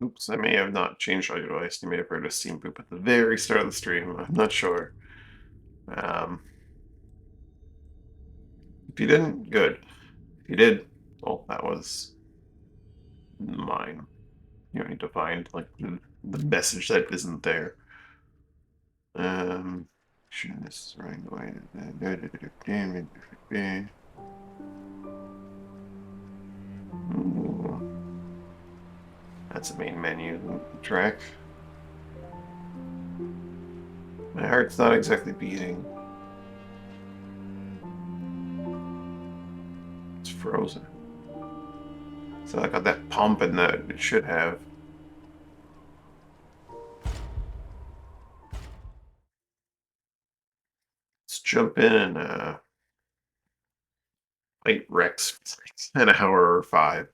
Oops, I may have not changed audio device. You may have heard a steam poop at the very start of the stream. I'm not sure. Um, if you didn't, good. If you did, well, that was mine. You don't need to find like the message that isn't there. Sure this is the right way. Ooh, that's a main menu track. My heart's not exactly beating. It's frozen. So I got that pump in that it should have. Let's jump in and fight Rex for an hour or 5.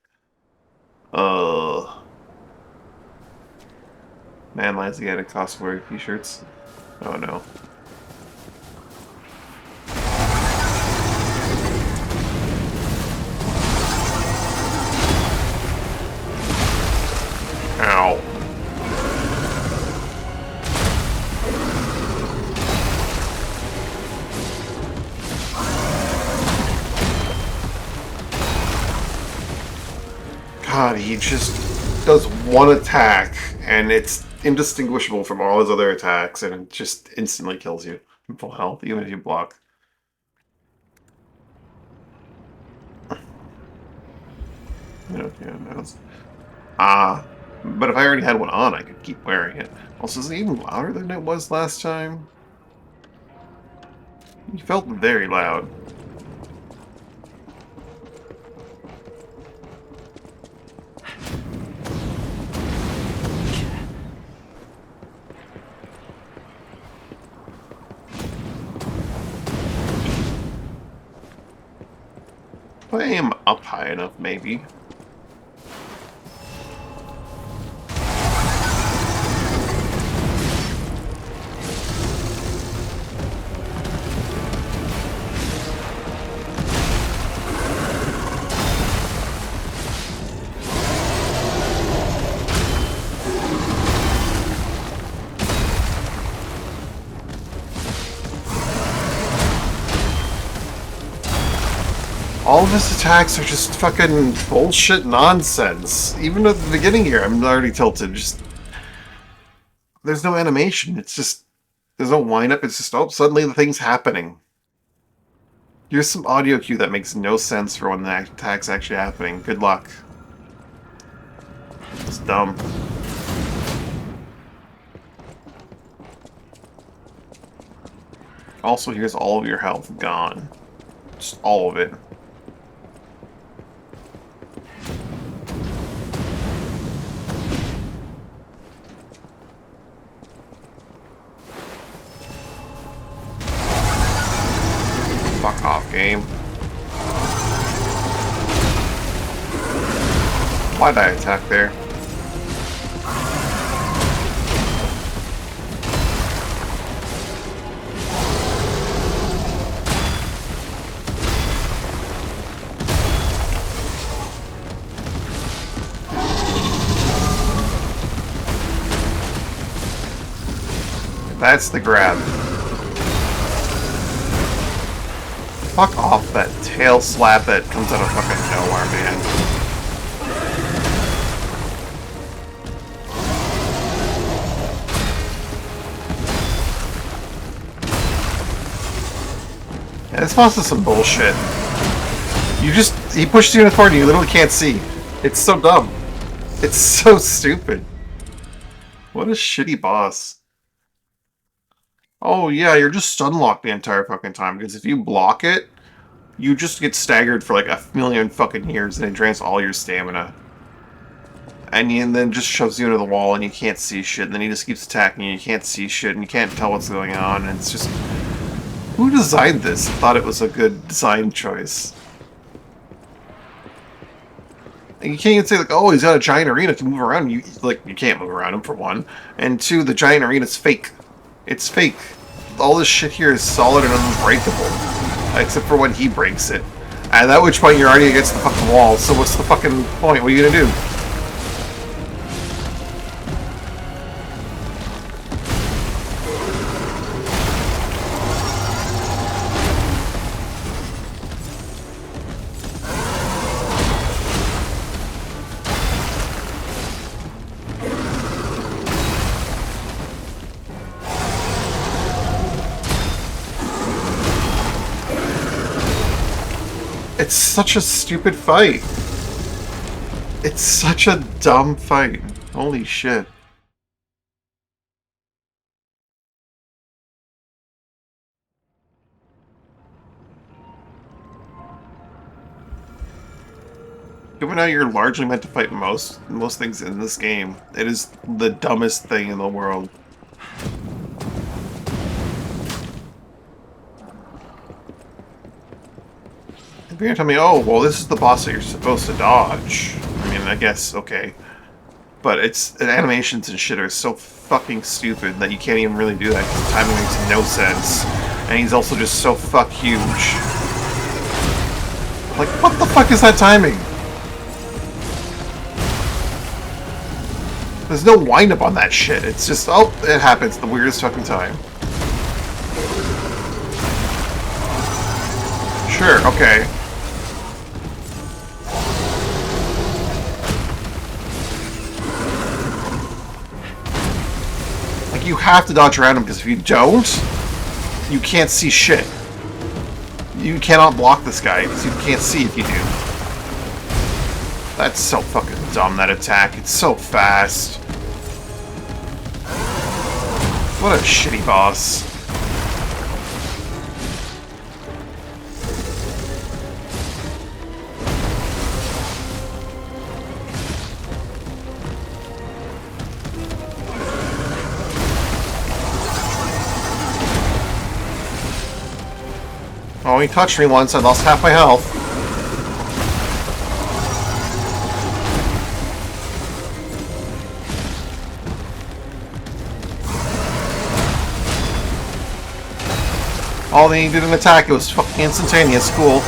Uh, Man lies again at cost wearing t-shirts. Oh no. Ow. God, he just does one attack and it's indistinguishable from all his other attacks and it just instantly kills you. Full health, even if you block. But if I already had one on, I could keep wearing it. Also, is it even louder than it was last time? You felt very loud. If I am up high enough, maybe. All of his attacks are just fucking bullshit nonsense. Even at the beginning here, I'm already tilted. Just there's no animation. It's just there's no wind-up. It's just, oh, suddenly the thing's happening. Here's some audio cue that makes no sense for when the attack's actually happening. Good luck. It's dumb. Also, here's all of your health gone. Just all of it. Fuck off, game. Why'd I attack there? That's the grab. Fuck off that tail slap that comes out of fucking nowhere, man. Yeah, this boss is some bullshit. He pushes you in the corner and you literally can't see. It's so dumb. It's so stupid. What a shitty boss. Oh yeah, you're just stun locked the entire fucking time, because if you block it, you just get staggered for like a million fucking years and it drains all your stamina. And then just shoves you into the wall and you can't see shit, and then he just keeps attacking you, you can't see shit, and you can't tell what's going on, and it's just... Who designed this? Thought it was a good design choice. And you can't even say like, oh, he's got a giant arena to move around. You can't move around him, for one. And two, the giant arena's fake. It's fake. All this shit here is solid and unbreakable. Except for when he breaks it. And at which point you're already against the fucking wall, so what's the fucking point? What are you gonna do? It's such a stupid fight. It's such a dumb fight. Holy shit. Given how you're largely meant to fight most things in this game, it is the dumbest thing in the world. If you're gonna tell me, oh, well, this is the boss that you're supposed to dodge, I mean, I guess, okay. But the animations and shit are so fucking stupid that you can't even really do that because the timing makes no sense. And he's also just so fuck huge. Like, what the fuck is that timing? There's no wind-up on that shit. It's just, oh, it happens the weirdest fucking time. Sure, okay. Like, you have to dodge around him, because if you don't, you can't see shit. You cannot block this guy, because you can't see if you do. That's so fucking dumb, that attack. It's so fast. What a shitty boss. Oh, he touched me once. I lost half my health. All they needed an attack, it was fucking instantaneous. Cool.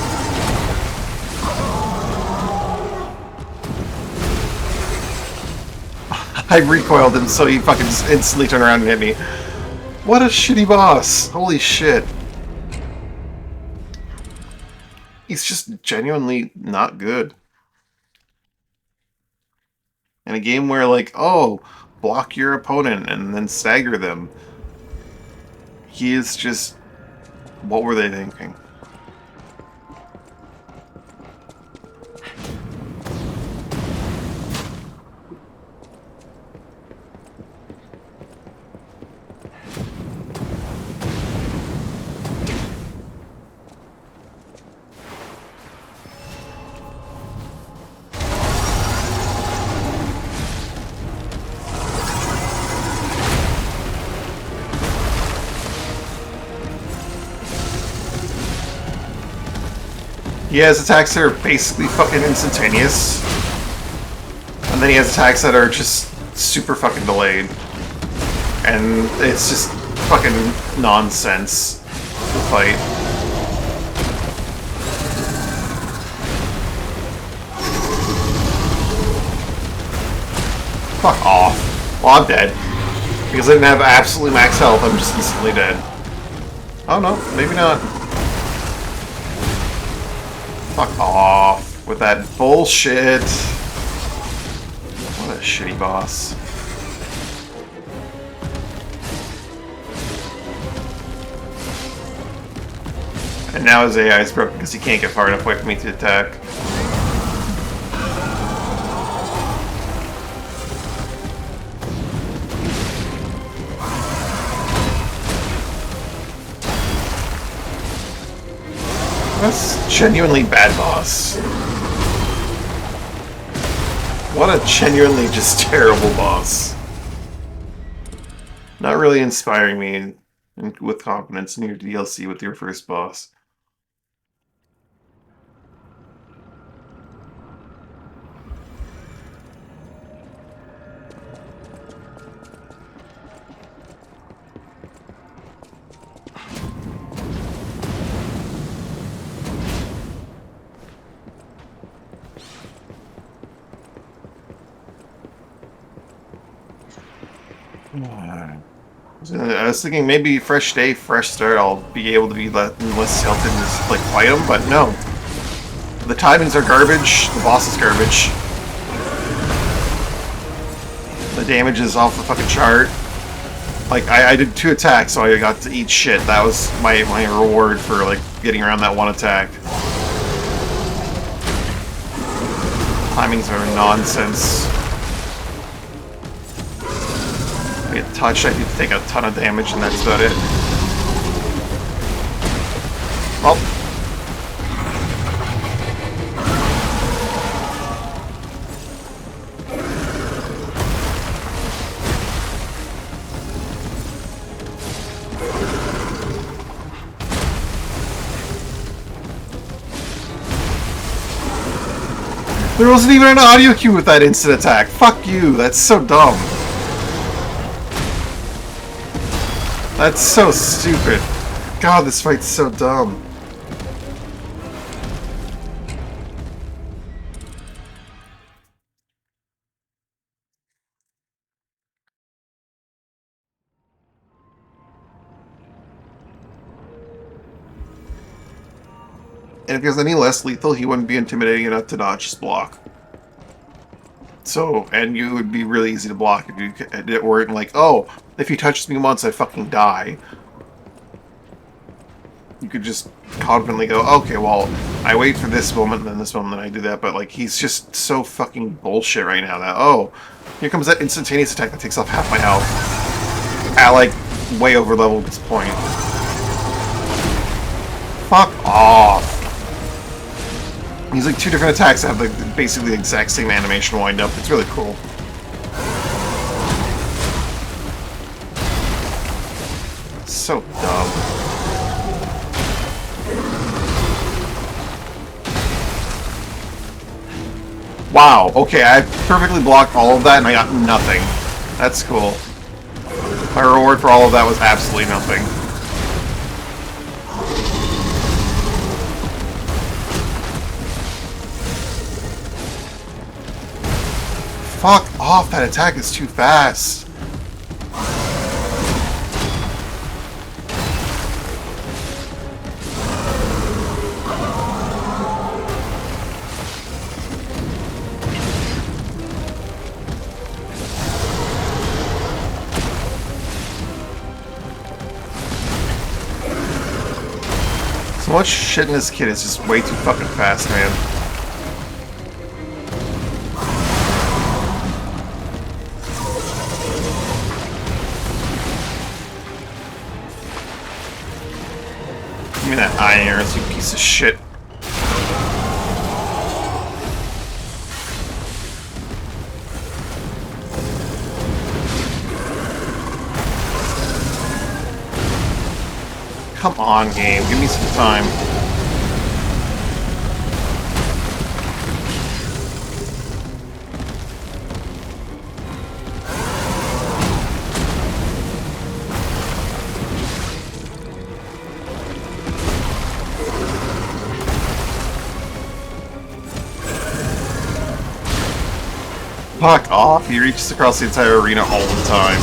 I recoiled him so he fucking just instantly turned around and hit me. What a shitty boss. Holy shit. He's just genuinely not good. In a game where, like, oh, block your opponent and then stagger them. He is just... What were they thinking? He has attacks that are basically fucking instantaneous. And then he has attacks that are just super fucking delayed. And it's just fucking nonsense to fight. Fuck off. Well, I'm dead. Because I didn't have absolutely max health, I'm just instantly dead. Oh no, maybe not. Fuck off with that bullshit. What a shitty boss. And now his AI is broken because he can't get far enough away from me to attack. That's genuinely bad boss. What a genuinely just terrible boss. Not really inspiring me with confidence in your DLC with your first boss. I was thinking maybe fresh day, fresh start, I'll be able to be less tilted and just like fight him, but no. The timings are garbage, the boss is garbage. The damage is off the fucking chart. Like, I did 2 attacks, so I got to eat shit. That was my reward for, like, getting around that 1 attack. Timings are nonsense. I get touched, I do take a ton of damage, and that's about it. Well. There wasn't even an audio cue with that instant attack. Fuck you, that's so dumb. That's so stupid. God, this fight's so dumb. And if he was any less lethal, he wouldn't be intimidating enough to not just block. So, and you would be really easy to block if you weren't like, oh, if he touches me once, I fucking die. You could just confidently go, okay, well, I wait for this moment, and then this moment, and I do that, but, like, he's just so fucking bullshit right now that, oh, here comes that instantaneous attack that takes off half my health. At, like, way over level at this point. Fuck off. He's like 2 different attacks that have like basically the exact same animation wind up. It's really cool. So dumb. Wow, okay, I perfectly blocked all of that and I got nothing. That's cool. My reward for all of that was absolutely nothing. Fuck off, that attack is too fast. So much shit in this kid is just way too fucking fast, man. Give me that iron arrows, you piece of shit. Come on, game. Give me some time. Fuck off, he reaches across the entire arena all the time.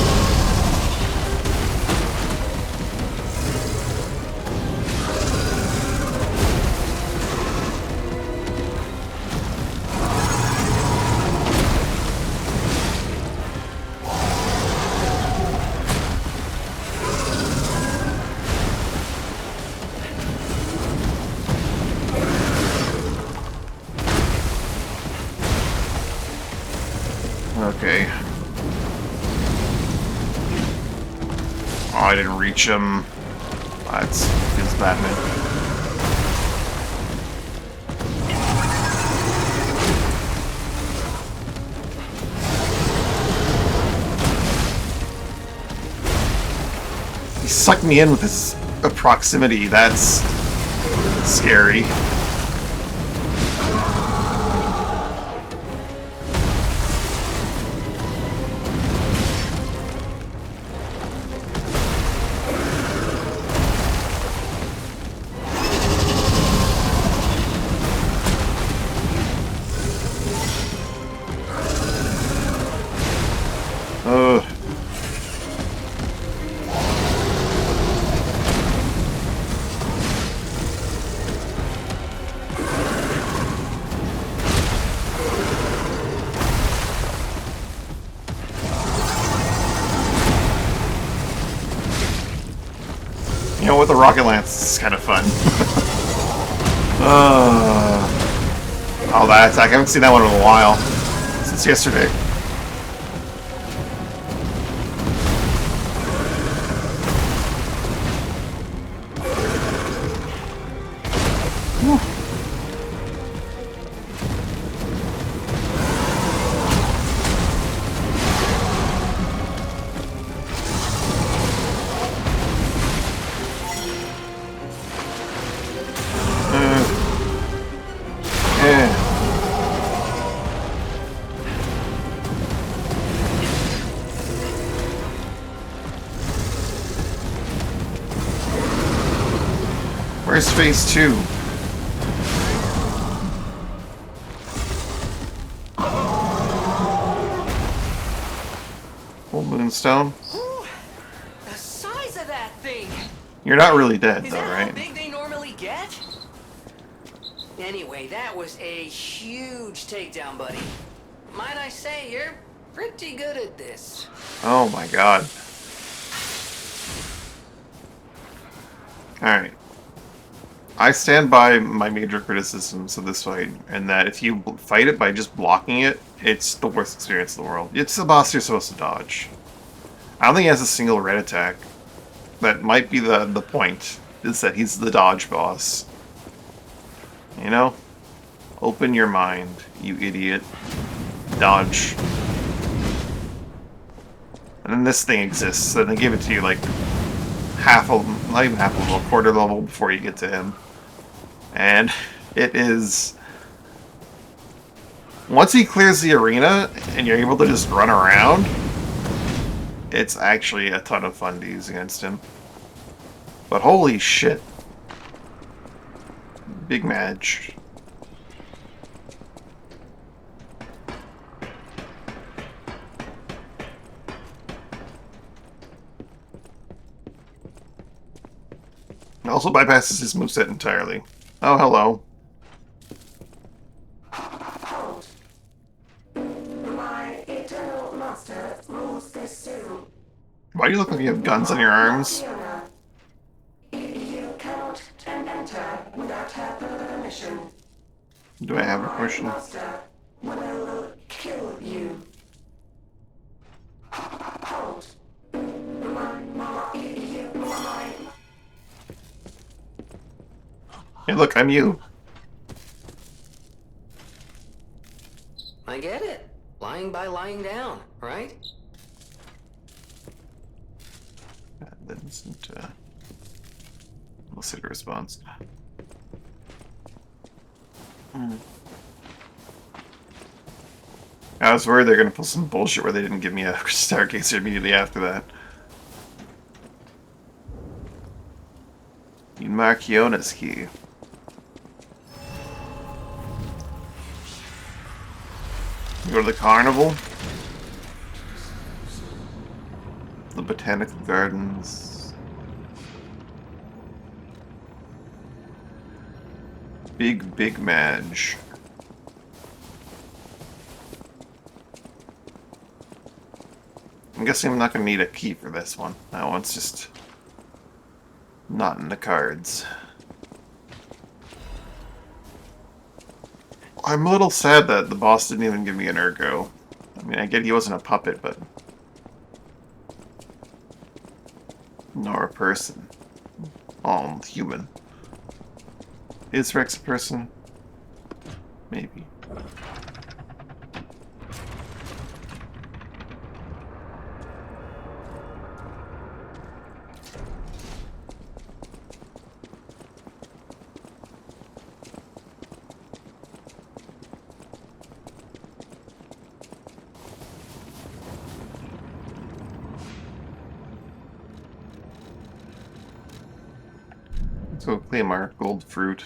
Okay. Oh, I didn't reach him. That feels bad, man. He sucked me in with his proximity. That's scary. Ugh. You know, with the rocket lance, it's kind of fun. Oh, that attack. I haven't seen that one in a while. Since yesterday. Where's phase 2? Full Moonstone. Ooh, the size of that thing! You're not really dead, Is though, that how right? big they normally get? Anyway, that was a huge takedown, buddy. Might I say, you're pretty good at this. Oh my god. Alright. I stand by my major criticisms of this fight, and that if you fight it by just blocking it, it's the worst experience in the world. It's the boss you're supposed to dodge. I don't think he has a single red attack. That might be the point, is that he's the dodge boss. You know? Open your mind, you idiot. Dodge. And then this thing exists, and they give it to you like half a, not even half a level, quarter level before you get to him. And it is... Once he clears the arena, and you're able to just run around, it's actually a ton of fun to use against him. But holy shit. Big match. It also bypasses his moveset entirely. Oh, hello. My eternal master rules this zone. Why do you look like you have guns on your arms? You cannot enter without her permission. Do I have a question? My master will kill you. Hold. Hey, look, I'm you. I get it. Lying by lying down, right? That isn't, elicit a response. I was worried they're gonna pull some bullshit where they didn't give me a Stargazer immediately after that. Marchiona's key. Go to the carnival. The botanical gardens. Big Madge. I'm guessing I'm not going to need a key for this one. That one's just not in the cards. I'm a little sad that the boss didn't even give me an ergo. I mean, I get he wasn't a puppet, but... nor a person. Oh, human. Is Rex a person? Maybe. So claim our gold fruit.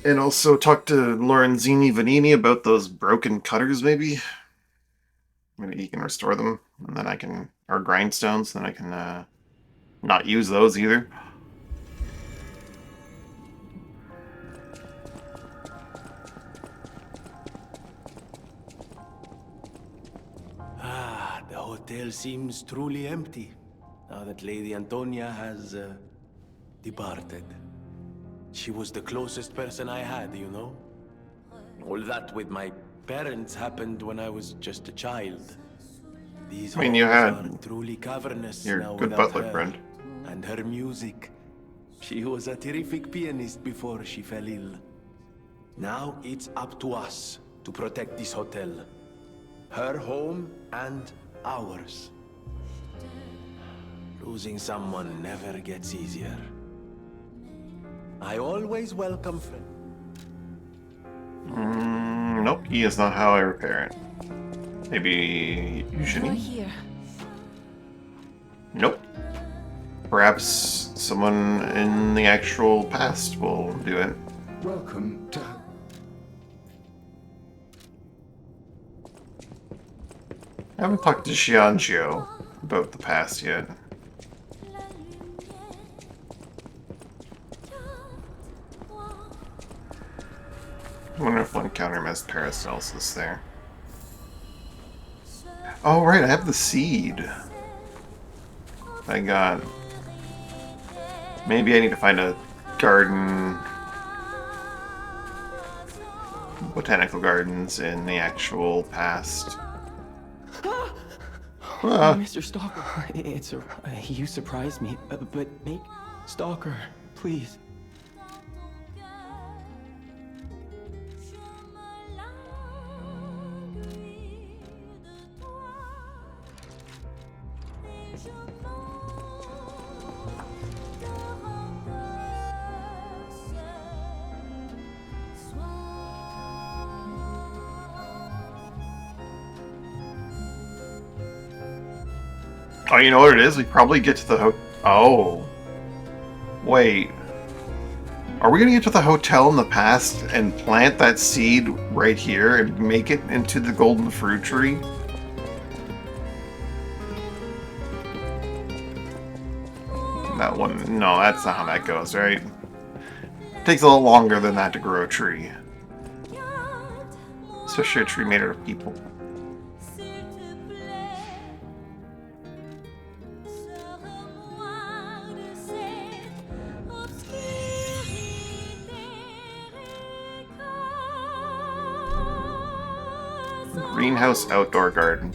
And also talk to Lorenzini Vanini about those broken cutters, maybe? Maybe he can restore them, and then I can... or grindstones, then I can, not use those either. Ah, the hotel seems truly empty now that Lady Antonia has departed. She was the closest person I had, you know? All that with my parents happened when I was just a child. These I mean, you halls had are truly cavernous your now good without butler her. friend. And her music. She was a terrific pianist before she fell ill. Now it's up to us to protect this hotel. Her home and ours. Losing someone never gets easier. I always welcome friends. Nope, he is not how I repair it. Maybe you should. Here. Nope. Perhaps someone in the actual past will do it. Welcome to... I haven't talked to Xianzhou about the past yet. I wonder if we'll encounter him as Paracelsus there. Oh, right, I have the seed. I got... Maybe I need to find a garden... Botanical gardens in the actual past. Mr. Stalker, you surprised me, but make Stalker, please. Oh, you know what it is? We probably get to the Oh. Wait. Are we gonna get to the hotel in the past and plant that seed right here and make it into the golden fruit tree? That one... No, that's not how that goes, right? It takes a little longer than that to grow a tree. Especially a tree made out of people. Greenhouse outdoor garden.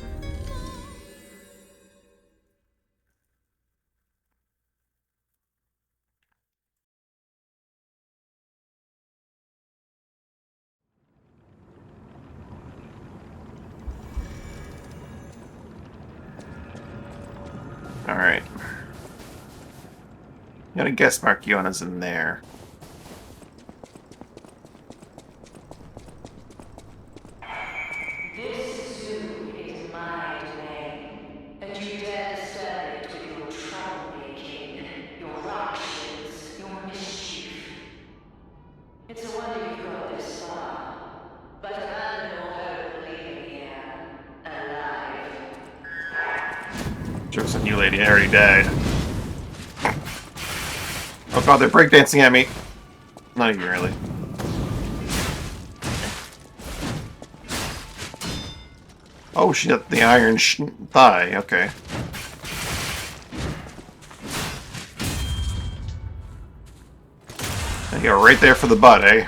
Alright. I'm gonna guess Marchiona's in there. This zoo is my domain, and you dare disturb it with your troublemaking, your ructions, your mischief. It's a wonder you've got this far, but abandon all hope of leaving here alive. Joke's on you, lady. I already died. Oh god, they're breakdancing at me. Not even really. Oh, she got the iron thigh. Okay. They go right there for the butt, eh?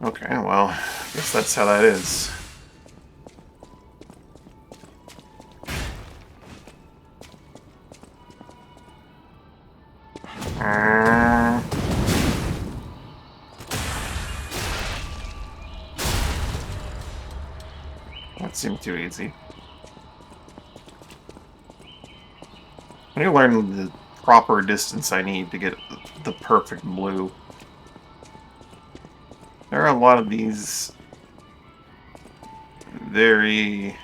Okay, well, I guess that's how that is. That seemed too easy. I need to learn the proper distance I need to get the perfect blue. There are a lot of these very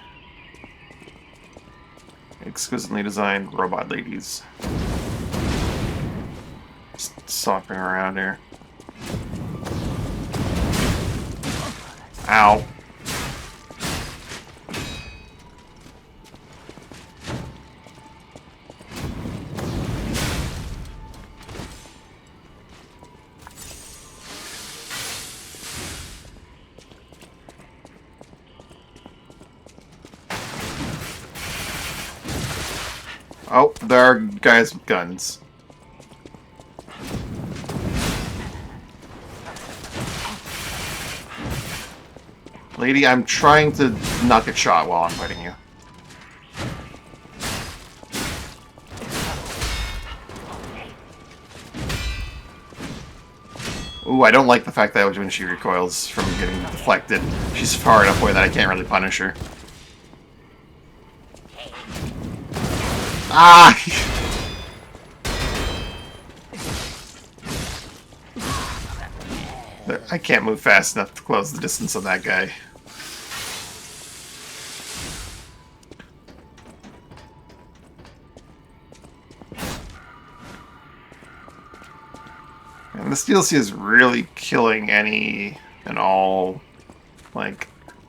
exquisitely designed robot ladies. Just stalking around here. Ow. Oh, there are guys with guns. Lady, I'm trying to not get shot while I'm fighting you. Ooh, I don't like the fact that when she recoils from getting deflected, she's far enough away that I can't really punish her. Ah! I can't move fast enough to close the distance on that guy. And this DLC is really killing any and all, like,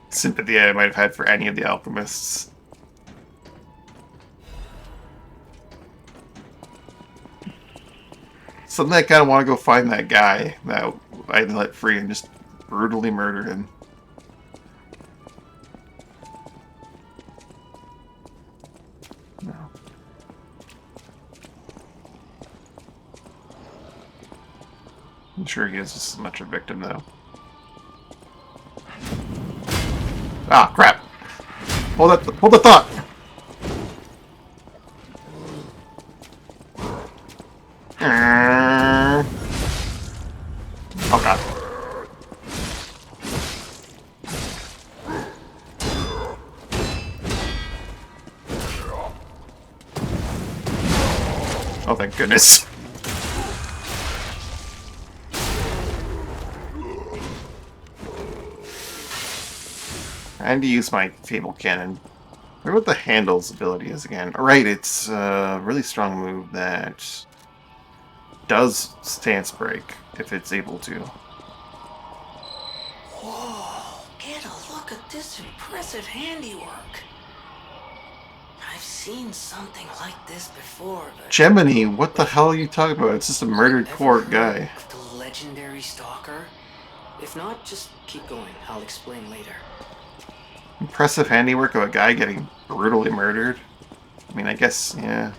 sympathy I might have had for any of the alchemists. Suddenly I kind of want to go find that guy that I let free and just brutally murder him. No. I'm sure he is just as much a victim, though. Ah, crap! Hold the thought! Oh god. Oh, thank goodness. I need to use my Fable Cannon. I wonder what the Handles ability is again. Alright, it's a really strong move that does stance break if it's able to. Whoa, get a look at this impressive handiwork. I've seen something like this before, but... Gemini, what the hell are you talking about? It's just a murdered court guy. The legendary stalker? If not, just keep going. I'll explain later. Impressive handiwork of a guy getting brutally murdered? I mean, I guess, yeah.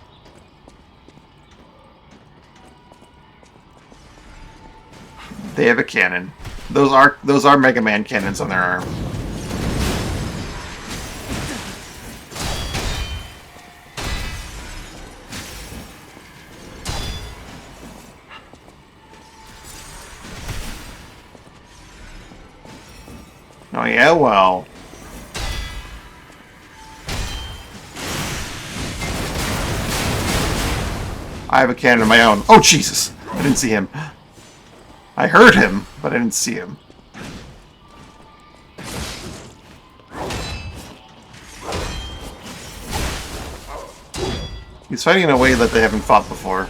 They have a cannon. Those are Mega Man cannons on their arm. Oh yeah, well. I have a cannon of my own. Oh Jesus! I didn't see him. I heard him, but I didn't see him. He's fighting in a way that they haven't fought before.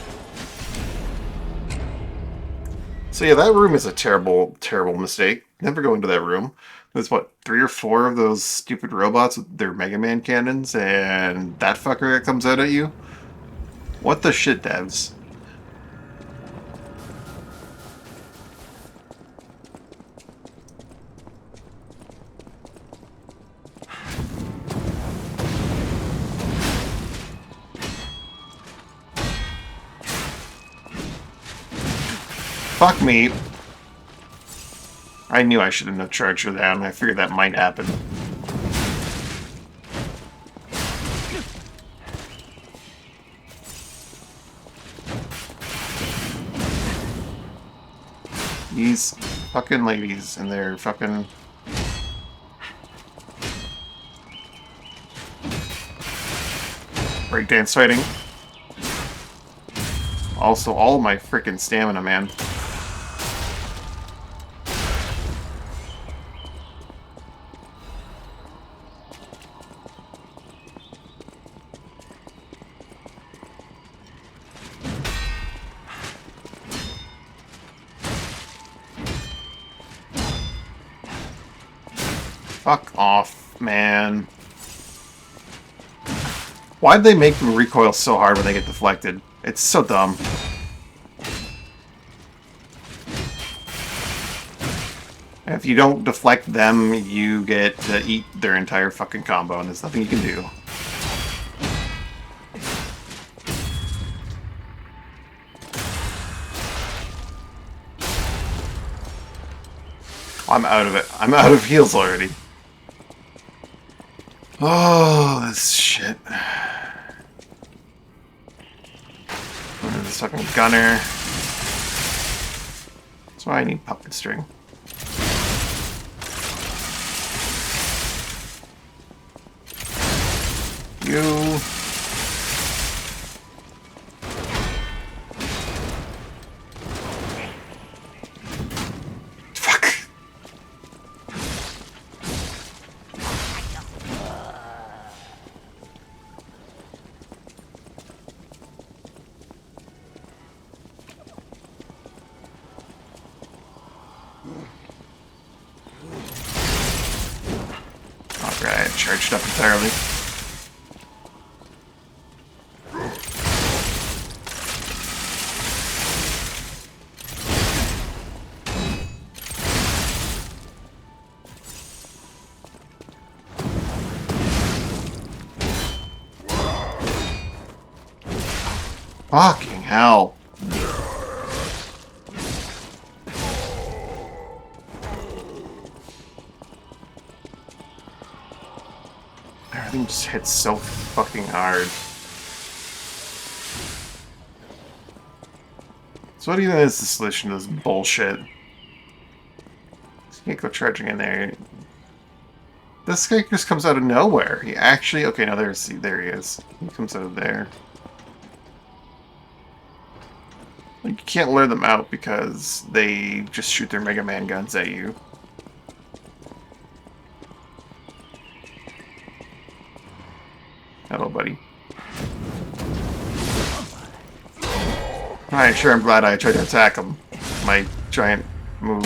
So yeah, that room is a terrible, terrible mistake. Never go into that room. There's what, 3 or 4 of those stupid robots with their Mega Man cannons, and that fucker that comes out at you? What the shit, devs? Fuck me. I knew I shouldn't have charged her down. I figured that might happen. These fucking ladies and their fucking... breakdance fighting. Also, all my freaking stamina, man. Fuck off, man. Why'd they make them recoil so hard when they get deflected? It's so dumb. And if you don't deflect them, you get to eat their entire fucking combo, and there's nothing you can do. I'm out of it. I'm out of heals already. Oh, this shit. This fucking gunner. That's why I need puppet string. You. Fuck. Alright, charged up entirely. Fucking hell. Everything just hits so fucking hard. So what do you think is the solution to this bullshit? You can't go charging in there. This guy just comes out of nowhere. He actually... Okay, now there he is. He comes out of there. Like, you can't lure them out because they just shoot their Mega Man guns at you. Hello, buddy. Alright, sure, I'm glad I tried to attack him. My giant move.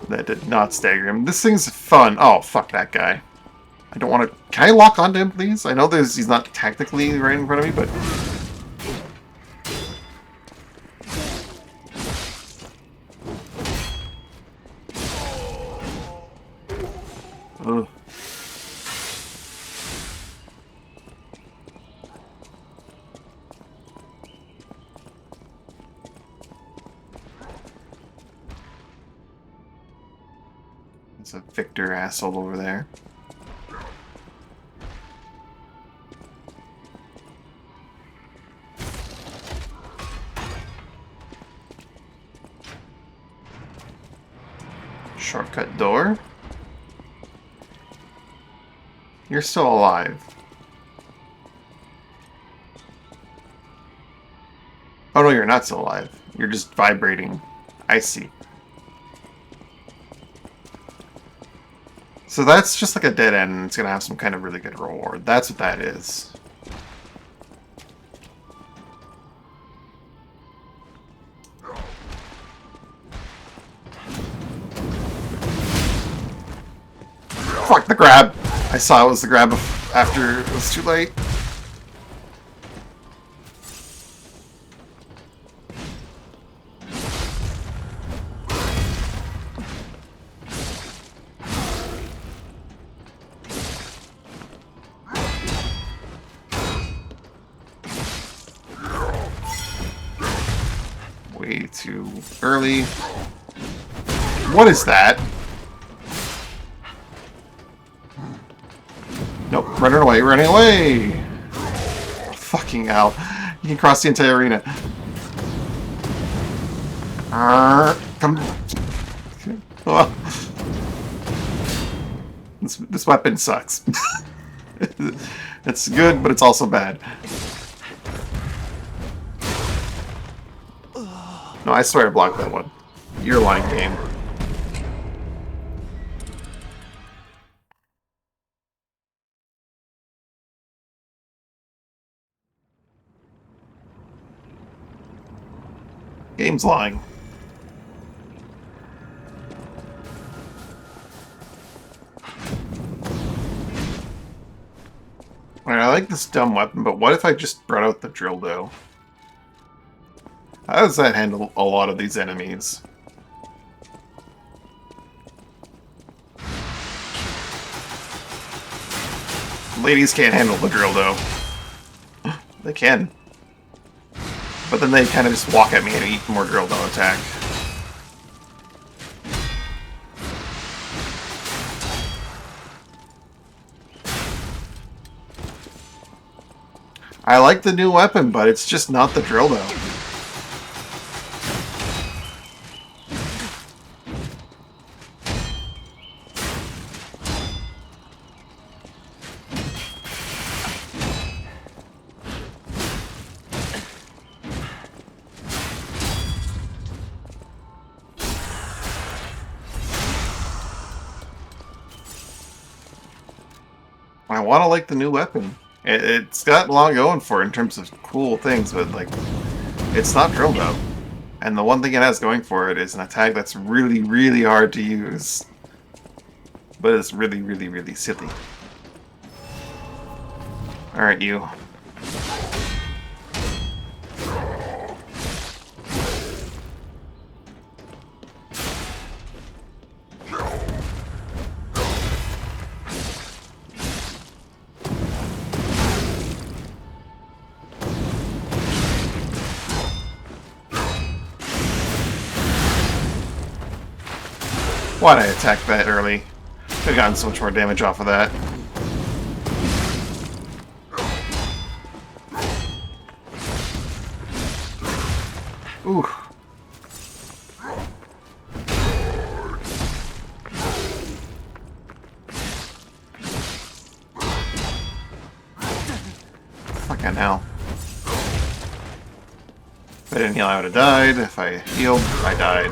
That did not stagger him. This thing's fun. Oh, fuck that guy. I don't want to... Can I lock onto him, please? I know he's not tactically right in front of me, but... Ugh. It's a Victor asshole over there. Shortcut door? You're still alive. Oh no, you're not still alive. You're just vibrating. I see. So that's just like a dead end, and it's gonna have some kind of really good reward. That's what that is. Fuck the grab! I saw it was the grab after it was too late. Way too early. What is that? Nope, running away, running away! Fucking hell. You can cross the entire arena. Come. Oh. This weapon sucks. It's good, but it's also bad. No, I swear I blocked that one. You're lying, game. Game's lying. Alright, I like this dumb weapon, but what if I just brought out the drill dough? How does that handle a lot of these enemies? Ladies can't handle the drill dough. They can. But then they kind of just walk at me and eat more drill dough attack. I like the new weapon, but it's just not the drill dough. I want to like the new weapon. It's got a lot going for it in terms of cool things, but like, it's not drill dough. And the one thing it has going for it is an attack that's really, really hard to use. But it's really, really, really silly. Alright, you. Why'd I attack that early? Could've gotten so much more damage off of that. Ooh. Fucking hell. If I didn't heal, I would have died. If I healed, I died.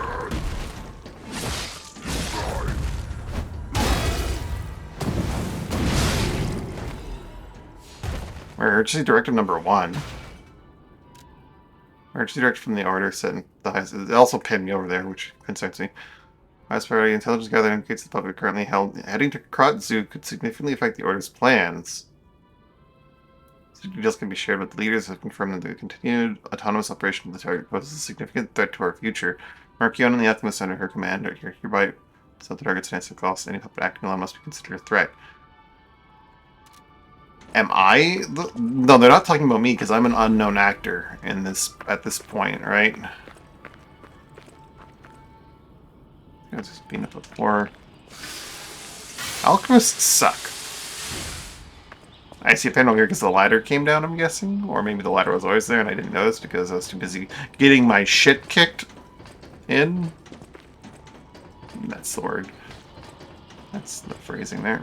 Emergency Directive number 1. Emergency Directive from the Order set in the highest. It also pinned me over there, which concerns me. Highest priority intelligence gathering indicates the public currently held. Heading to Krot Zoo could significantly affect the Order's plans. So details can be shared with the leaders have confirmed that the continued autonomous operation of the target poses a significant threat to our future. Marchion and the Alchemist under her command are hereby so the target's stance across any puppet acting alone must be considered a threat. Am I? No, they're not talking about me because I'm an unknown actor in this at this point, right? I've just been up before. Alchemists suck. I see a panel here because the ladder came down, I'm guessing, or maybe the ladder was always there and I didn't notice because I was too busy getting my shit kicked in. That's the word. That's the phrasing there.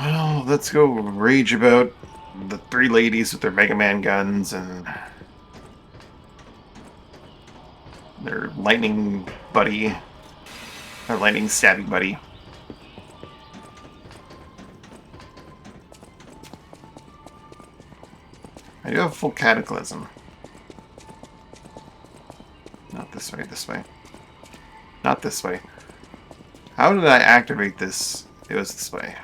Oh, let's go rage about the 3 ladies with their Mega Man guns and their lightning buddy, their lightning stabby buddy. I do have full cataclysm. Not this way, this way. Not this way. How did I activate this? It was this way.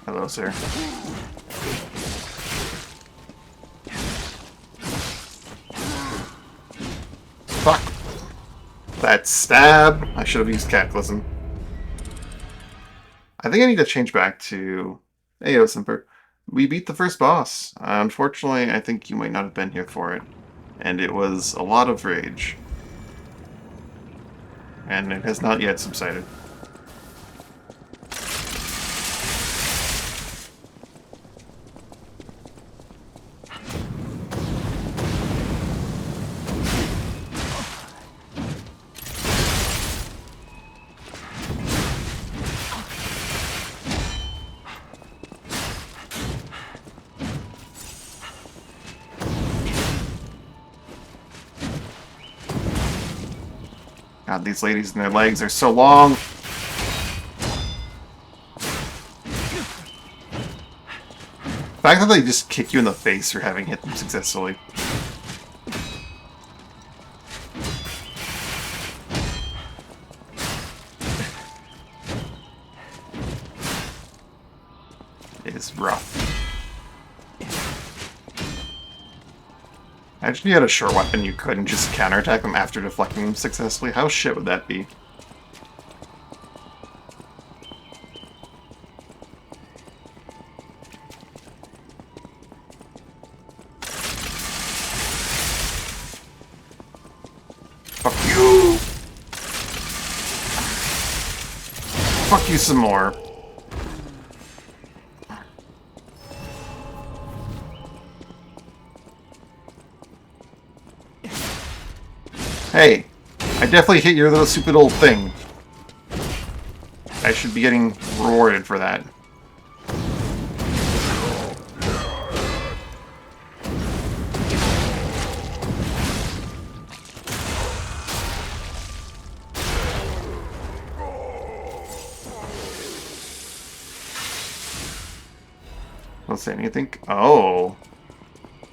Hello, sir. Fuck. That stab. I should have used Cataclysm. I think I need to change back to Ayo Simper. We beat the first boss. Unfortunately, I think you might not have been here for it. And it was a lot of rage. And it has not yet subsided. God, these ladies and their legs are so long. The fact that they just kick you in the face for having hit them successfully. rough. Imagine if you had a sure weapon you couldn't just counterattack them after deflecting them successfully. How shit would that be? Fuck you! Fuck you some more. Hey, I definitely hit your little stupid old thing. I should be getting rewarded for that. Don't say anything. Oh.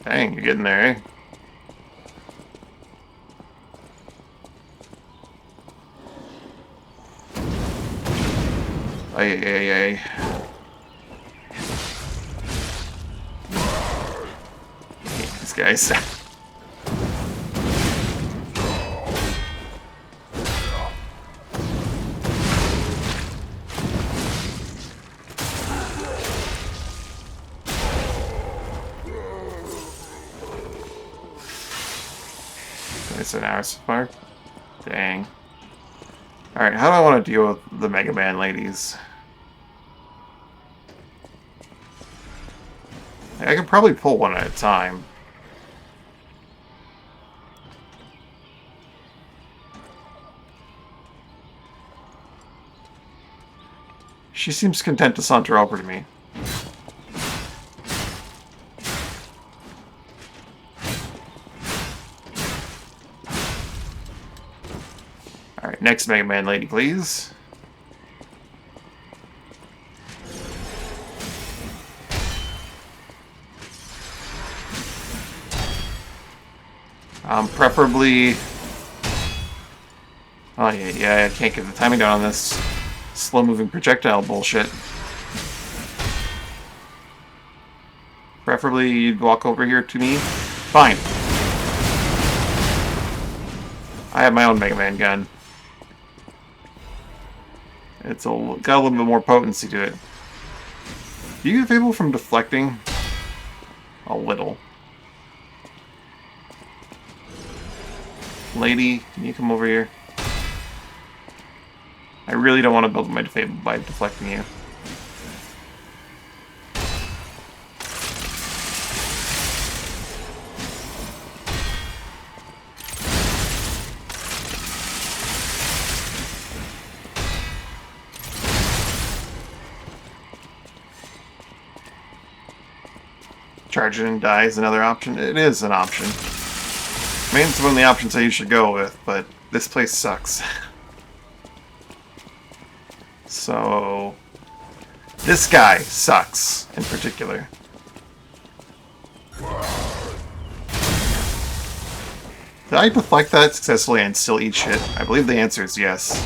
Dang, you're getting there, eh? Ay. These guys. It's an hour so far. Dang. Alright, how do I want to deal with the Mega Man ladies? I could probably pull one at a time. She seems content to saunter over to me. Alright, next Mega Man lady, please. Preferably... Oh, yeah, I can't get the timing down on this slow-moving projectile bullshit. Preferably you'd walk over here to me. Fine. I have my own Mega Man gun. It's got a little bit more potency to it. Do you get people from deflecting? A little. Lady, can you come over here? I really don't want to build my Fable by deflecting you. Charge it and die is another option. It is an option. I mean, it's one of the options that you should go with, but this place sucks. So, this guy sucks, in particular. Did I deflect that successfully and still eat shit? I believe the answer is yes.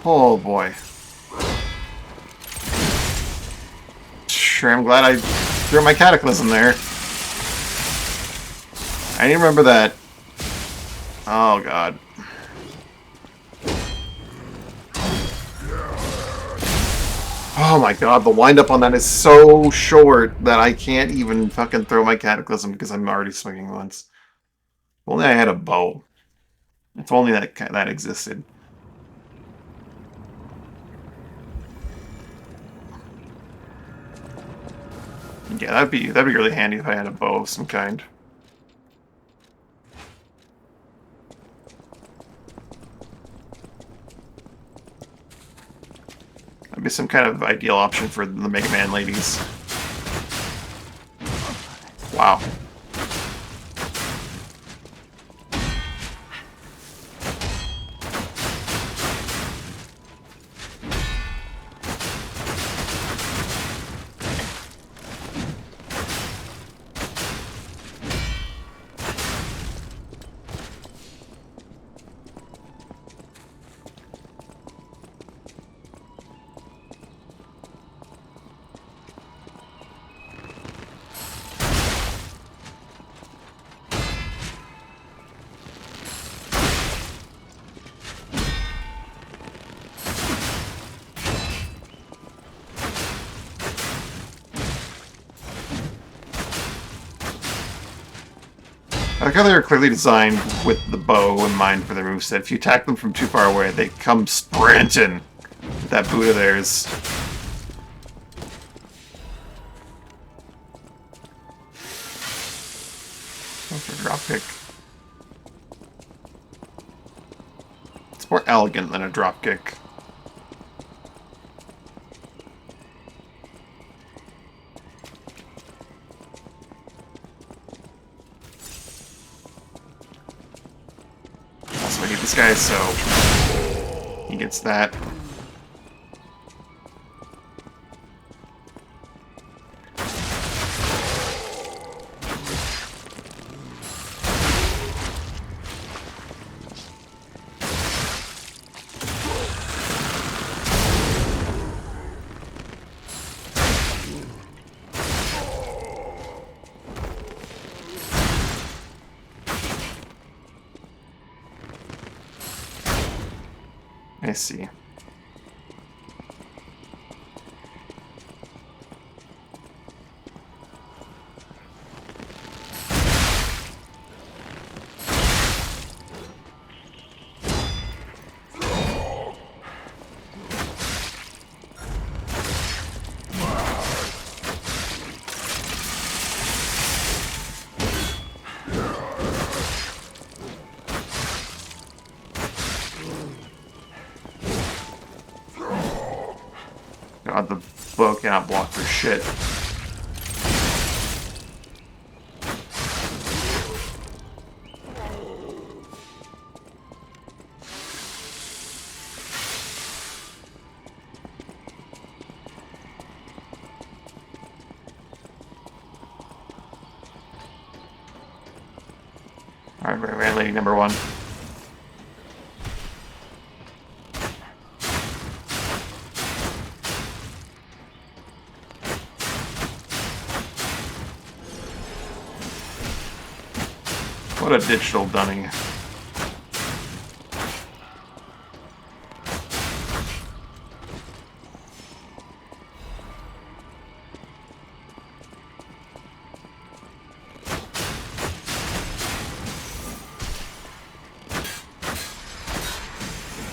Oh boy. Sure, I'm glad I threw my Cataclysm there. I didn't remember that. Oh god. Oh my god, the windup on that is so short that I can't even fucking throw my Cataclysm because I'm already swinging once. If only I had a bow. If only that existed. Yeah, that'd be really handy if I had a bow of some kind. That'd be some kind of ideal option for the Mega Man ladies. Wow. like how they were clearly designed with the bow in mind for their moveset. If you attack them from too far away, they come sprinting with that boot of theirs. Go for a dropkick. It's more elegant than a dropkick. Also, I need this guy, so he gets that. I see. God, the bow cannot block for shit. Alright, Red Lady number 1. What a digital dummy.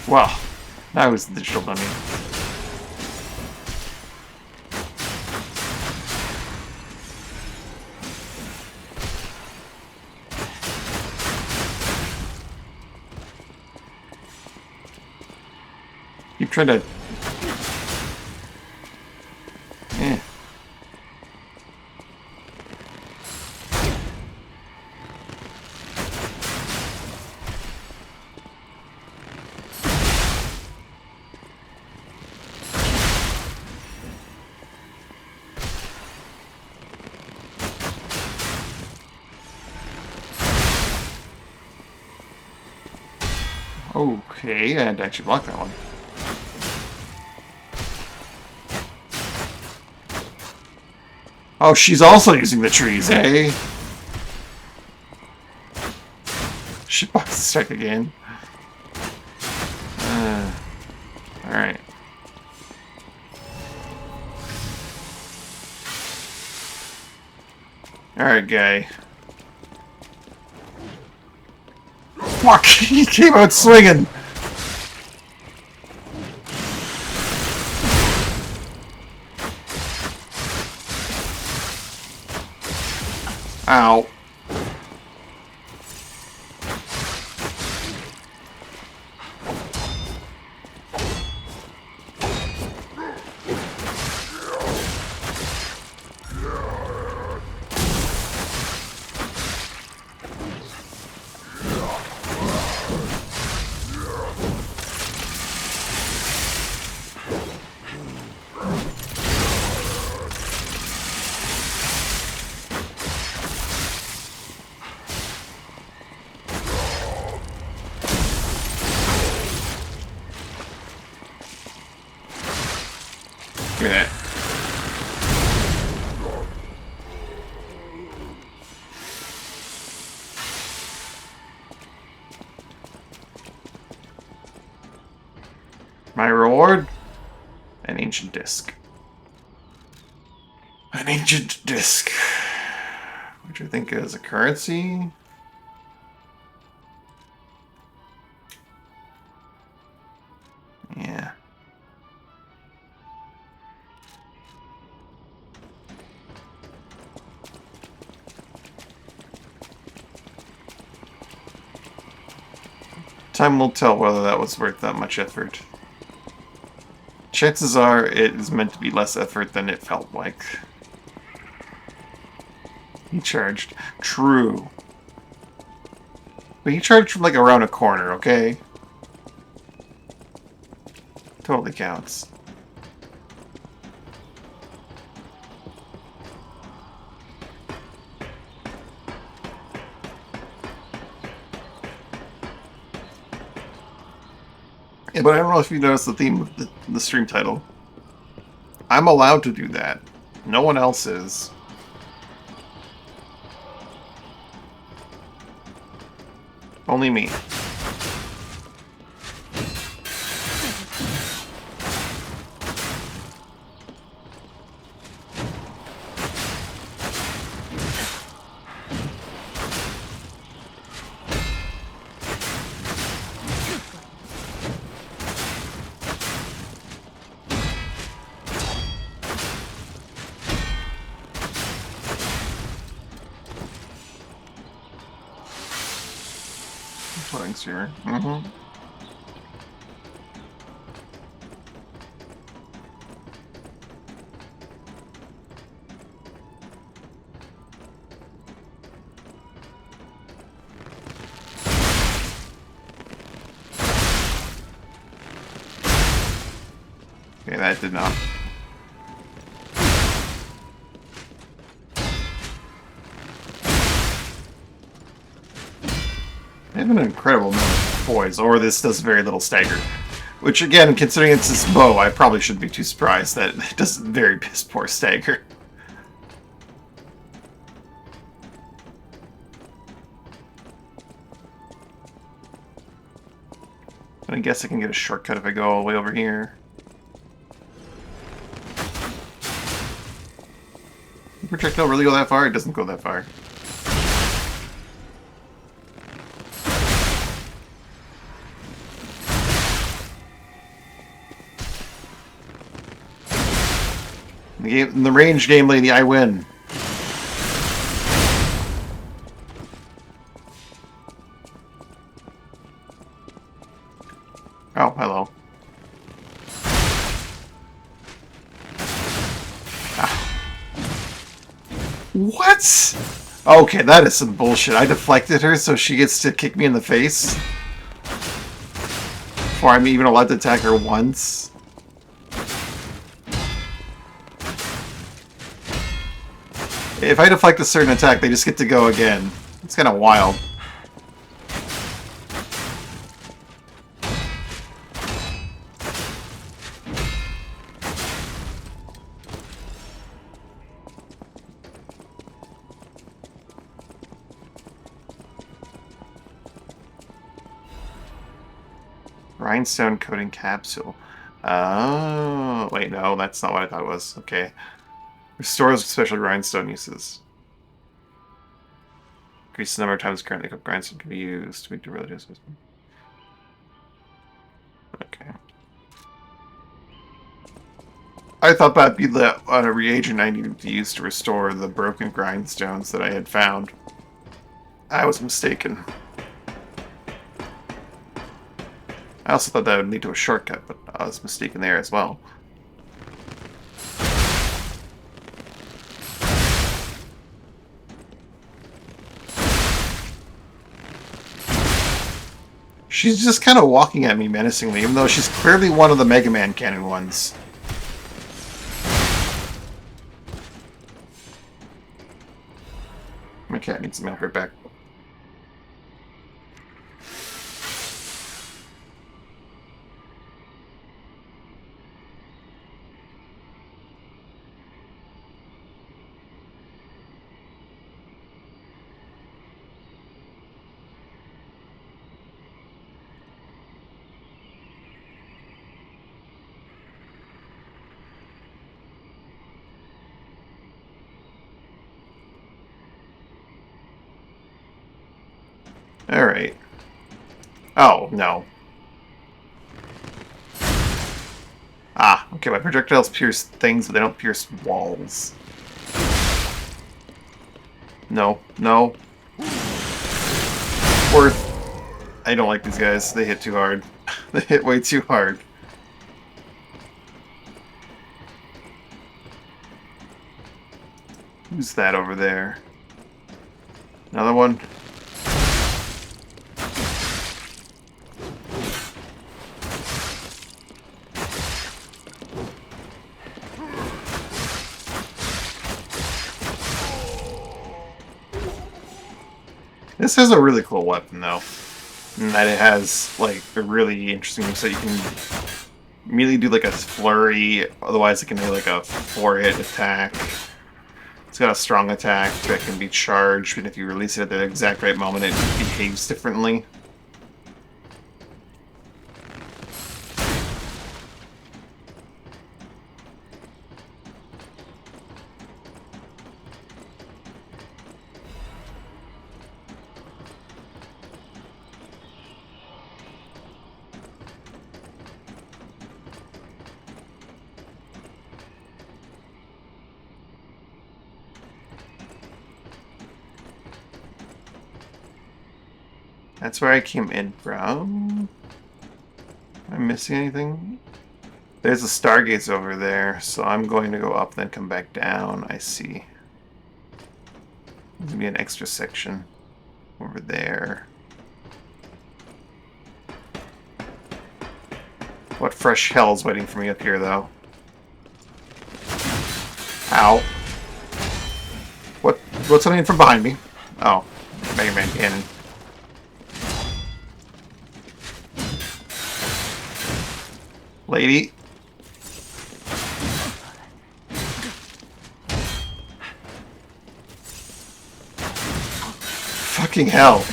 Wow, that was the digital dummy. Keep trying to... Okay, I had to actually block that one. Oh, she's also using the trees, eh? Shitbox strike again. Alright. Alright, guy. Fuck! He came out swinging! Ow. Give me that. My reward? An ancient disc. An ancient disc. Which I think is a currency? Time will tell whether that was worth that much effort. Chances are it is meant to be less effort than it felt like. He charged. True. But he charged from like around a corner, okay? Totally counts. Yeah, but I don't know if you noticed the theme of the stream title. I'm allowed to do that. No one else is. Only me. Streamer. Mm-hmm. Okay, that did not. I have an incredible amount of poise, or this does very little stagger. Which, again, considering it's this bow, I probably shouldn't be too surprised that it does very piss poor stagger. But I guess I can get a shortcut if I go all the way over here. The projectile really go that far? It doesn't go that far. In the range game lady, I win. Oh, hello. Ah. What? Okay, that is some bullshit. I deflected her so she gets to kick me in the face before I'm even allowed to attack her once. If I deflect a certain attack, they just get to go again. It's kind of wild. Rhinestone coating capsule. Oh, wait, no, that's not what I thought it was. Okay. Restores special grindstone uses. Increase the number of times currently cooked grindstone can be used to make the relative system. Okay. I thought that'd be the reagent I needed to use to restore the broken grindstones that I had found. I was mistaken. I also thought that would lead to a shortcut, but I was mistaken there as well. She's just kind of walking at me menacingly, even though she's clearly one of the Mega Man canon ones. My cat needs some help right back. Alright. Oh, no. Ah, okay, my projectiles pierce things, but they don't pierce walls. No, no. Worth. I don't like these guys. They hit too hard. They hit way too hard. Who's that over there? Another one? This has a really cool weapon, though. In that it has, like, a really interesting move, so you can immediately do, like, a flurry. Otherwise, it can do, like, a 4-hit attack. It's got a strong attack that can be charged, and if you release it at the exact right moment, it behaves differently. That's where I came in from. Am I missing anything? There's a Stargaze over there, so I'm going to go up then come back down. I see. There's gonna be an extra section over there. What fresh hell's waiting for me up here, though? Ow. What's coming in from behind me? Oh, Mega Man cannon. Lady. Fucking hell.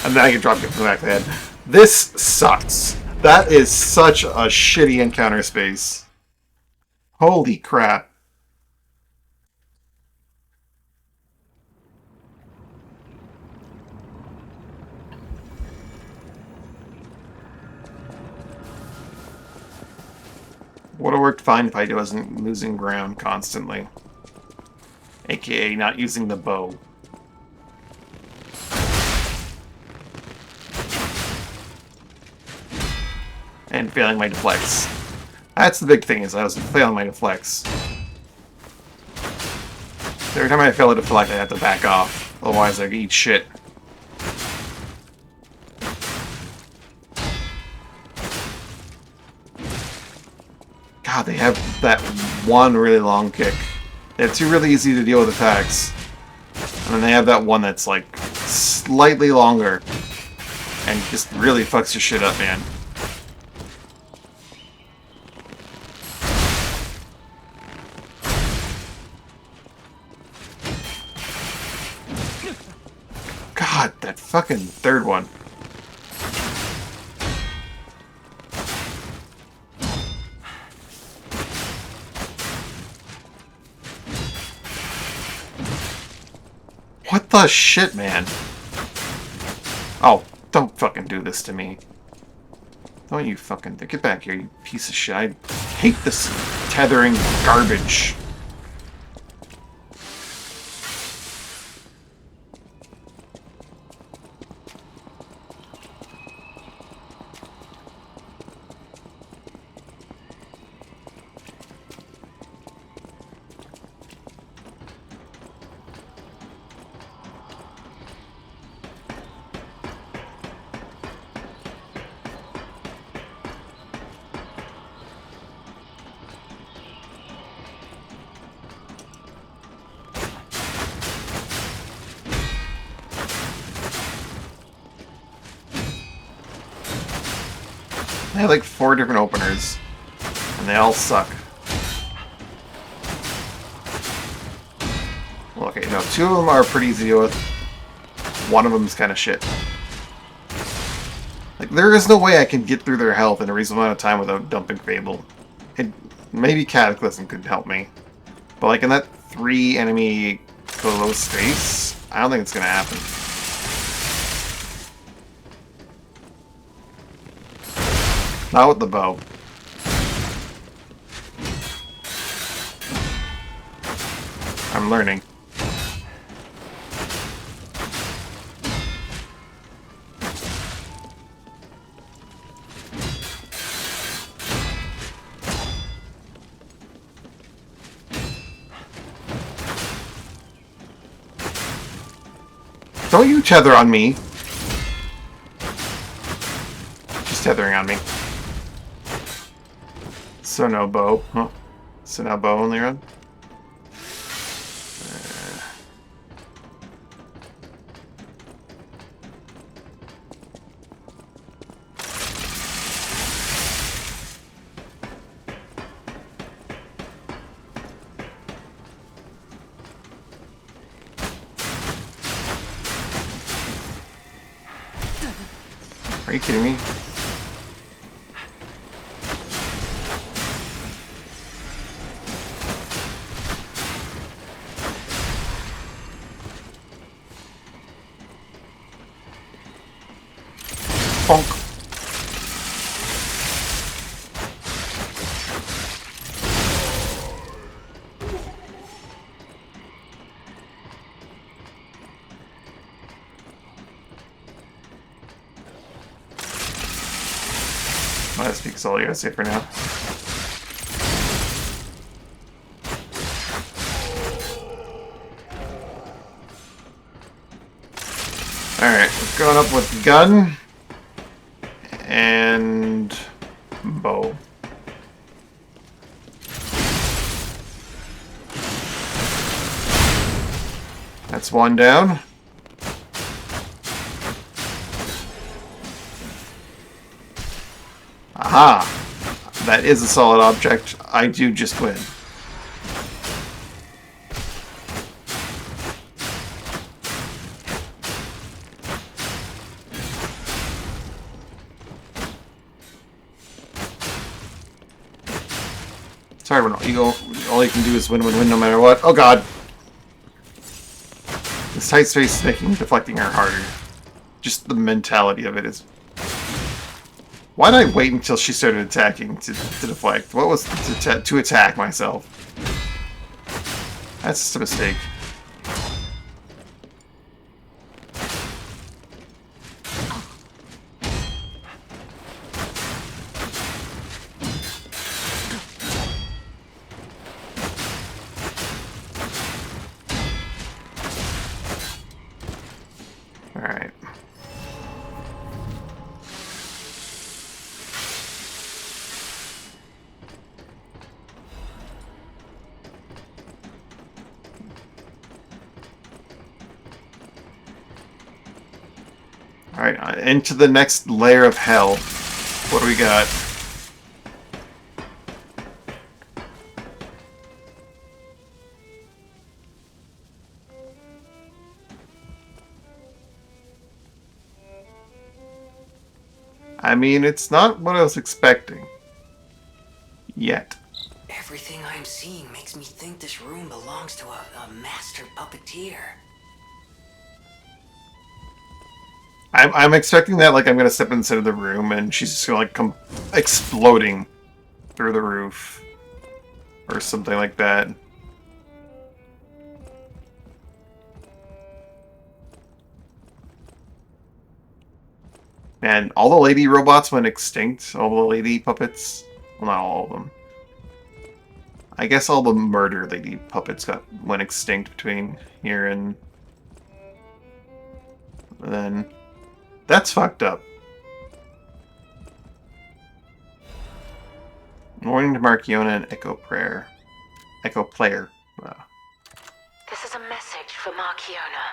And then I can drop it from the back of the head. This sucks. That is such a shitty encounter space. Holy crap. Would have worked fine if I wasn't losing ground constantly. AKA not using the bow. And failing my deflects. That's the big thing, is I was failing my deflects. Every time I fail a deflect, I have to back off. Otherwise I eat shit. God, they have that one really long kick. They have two really easy to deal with attacks. And then they have that one that's like slightly longer. And just really fucks your shit up, man. God, that fucking third one. What the shit, man? Oh, don't fucking do this to me. Don't you fucking... Get back here, you piece of shit. I hate this tethering garbage. I have like 4 different openers, and they all suck. Well, okay, no, 2 of them are pretty easy to deal with. One of them is kind of shit. Like, there is no way I can get through their health in a reasonable amount of time without dumping Fable. Maybe Cataclysm could help me. But like in that 3 enemy close space, I don't think it's gonna happen. Not with the bow. I'm learning. Don't you tether on me. She's tethering on me. So no bow. Huh? So now bow only run? Are you kidding me? Bonk. That speaks all you gotta say for now. Alright, going up with gun and bow. That's one down. Aha! That is a solid object. I do just win. Sorry, when all you can do is win, win, win no matter what. Oh god! This tight space is making deflecting her harder. Just the mentality of it is... Why did I wait until she started attacking to deflect? What was to attack myself? That's just a mistake. Alright. Alright, into the next layer of hell. What do we got? I mean, it's not what I was expecting. Yet. Everything I'm seeing makes me think this room belongs to a master puppeteer. I'm expecting that, like, I'm gonna step inside of the room and she's just gonna, like, come exploding through the roof. Or something like that. And all the lady robots went extinct. All the lady puppets. Well, not all of them. I guess all the murder lady puppets went extinct between here and then. That's fucked up. Warning to Markiona and Echo Prayer. Echo Player. Wow. This is a message for Markiona.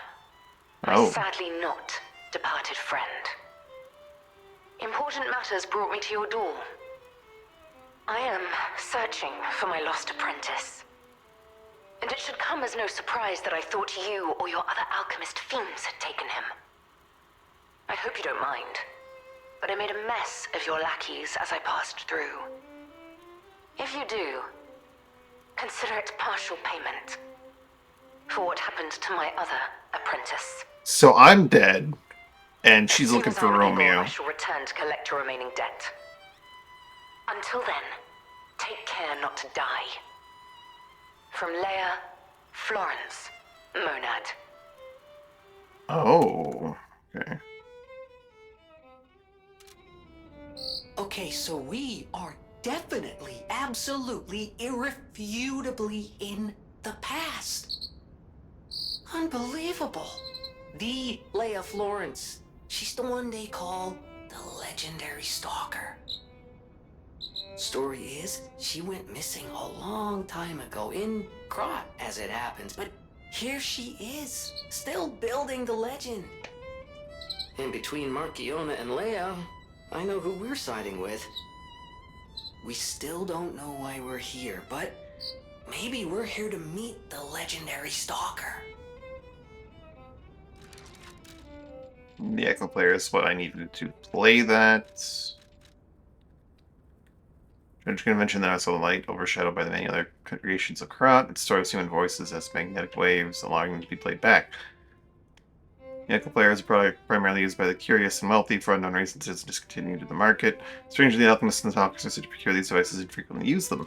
Oh. My sadly not departed friend. Important matters brought me to your door. I am searching for my lost apprentice. And it should come as no surprise that I thought you or your other alchemist fiends had taken him. I hope you don't mind, but I made a mess of your lackeys as I passed through. If you do, consider it partial payment for what happened to my other apprentice. So I'm dead, and she's As soon looking as for I'm able, Romeo. I shall return to collect your remaining debt. Until then, take care not to die. From Leia, Florence, Monad. Oh, okay. Okay, so we are definitely, absolutely, irrefutably in the past. Unbelievable. The Leia Florence. She's the one they call the legendary stalker. Story is, she went missing a long time ago in Krat, as it happens, but here she is, still building the legend. And between Markiona and Leia, I know who we're siding with. We still don't know why we're here, but maybe we're here to meet the legendary stalker. The Echo player is what I needed to play that. Judge Convention that I saw the light overshadowed by the many other creations of Krat. It stores human voices as magnetic waves, allowing them to be played back. The Echo player is a product primarily used by the curious and wealthy. For unknown reasons, it is discontinued in the market. Strangely, the alchemists and the talkers are said to procure these devices and frequently use them.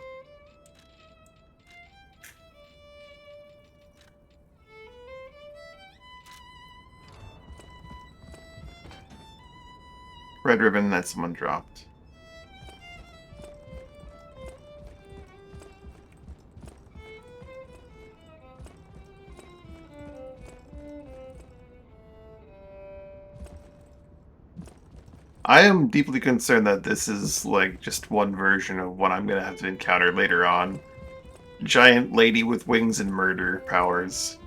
Red ribbon that someone dropped. I am deeply concerned that this is like just one version of what I'm gonna have to encounter later on. Giant lady with wings and murder powers.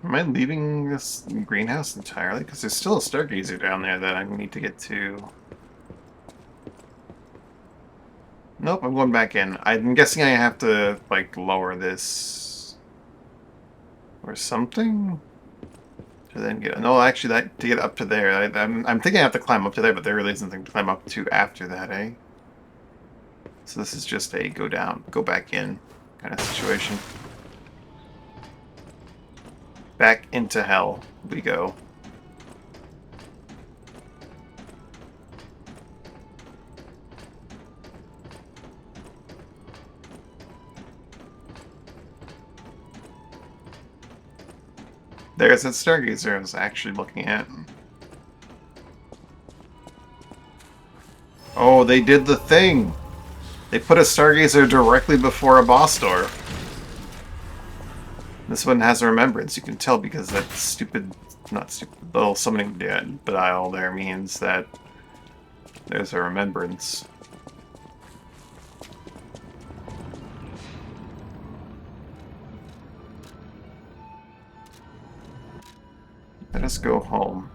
Am I leaving this greenhouse entirely? Because there's still a stargazer down there that I need to get to. Nope, I'm going back in. I'm guessing I have to, like, lower this... or something? To then get... No, actually, that to get up to there, I'm thinking I have to climb up to there, but there really isn't anything to climb up to after that, eh? So this is just a go down, go back in kind of situation. Back into hell we go. There's that stargazer I was actually looking at. Oh, they did the thing! They put a stargazer directly before a boss door. This one has a remembrance, you can tell, because that stupid, not stupid, little summoning dial there means that there's a remembrance. Let us go home.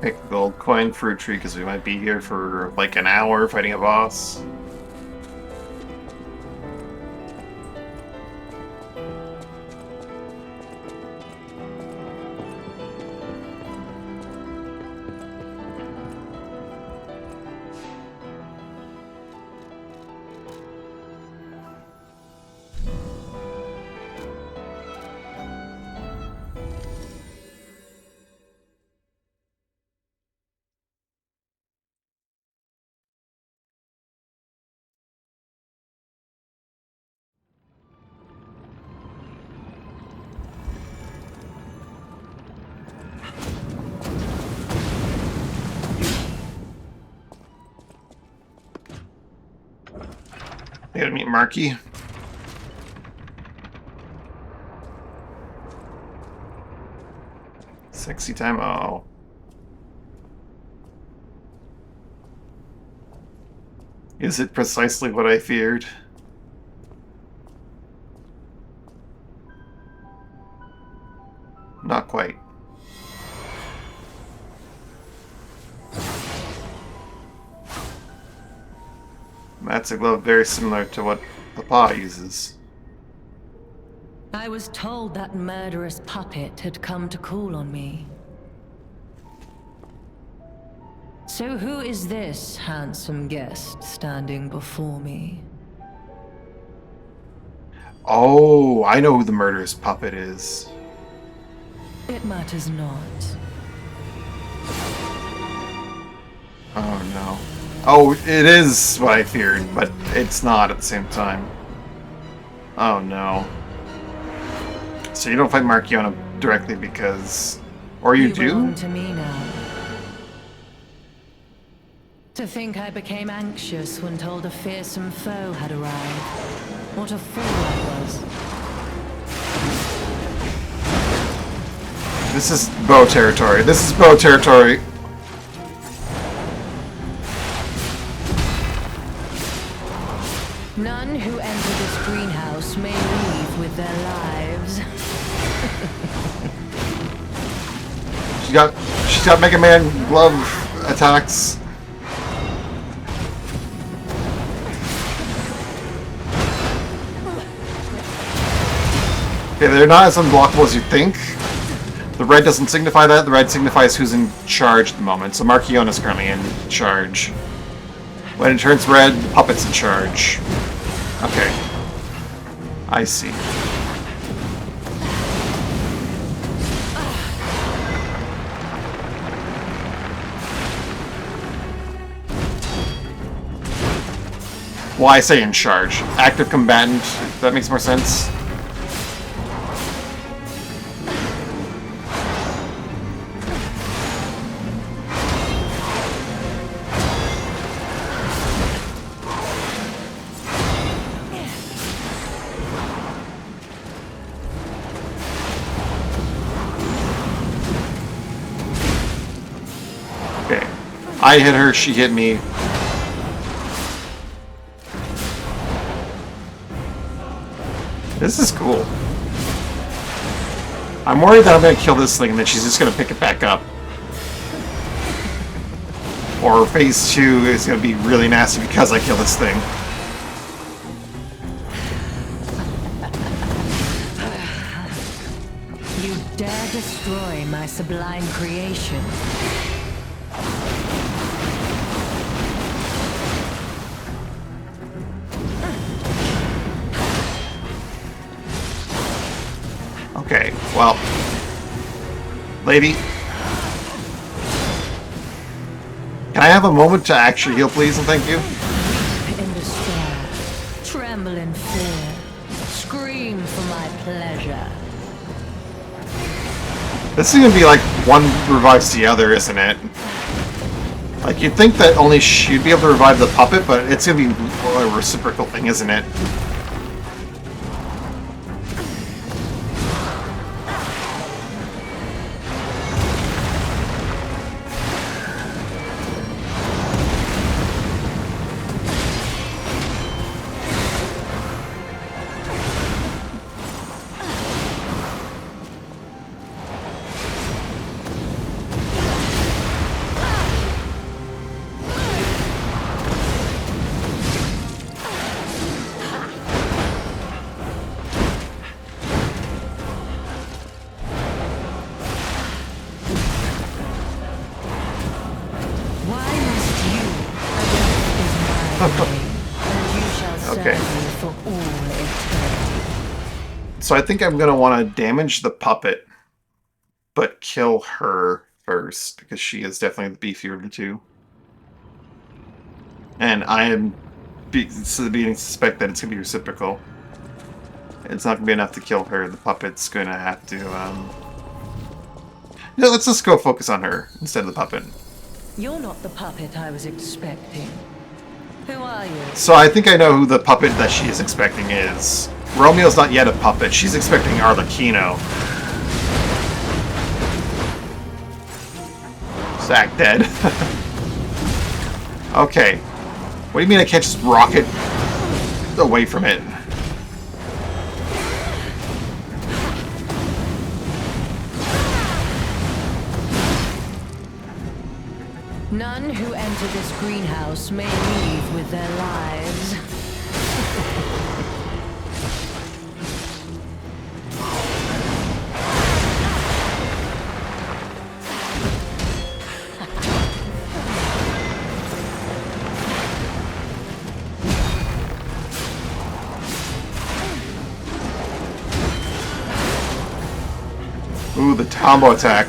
Pick a gold coin for a tree because we might be here for like an hour fighting a boss. I gotta meet Marky. Sexy time. Oh. Is it precisely what I feared? Not quite. That's a glove very similar to what Papa uses. I was told that murderous puppet had come to call on me. So who is this handsome guest standing before me? Oh, I know who the murderous puppet is. It matters not. Oh no. Oh, it is what I feared, but it's not at the same time. Oh no. So you don't fight Marchiona directly because... Or you do? belong to me now. To think I became anxious when told a fearsome foe had arrived. What a fool I was. This is bow territory. This is bow territory. None who enter this greenhouse may leave with their lives. She's got Mega Man glove attacks. Okay, they're not as unblockable as you think. The red doesn't signify that. The red signifies who's in charge at the moment. So Marchiona is currently in charge. When it turns red, the puppet's in charge. Okay. I see. Why I say in charge. Active combatant, if that makes more sense. Okay. I hit her, she hit me. This is cool. I'm worried that I'm going to kill this thing and then she's just going to pick it back up. Or phase 2 is going to be really nasty because I kill this thing. You dare destroy my sublime creation. Okay, well. Lady. Can I have a moment to actually heal, please, and thank you? In despair, tremble in fear, scream for my pleasure. This is gonna be like one revives the other, isn't it? Like, you'd think that only she'd be able to revive the puppet, but it's gonna be a reciprocal thing, isn't it? Okay. So I think I'm going to want to damage the puppet, but kill her first, because she is definitely the beefier of the two. And I am beginning to suspect that it's going to be reciprocal. It's not going to be enough to kill her. The puppet's going to have to... No, let's just go focus on her instead of the puppet. You're not the puppet I was expecting. Who are you? So I think I know who the puppet that she is expecting is. I think I know who the puppet that she is expecting is. Romeo's not yet a puppet. She's expecting Arlecchino. Zach dead. Okay. What do you mean I can't just rocket away from it? None who enter this greenhouse may leave with their lives. Ooh, the combo attack.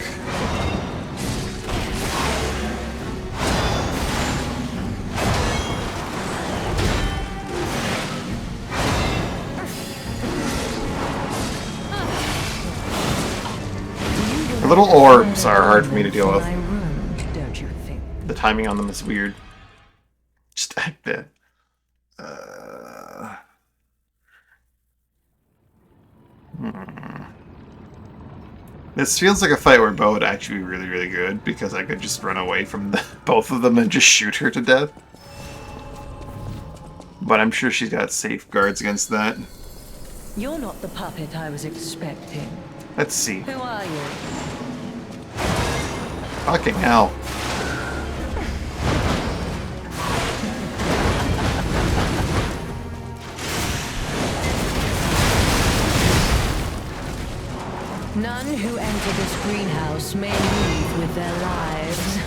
The little orbs are hard for me to deal with. My room, don't you think? The timing on them is weird. Just act bit. This feels like a fight where Bo would actually be really, really good because I could just run away from both of them and just shoot her to death. But I'm sure she's got safeguards against that. You're not the puppet I was expecting. Let's see. Who are you? Fucking hell. None who enter this greenhouse may leave with their lives.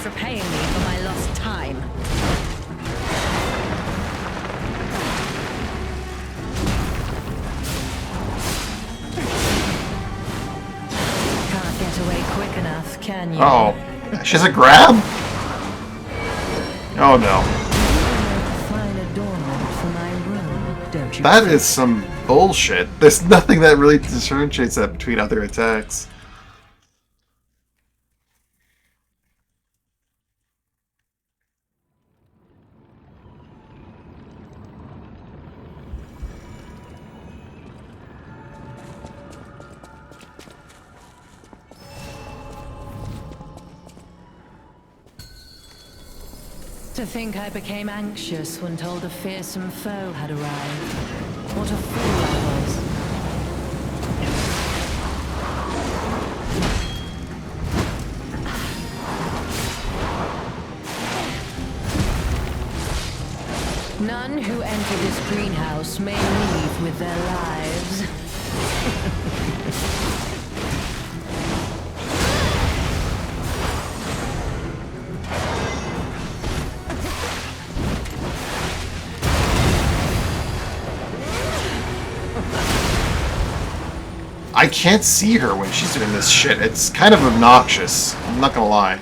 Repaying me for my lost time. Can't get away quick enough, can you? Oh, she has a grab? Oh no. Find adornment for my room, don't you? That is some bullshit. There's nothing that really differentiates that between other attacks. To think I became anxious when told a fearsome foe had arrived. What a fool I was. None who enter this greenhouse may leave with their lives. I can't see her when she's doing this shit. It's kind of obnoxious. I'm not gonna lie.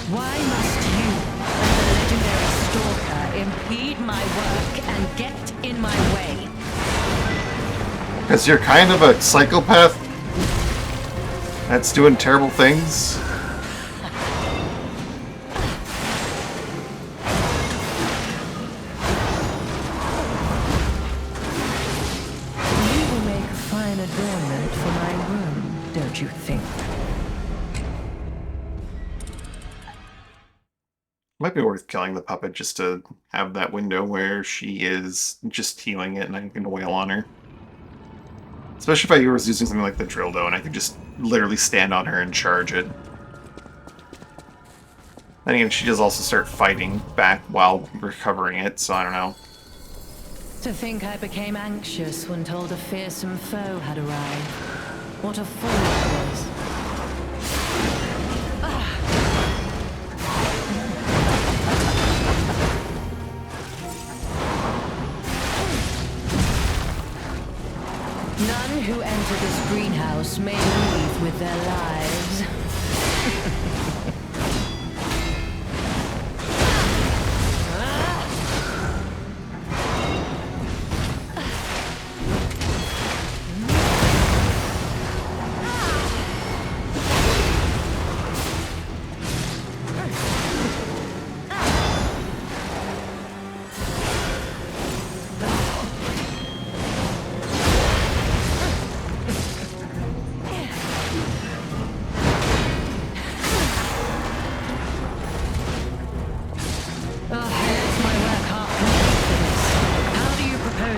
Why must you, as the legendary stalker, impede my work and get in my way? Because you're kind of a psychopath that's doing terrible things. You will make a fine adornment for my room, don't you think? Might be worth killing the puppet just to have that window where she is just healing it and I can wail on her. Especially if I was using something like the drill dough and I could just literally stand on her and charge it. Then again, she does also start fighting back while recovering it, so I don't know. To think I became anxious when told a fearsome foe had arrived. What a fool I was. None who enter this greenhouse may leave with their lives.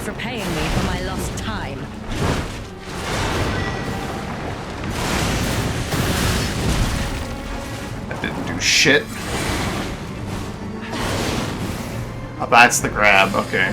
Repaying me for my lost time. That didn't do shit. Oh, that's the grab, okay.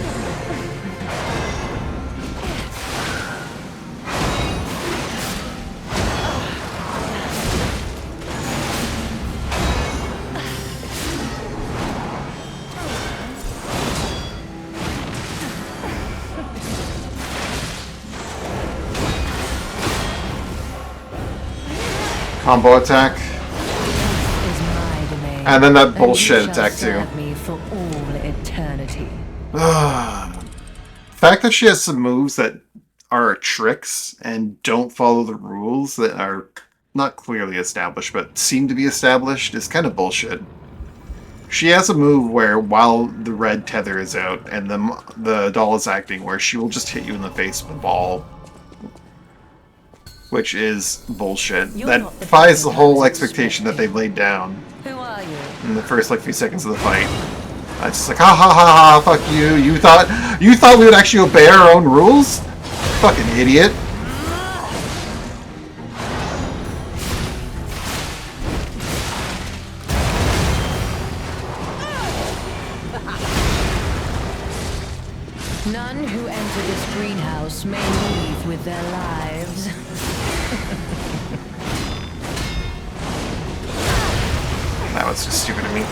Combo attack. Is my domain, And then that and bullshit you shall attack too. serve me for all eternity. The fact that she has some moves that are tricks and don't follow the rules that are not clearly established but seem to be established is kind of bullshit. She has a move where while the red tether is out and the doll is acting, where she will just hit you in the face with a ball. Which is bullshit. You're That not the defies the person whole I was expectation that they've laid down Who are you? in the first like few seconds of the fight. It's just like, ha ha ha ha, fuck you. You thought we would actually obey our own rules? Fucking idiot. None who enter this greenhouse may leave with their lives. That was just stupid of me.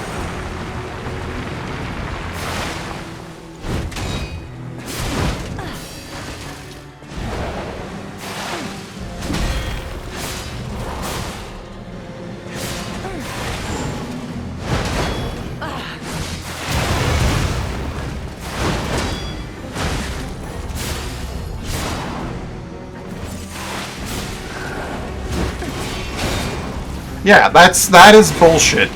Yeah, that is bullshit.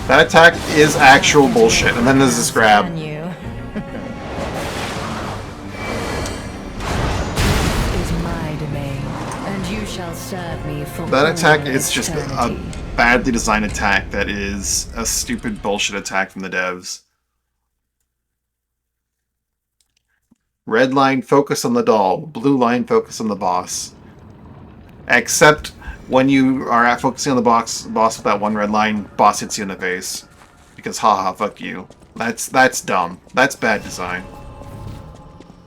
That attack is actual bullshit. And then there's this grab. Can you? Is my domain, and you shall serve me for That all attack is just a eternity. badly designed attack that is a stupid bullshit attack from the devs. Red line, focus on the doll. Blue line, focus on the boss. Except when you are focusing on the boss with that one red line, boss hits you in the face. Because haha, fuck you. That's dumb. That's bad design.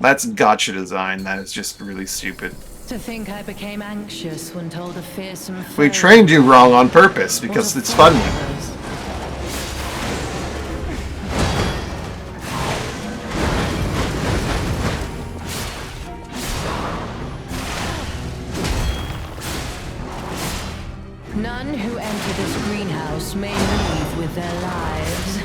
That's gotcha design. That is just really stupid. To think I became anxious when told a fearsome We foe- trained you wrong on purpose because What a it's fool funny. I was. None who enter this greenhouse may leave with their lives.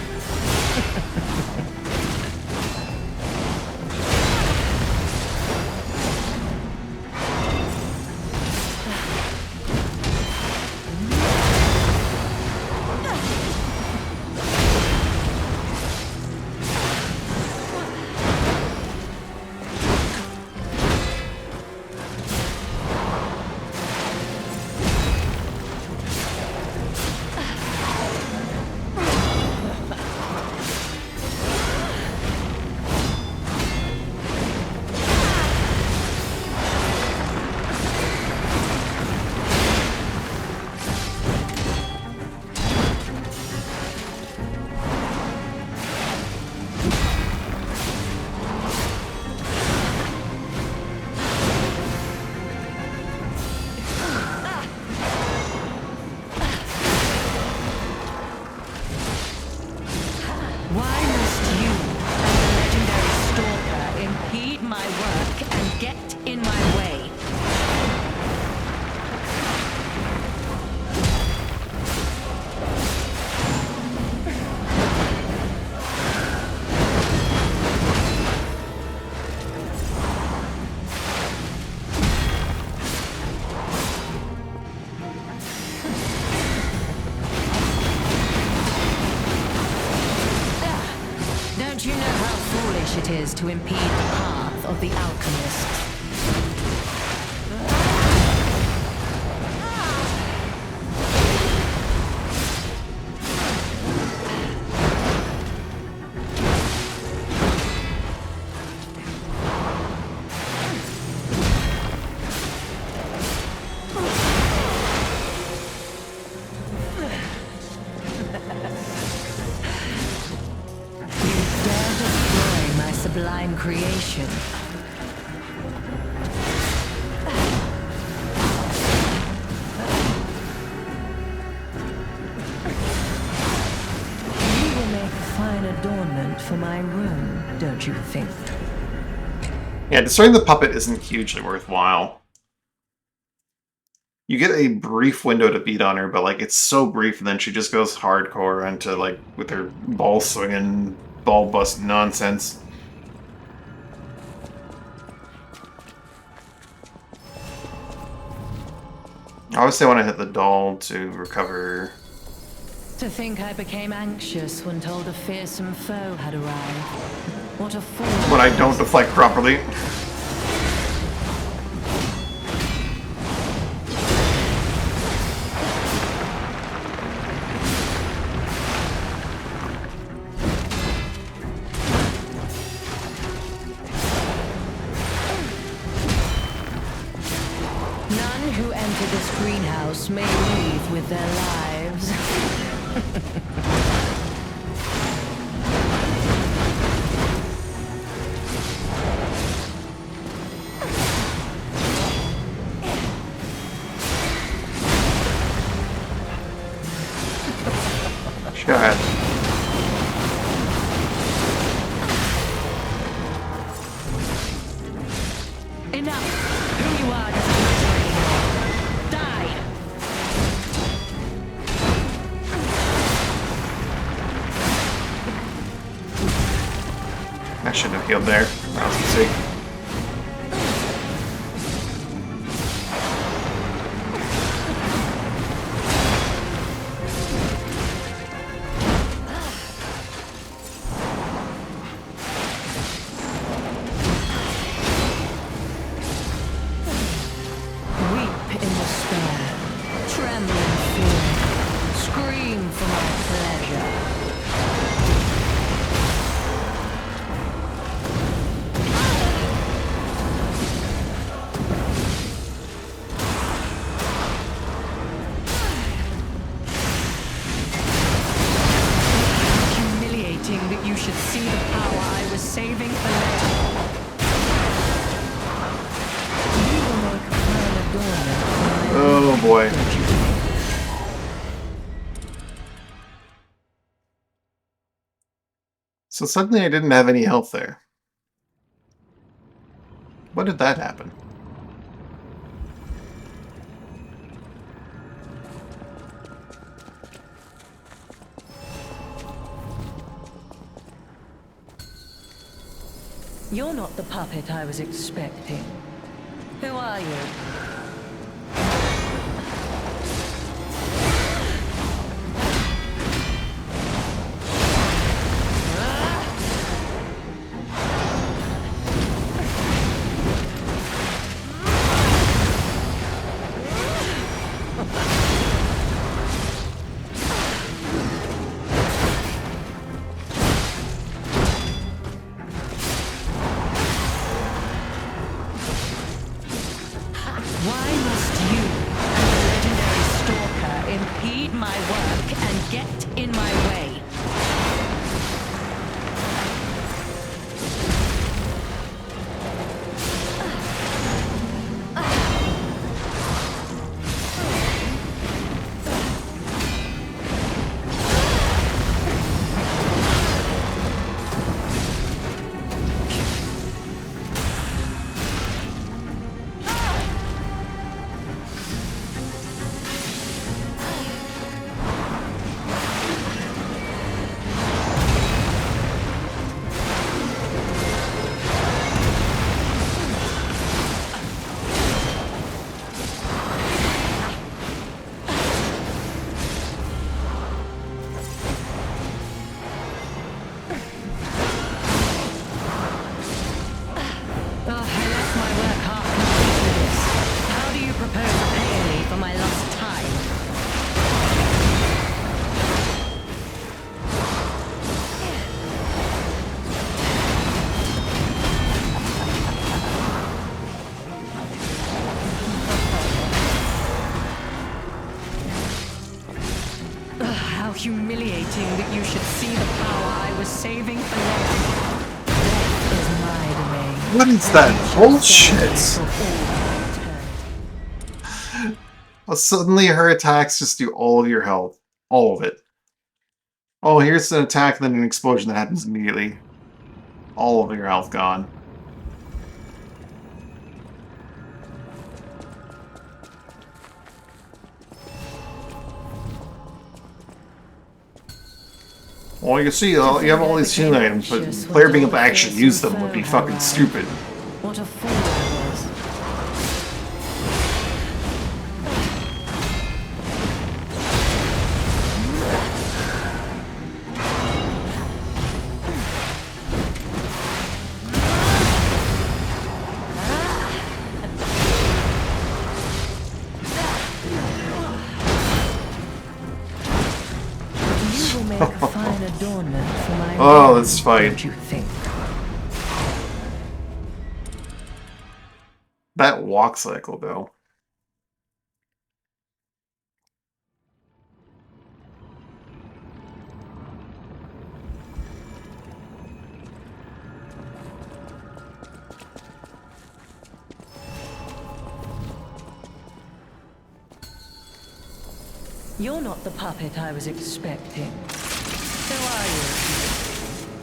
it is to impede the path of the alchemists. Sublime creation. You will make a fine adornment for my room, don't you think? Yeah, destroying the puppet isn't hugely worthwhile. You get a brief window to beat on her, but like it's so brief, and then she just goes hardcore into like with her ball swinging, ball bust nonsense. Obviously, I want to hit the doll to recover. To think I became anxious when told a fearsome foe had arrived. What a fool. When I don't deflect properly. None who enter this greenhouse may leave with their lives. Go ahead. Enough! Who you are doesn't matter anymore. Die! I shouldn't have healed there. That was a mistake. Weep in despair. Tremble in fear. Scream for my pleasure. Humiliating that you should see the power I was saving for later. You will make a fine adornment for my Oh boy. don't you think? So suddenly I didn't have any health there. When did that happen? You're not the puppet I was expecting. Who are you? Why must you and the legendary stalker impede my work and get in my way? humiliating that you should see the power I was saving for later. Death is my domain. What is that bullshit? Well, suddenly her attacks just do all of your health. All of it. Oh, here's an attack, then an explosion that happens immediately. All of your health gone. Well, you can see, you have all these healing items, but the player being able to actually use them would be fucking stupid. What a fool I was. You will make a fine adornment for my Oh, room, that's fine. don't you think? That walk cycle, though. You're not the puppet I was expecting. Who are you?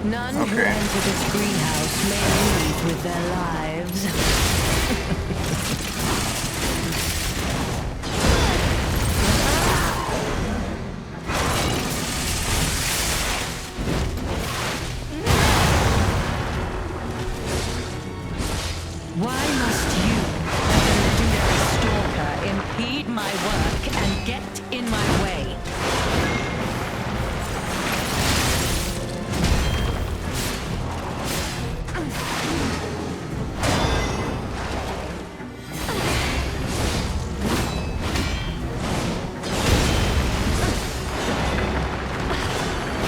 None who Okay. enter this greenhouse may leave with their lives. Why must you, the legendary stalker, impede my work and get in my way?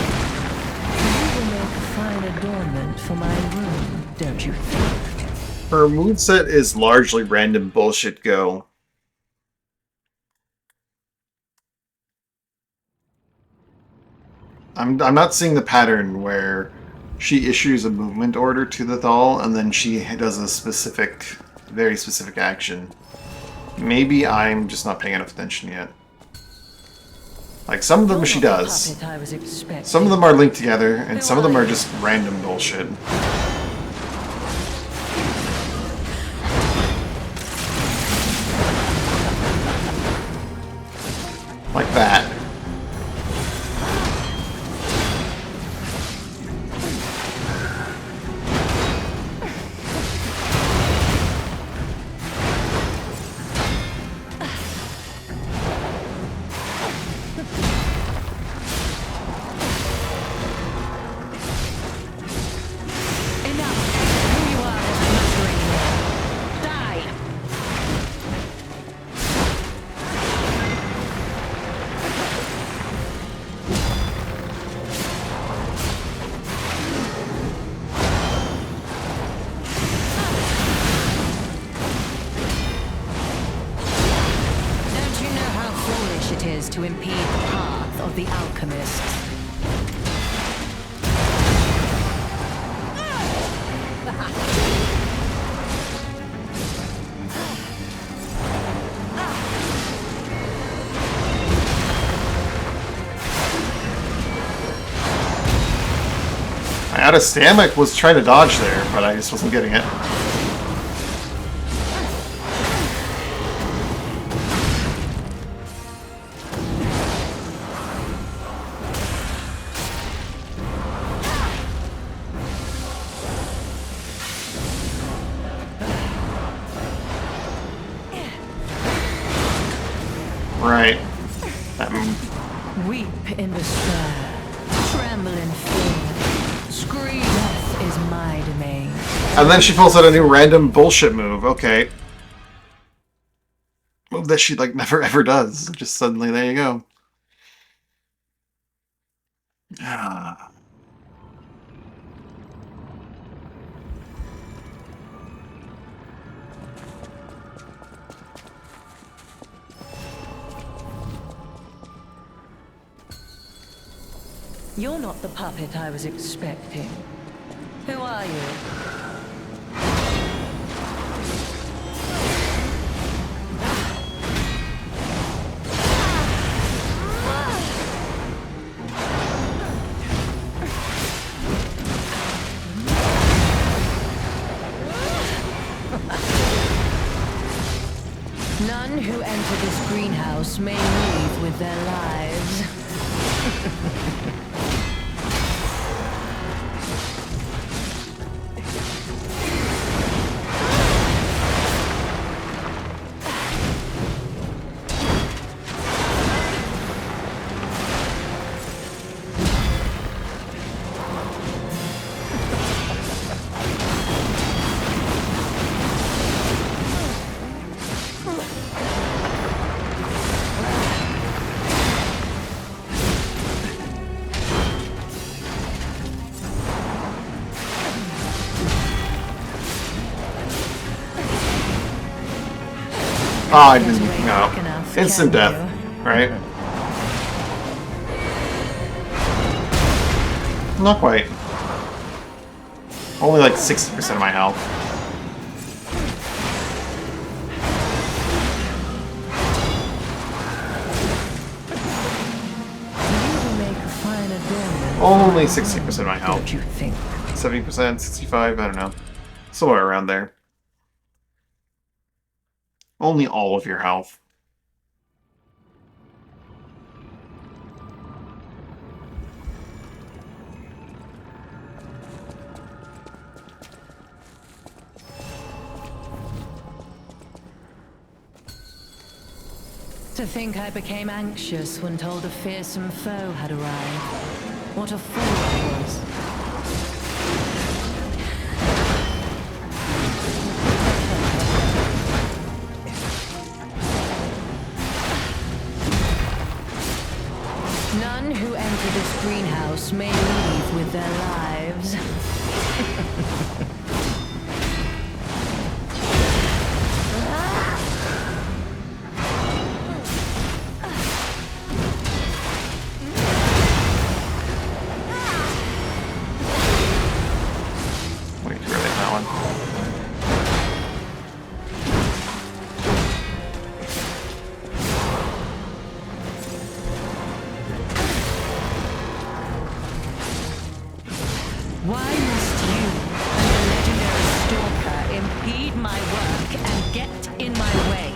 You will make a fine adornment for my room, don't you think? Her moveset is largely random bullshit go. I'm not seeing the pattern where she issues a movement order to the Thal and then she does a specific, very specific action. Maybe I'm just not paying enough attention yet. Like, some of them You're she not the does. puppet I was expecting. Some of them are linked together, and Who some of them are are you? just random bullshit. Like that. Enough! Who you are is mattering here. Die! Don't you know how foolish it is to impede the path of the alchemists? Stamach was trying to dodge there, but I just wasn't getting it. Right. Weep in despair, tremble in fear, scream. Death is my domain. And then she pulls out a new random bullshit move. Okay. Move that she, like, never ever does. Just suddenly, there you go. Ah. You're not the puppet I was expecting. Who are you? None who enter this greenhouse may leave with their lives. Oh, I didn't. No. Instant death, right? Not quite. Only like 60% of my health. Only 60% of my health. Don't you think? 70%, 65, I don't know. Somewhere around there. Only all of your health. To think I became anxious when told a fearsome foe had arrived. What a fool I was. None who enter this greenhouse may leave with their lives. Way too early on that one. Why must you and the legendary stalker impede my work and get in my way?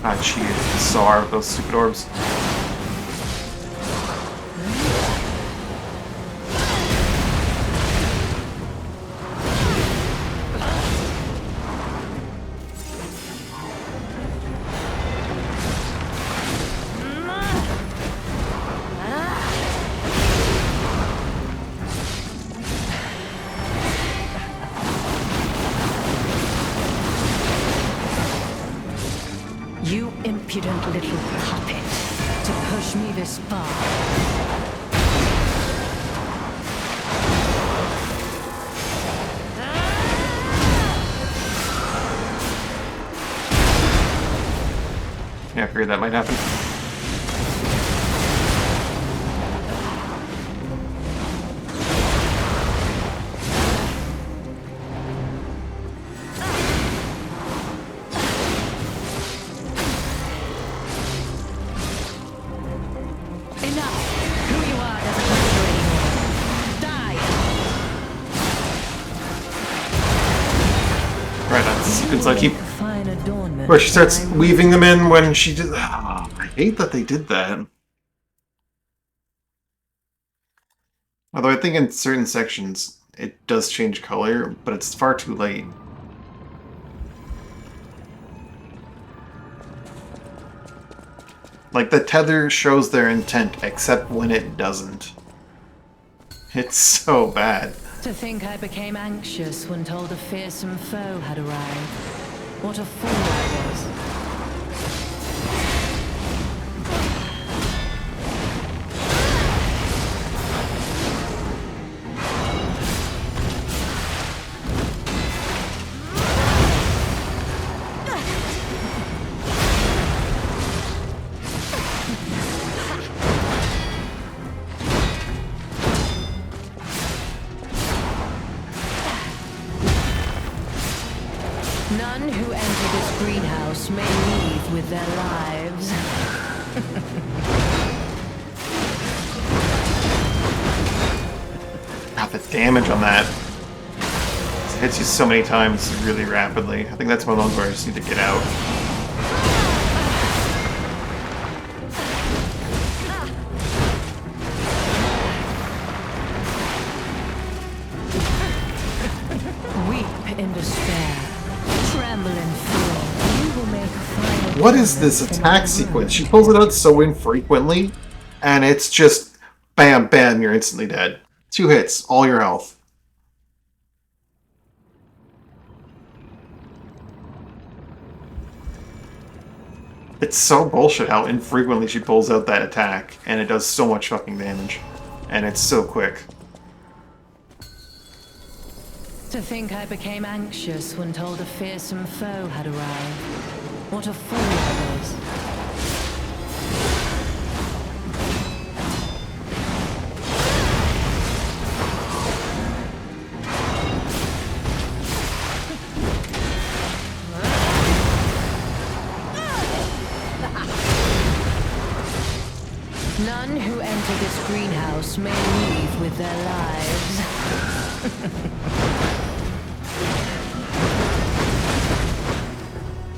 Ah, jeez. So hard with those stupid orbs. You impudent little puppet, to push me this far. Yeah, I figured that might happen. It's like a fine adornment where she starts for my weaving them in when she did. I hate that they did that. Although I think in certain sections it does change color, but it's far too late. Like, the tether shows their intent, except when it doesn't. It's so bad. To think I became anxious when told a fearsome foe had arrived. What a fool I was. None who enter this greenhouse may leave with their lives. God, the damage on that. It hits you so many times really rapidly. I think that's one of those where I just need to get out. Weep in despair. Tremble in fear. You will make a fine What is this attack sequence? She pulls it out so infrequently, and it's just bam, bam, you're instantly dead. 2 hits, all your health. It's so bullshit how infrequently she pulls out that attack, and it does so much fucking damage. And it's so quick. To think I became anxious when told a fearsome foe had arrived. What a fool I was. None who enter this greenhouse may leave with their lives.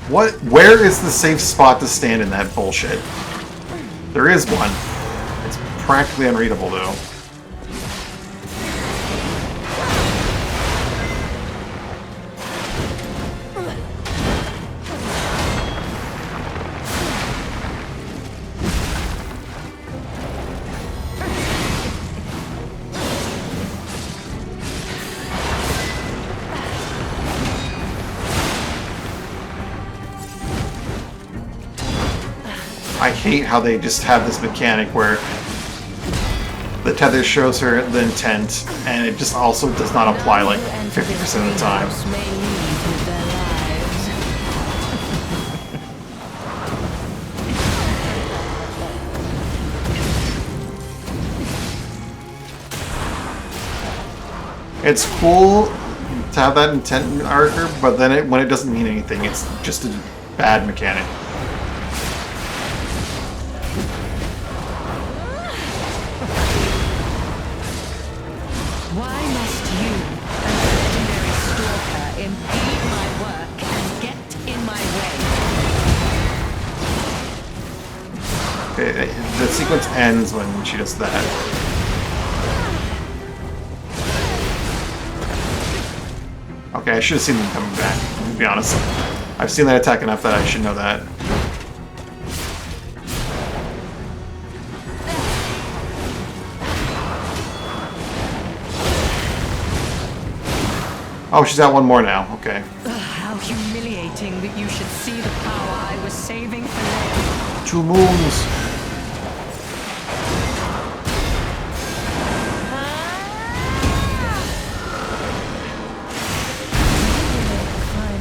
What? Where is the safe spot to stand in that bullshit? There is one. It's practically unreadable, though. I hate how they just have this mechanic where the tether shows her the intent, and it just also does not apply like 50% of the time. It's cool to have that intent marker, but then when it doesn't mean anything, it's just a bad mechanic. Why must you, a legendary stalker, impede my work and get in my way? Okay, the sequence ends when she does that. Okay, I should have seen them coming back, to be honest. I've seen that attack enough that I should know that. Oh, she's got one more now. Okay. How humiliating that you should see the power I was saving for later. 2 moons.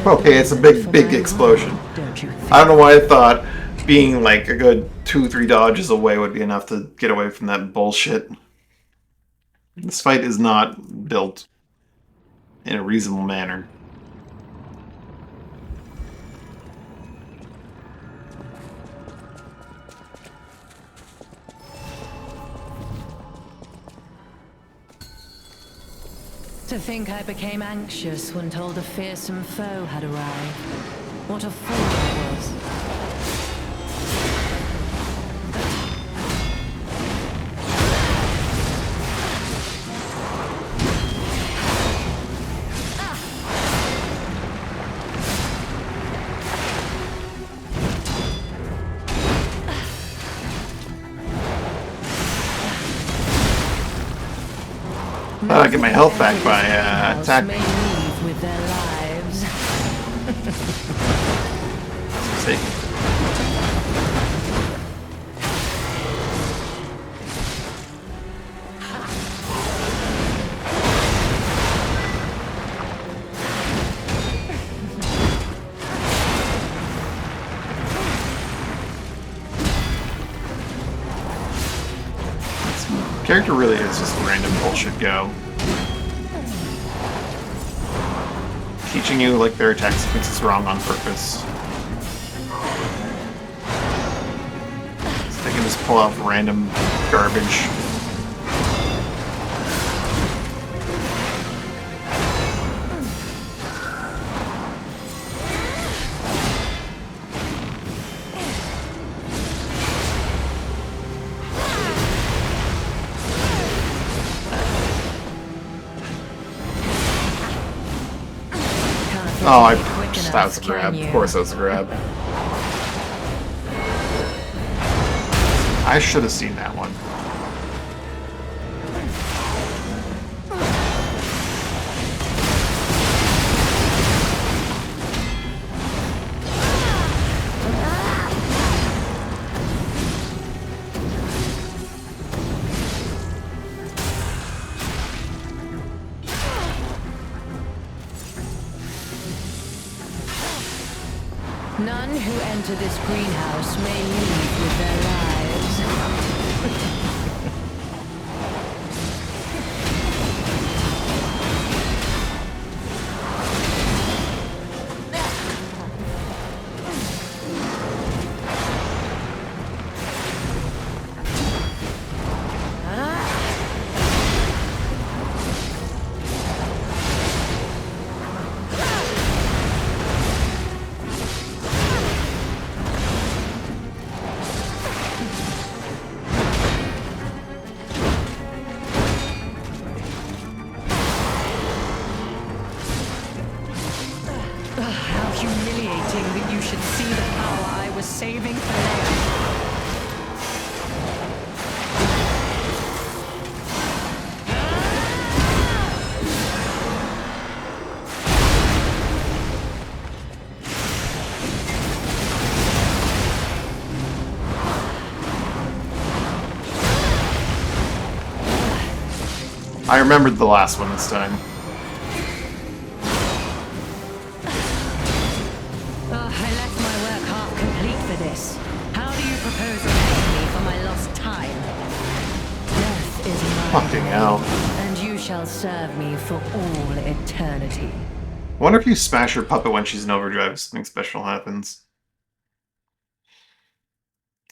Okay, it's a big explosion. I don't know why I thought being like a good 2-3 dodges away would be enough to get away from that bullshit. This fight is not built in a reasonable manner. To think I became anxious when told a fearsome foe had arrived. What a fool I was. I get my health back by attacking. May leave with their lives. See? Character really is just random bullshit go. Teaching you like their attack sequence is wrong on purpose. So they can just pull out random garbage. Oh, that was a grab. Of course that was a grab. I should have seen that one. None who enter this greenhouse may leave with their lives. How humiliating that you should see the power I was saving for later. I remembered the last one this time. I left my work half complete for this. How do you propose repaying me for my lost time? Death is mine. Fucking hell. And you shall serve me for all eternity. I wonder if you smash her puppet when she's in overdrive, something special happens.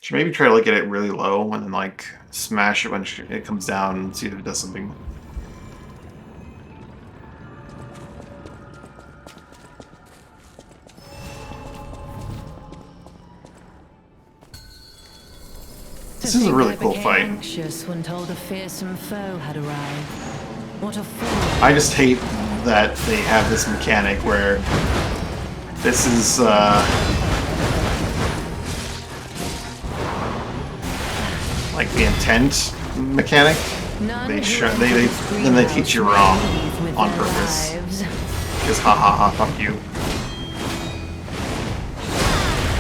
Should maybe try to like get it really low and then like smash it when it comes down and see if it does something. This is a really cool fight. Anxious when told a fearsome foe had arrived. What a fool. I just hate that they have this mechanic where this is like the intent mechanic. Then they teach you wrong on purpose. Just ha ha ha, fuck you.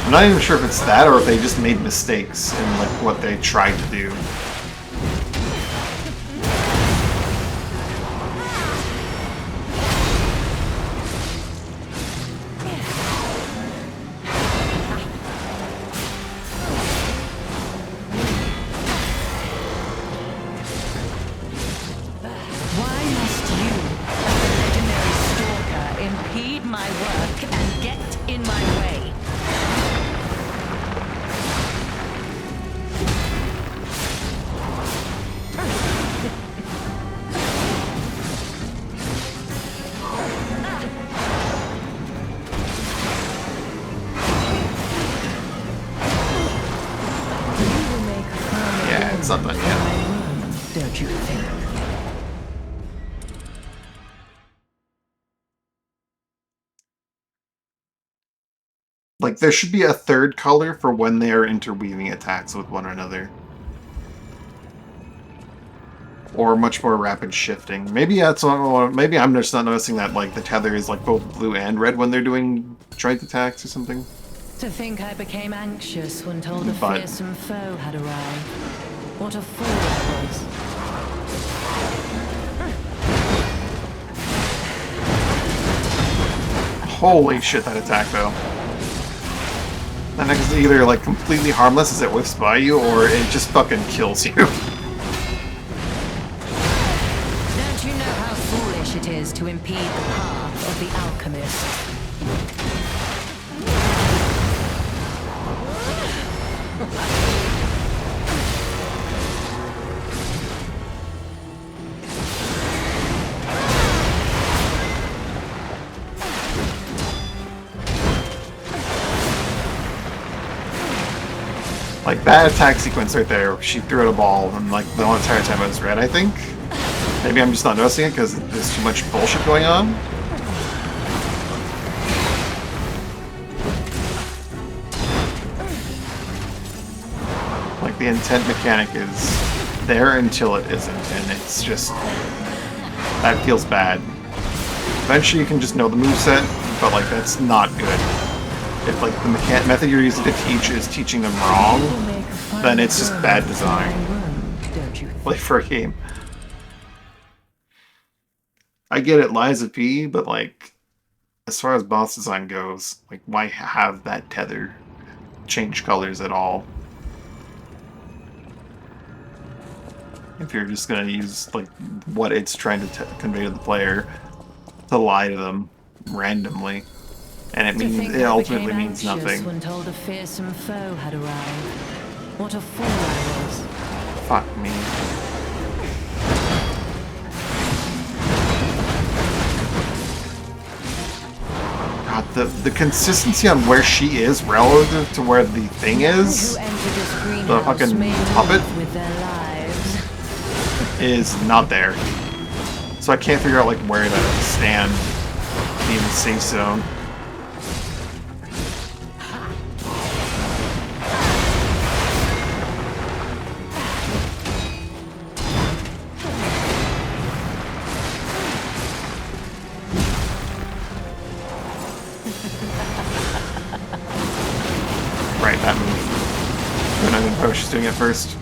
I'm not even sure if it's that or if they just made mistakes in like what they tried to do. Why must you, a legendary stalker, impede my work and get in my way? not done yet. Don't you think? Like, there should be a third color for when they are interweaving attacks with one another. Or much more rapid shifting. Maybe that's not, maybe I'm just not noticing that, like, the tether is like both blue and red when they're doing strength attacks or something. To think I became anxious when told a But- fearsome foe had arrived. What a fool I was. Holy shit, that attack, though. That neck is either, like, completely harmless as it whiffs by you, or it just fucking kills you. Don't you know how foolish it is to impede the path of the alchemist? Like, that attack sequence right there, she threw out a ball, and, like, the whole entire time it was red, I think. Maybe I'm just not noticing it because there's too much bullshit going on. Like, the intent mechanic is there until it isn't, and it's just... that feels bad. Eventually you can just know the moveset, but, like, that's not good. If, like, the method you're using to teach is teaching them wrong, then it's just bad design. Don't you? Like, for a game. I get it, Lies of P, but, like, as far as boss design goes, like, why have that tether change colors at all? If you're just gonna use, like, what it's trying to convey to the player to lie to them randomly. And it means it ultimately means nothing. When told a fearsome foe had arrived. What a fool I was. Fuck me. God, the consistency on where she is relative to where the thing is, Who entered this the greenhouse fucking may puppet, live with their lives. is not there. So I can't figure out, like, where to stand in the safe zone. Right, that move. When I'm in post, she's doing it first.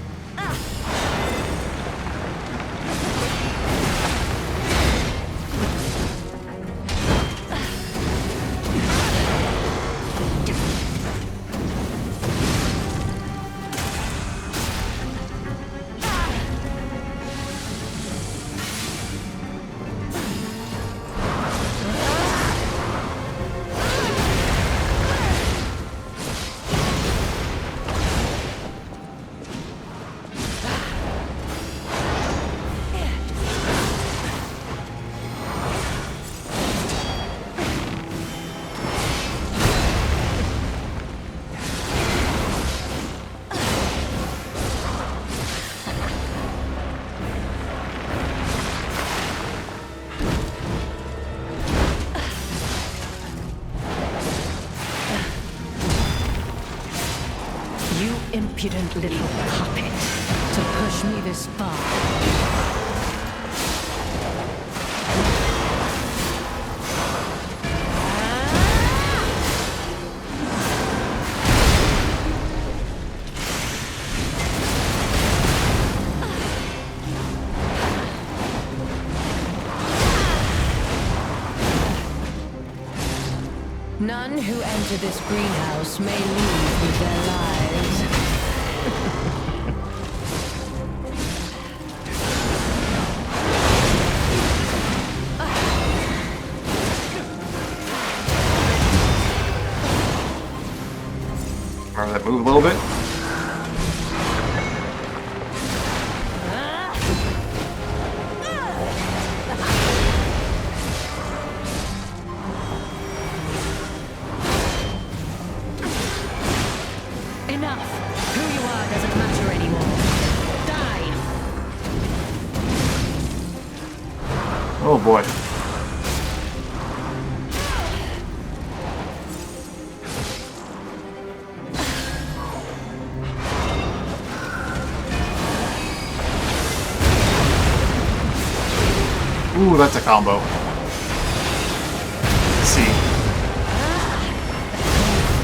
You impudent little puppet. To push me this far. None who enter this greenhouse may leave with their lives. Remember that move a little bit? Enough! Who you are doesn't matter anymore. Die! Oh boy. Ooh, that's a combo. Let's see.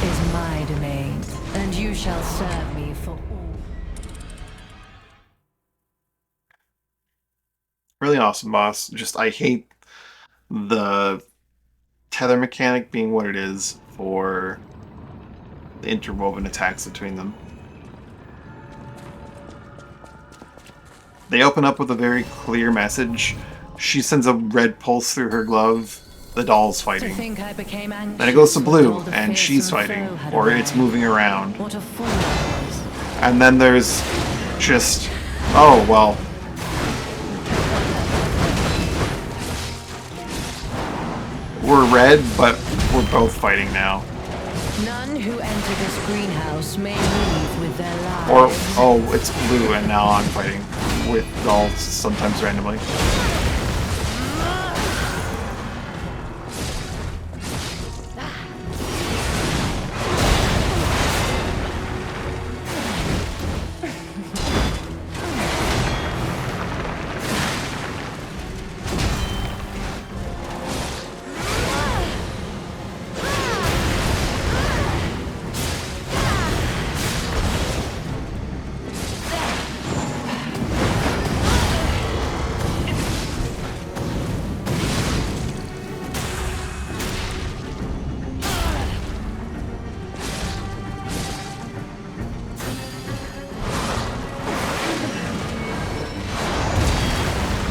Is my domain, and you shall serve me for all. Really awesome boss. Just, I hate the tether mechanic being what it is for the interwoven attacks between them. They open up with a very clear message. She sends a red pulse through her glove. The doll's To fighting. think I became anxious Then it goes to when blue, all the and she's fearsome fighting. foe had Or it's arrived. moving around. What a fool I was. And then there's just... Oh, well. We're red, but we're both fighting now. None who enter this greenhouse may leave with their lives. Or, oh, it's blue, and now I'm fighting with dolls, sometimes randomly.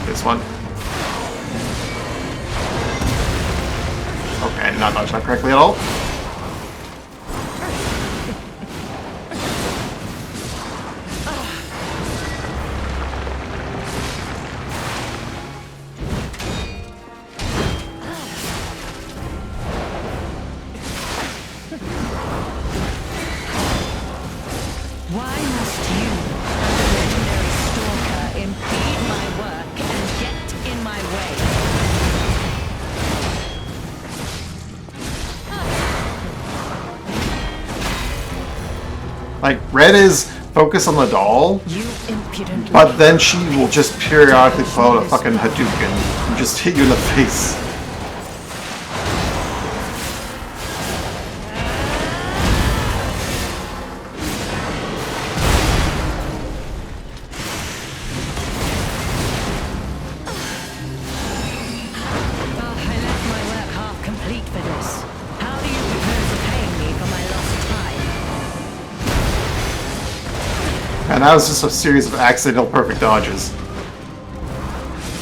This one. Okay, I did not dodge that correctly at all. Why must you, the legendary stalker, impede my work and get in my way? Like, red is focus on the doll, You impudent but then she will just periodically pull out a fucking Hadouken and just hit you in the face. Oh, I left my work half complete for this. How do you propose repaying me for my lost time? And that was just a series of accidental perfect dodges.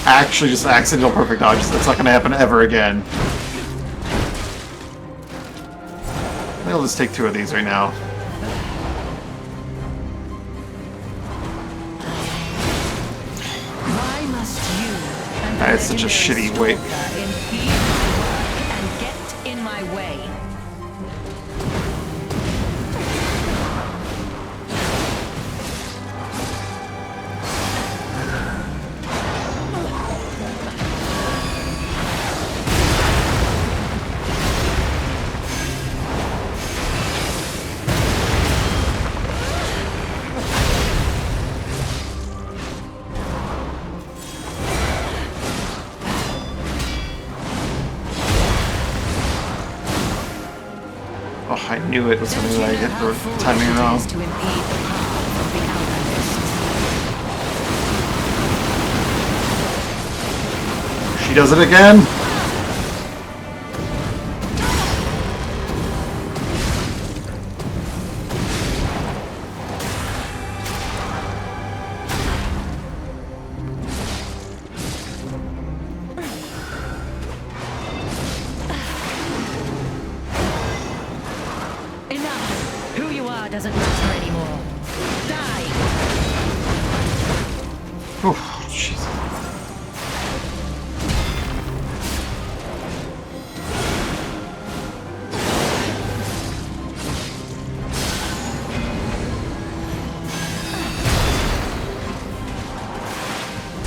Actually, just accidental perfect dodges. That's not going to happen ever again. I'll just take 2 of these right now. Why must you and the That's such a legendary shitty way. stalker impede my work and get in my way? Oh, I knew it was Don't something you that I know hit how the foolish timing it wrong. is to impede the path of the Alchemist? She does it again! Enough! Who you are doesn't matter anymore. Die! Oh, jeez.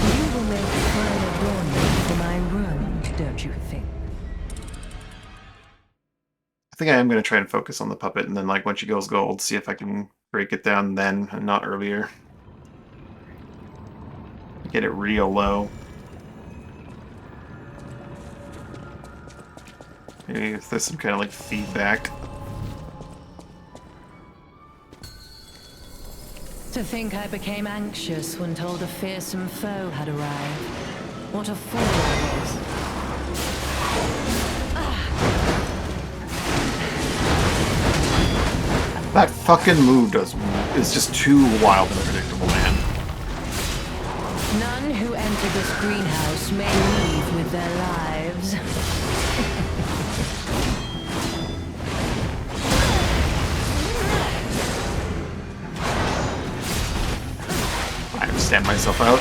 You will make fine adornment for my room. you think? I think I am going to try and focus on the puppet, and then, like, when she goes gold, see if I can break it down then, and not earlier. Get it real low. Maybe if there's some kind of, like, feedback. To think I became anxious when told a fearsome foe had arrived. What a fool I was. That fucking move is just too wild and unpredictable, man. None who enter this greenhouse may leave with their lives. I understand myself out.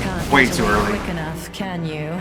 Can't Way get too away early. quick enough, can you?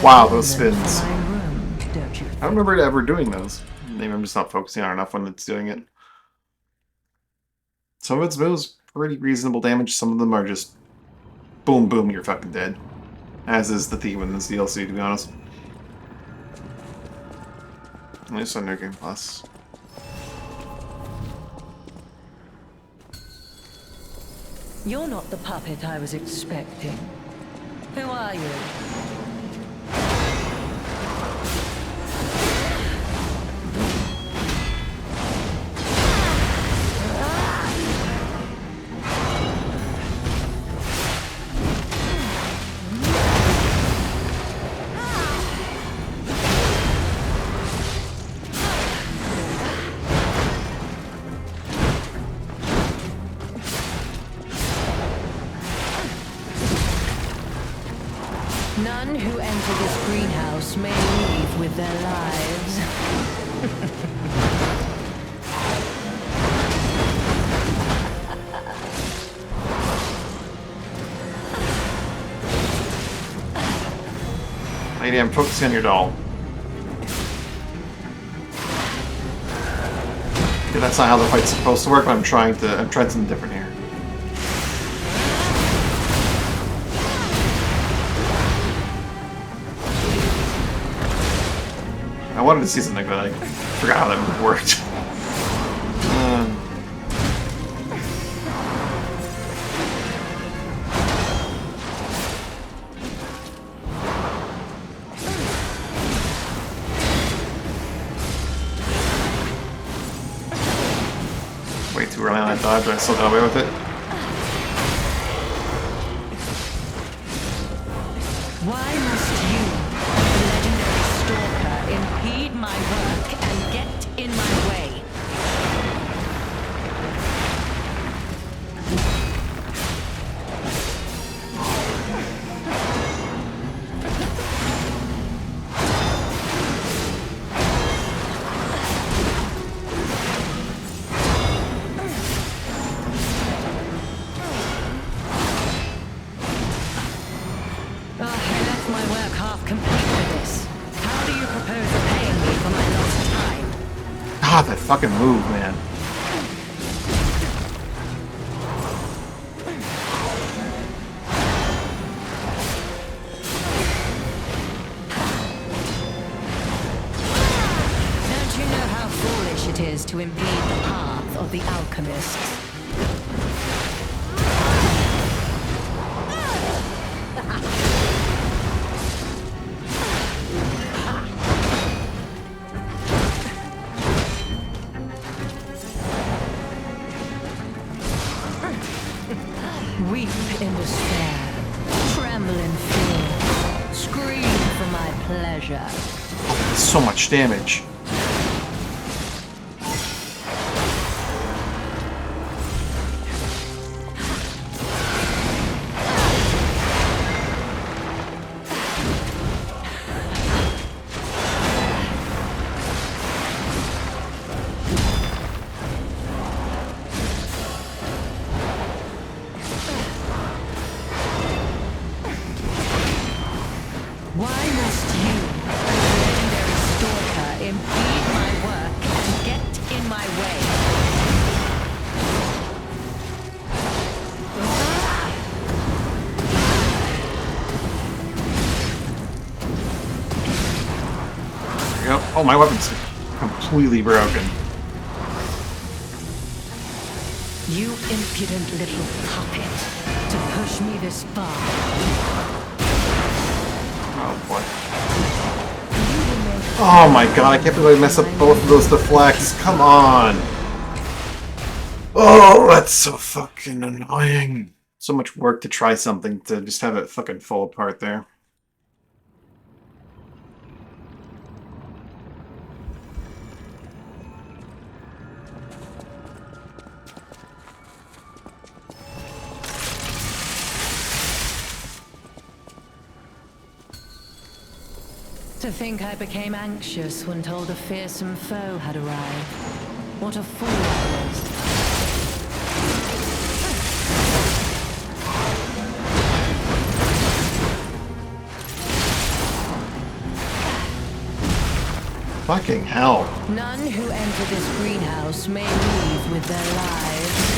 Wow, those spins. My room, don't you? I don't remember it ever doing those. Maybe I'm just not focusing on it enough when it's doing it. Some of its moves pretty reasonable damage, some of them are just boom boom, you're fucking dead. As is the theme in this DLC, to be honest. At least on New Game Plus. You're not the puppet I was expecting. Who are you? None who enter this greenhouse may leave with their lives. Lady, I'm focusing on your doll. Okay, that's not how the fight's supposed to work, but I'm trying something different here. I wanted to see something, but I forgot how that move worked. Way too early on that dodge, but I still got away with it. Why must you, the legendary stalker, impede my work and get in my way? My work half complete for this. How do you propose repaying me for my lost time? Ah, that fucking move, man. it is to impede the path of the alchemists. Weep in despair, tremble in fear, scream for my pleasure. So much damage. Why must you, legendary stalker, impede my work and get in my way? Yep. Oh, my weapon's completely broken. You impudent little puppet, to push me this far. Oh boy. Oh my god, I can't believe I messed up both of those deflects. Come on. Oh, that's so fucking annoying. So much work to try something to just have it fucking fall apart there. To think I became anxious when told a fearsome foe had arrived. What a fool I was. Fucking hell. None who enter this greenhouse may leave with their lives.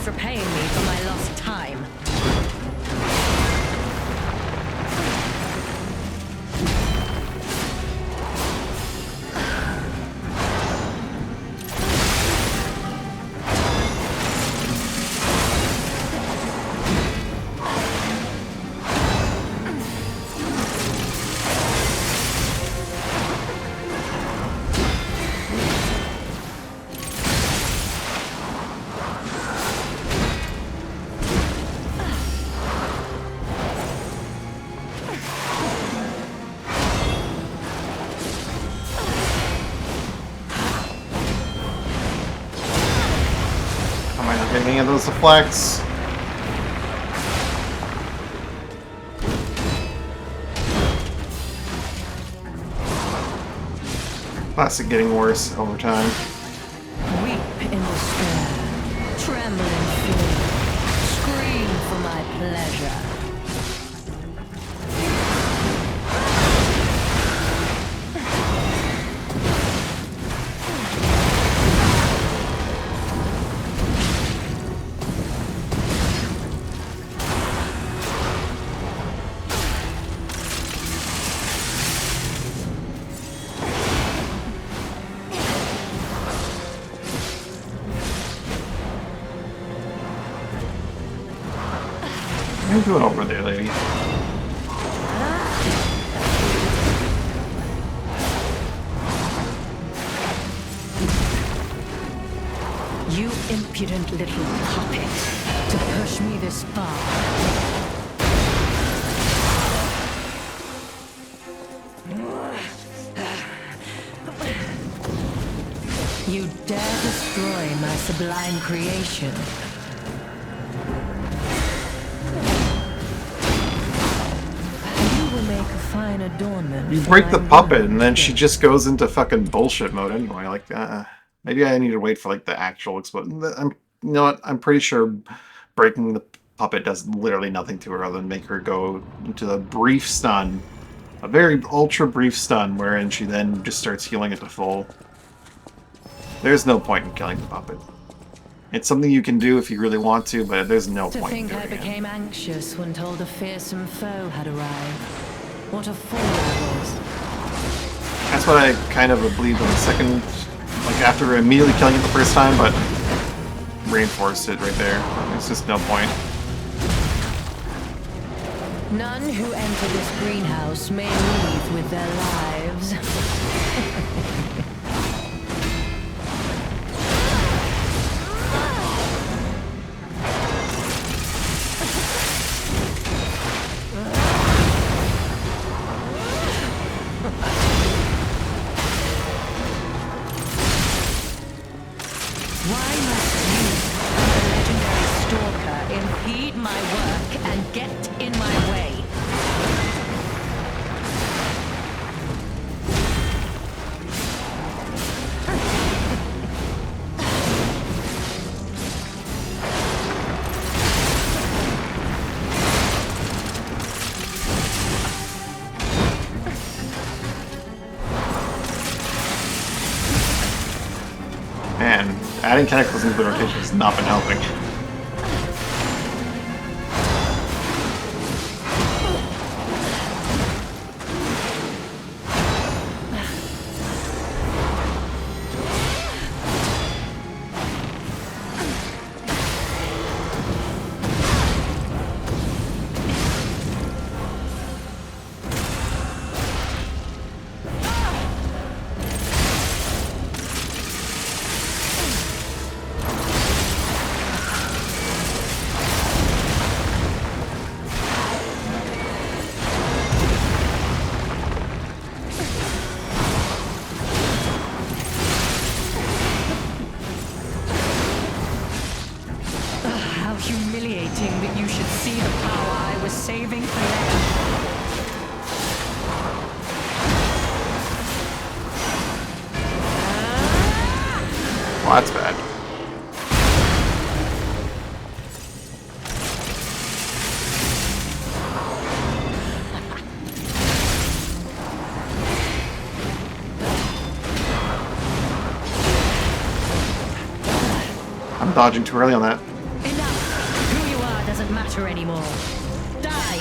Repaying me for my lost time. Any of those deflects? Classic getting worse over time. Weep in despair, tremble in fear, scream for my pleasure. What are you doing over there, lady? You impudent little puppet, to push me this far. You dare destroy my sublime creation. You will make a fine adornment. You for break my the puppet and then room. she just goes into fucking bullshit mode anyway, like that. Maybe I need to wait for like the actual explosion. You know what? I'm pretty sure breaking the puppet does literally nothing to her other than make her go into a brief stun. A very ultra brief stun, wherein she then just starts healing it to full. There's no point in killing the puppet. It's something you can do if you really want to, but there's no To point in think I doing it. became anxious when told a fearsome foe had arrived. What a fool I was. That's what I kind of believed on the second, like after immediately killing it the first time, but reinforced it right there. There's just no point. None who enter this greenhouse may leave with their lives. Why must you, the legendary stalker, impede my work and get in my way? Man, adding tentacles into the rotation has not been helping. How humiliating that you should see the power I was saving for later. Well, that's bad. I'm dodging too early on that. Enough! Who you are doesn't matter anymore. Die!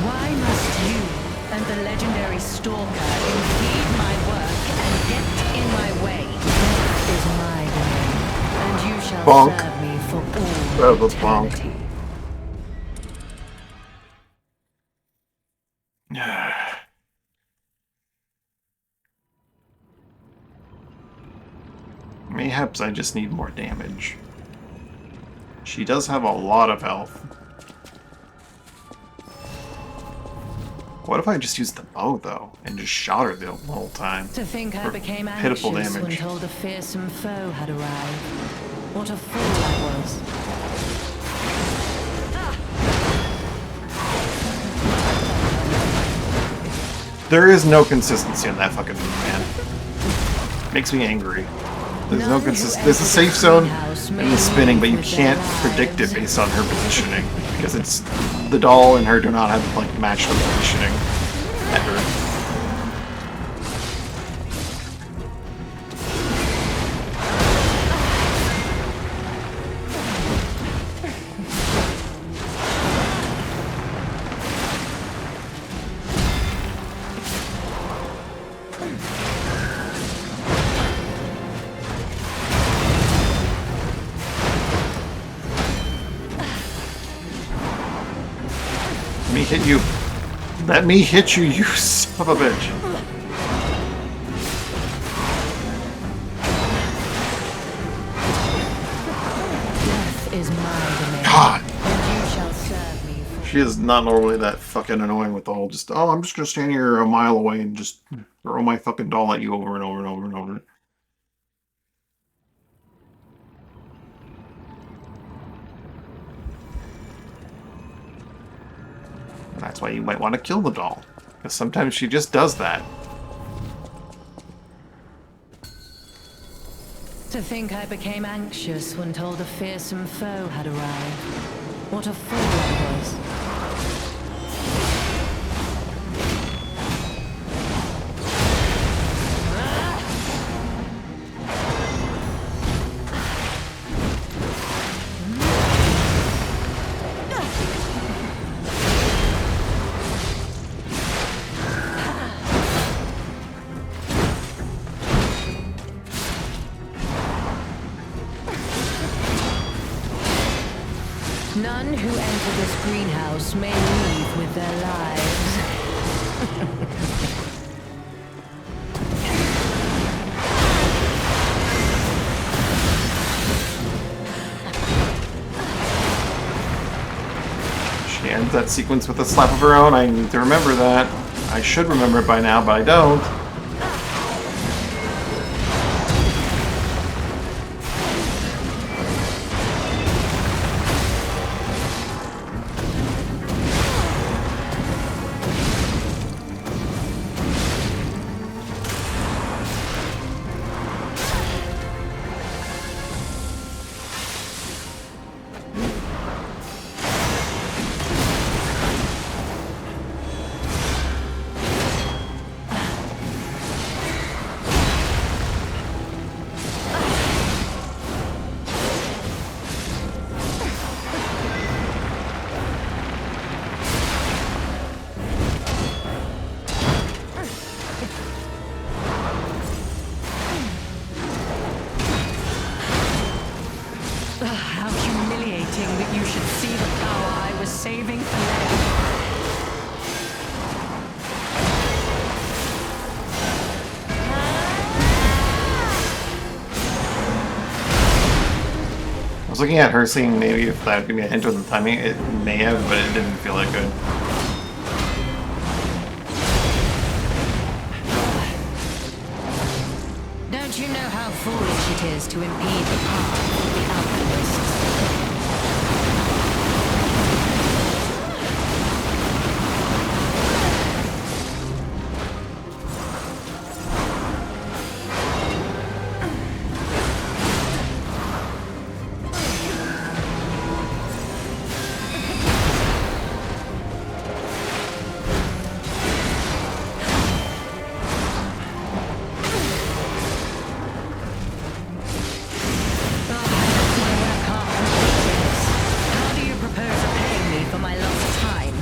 Why must you and the legendary stalker impede my work and get in my way? Death is my domain, and you shall Bonk. serve me for all That was bonk. eternity. Mayhaps I just need more damage. She does have a lot of health. What if I just used the bow, though, and just shot her the whole time? To think I For became pitiful anxious when damage. told a fearsome foe had arrived. What a fool I was. There is no consistency in that fucking move, man. Makes me angry. There's no consistency. There's a safe zone and the spinning, but you can't predict it based on her positioning. Because it's... the doll and her do not have, like, matched up positioning. Ever. Let me hit you. Let me hit you, you son of a bitch. Death is my domain, God. and you shall serve me for She is not normally that fucking annoying with the whole just, oh, I'm just gonna stand here a mile away and just throw my fucking doll at you over and over and over and over. And that's why you might want to kill the doll. Because sometimes she just does that. To think I became anxious when told a fearsome foe had arrived. What a fool I was. None who enter this greenhouse may leave with their lives. She ends that sequence with a slap of her own. I need to remember that. I should remember it by now, but I don't. How humiliating that you should see the power I was saving for later. I was looking at her seeing maybe if that would give me a hint of the timing. It may have, but it didn't feel that good. Don't you know how foolish it is to impede the path of the alchemists? How do you propose repaying me for my lost time?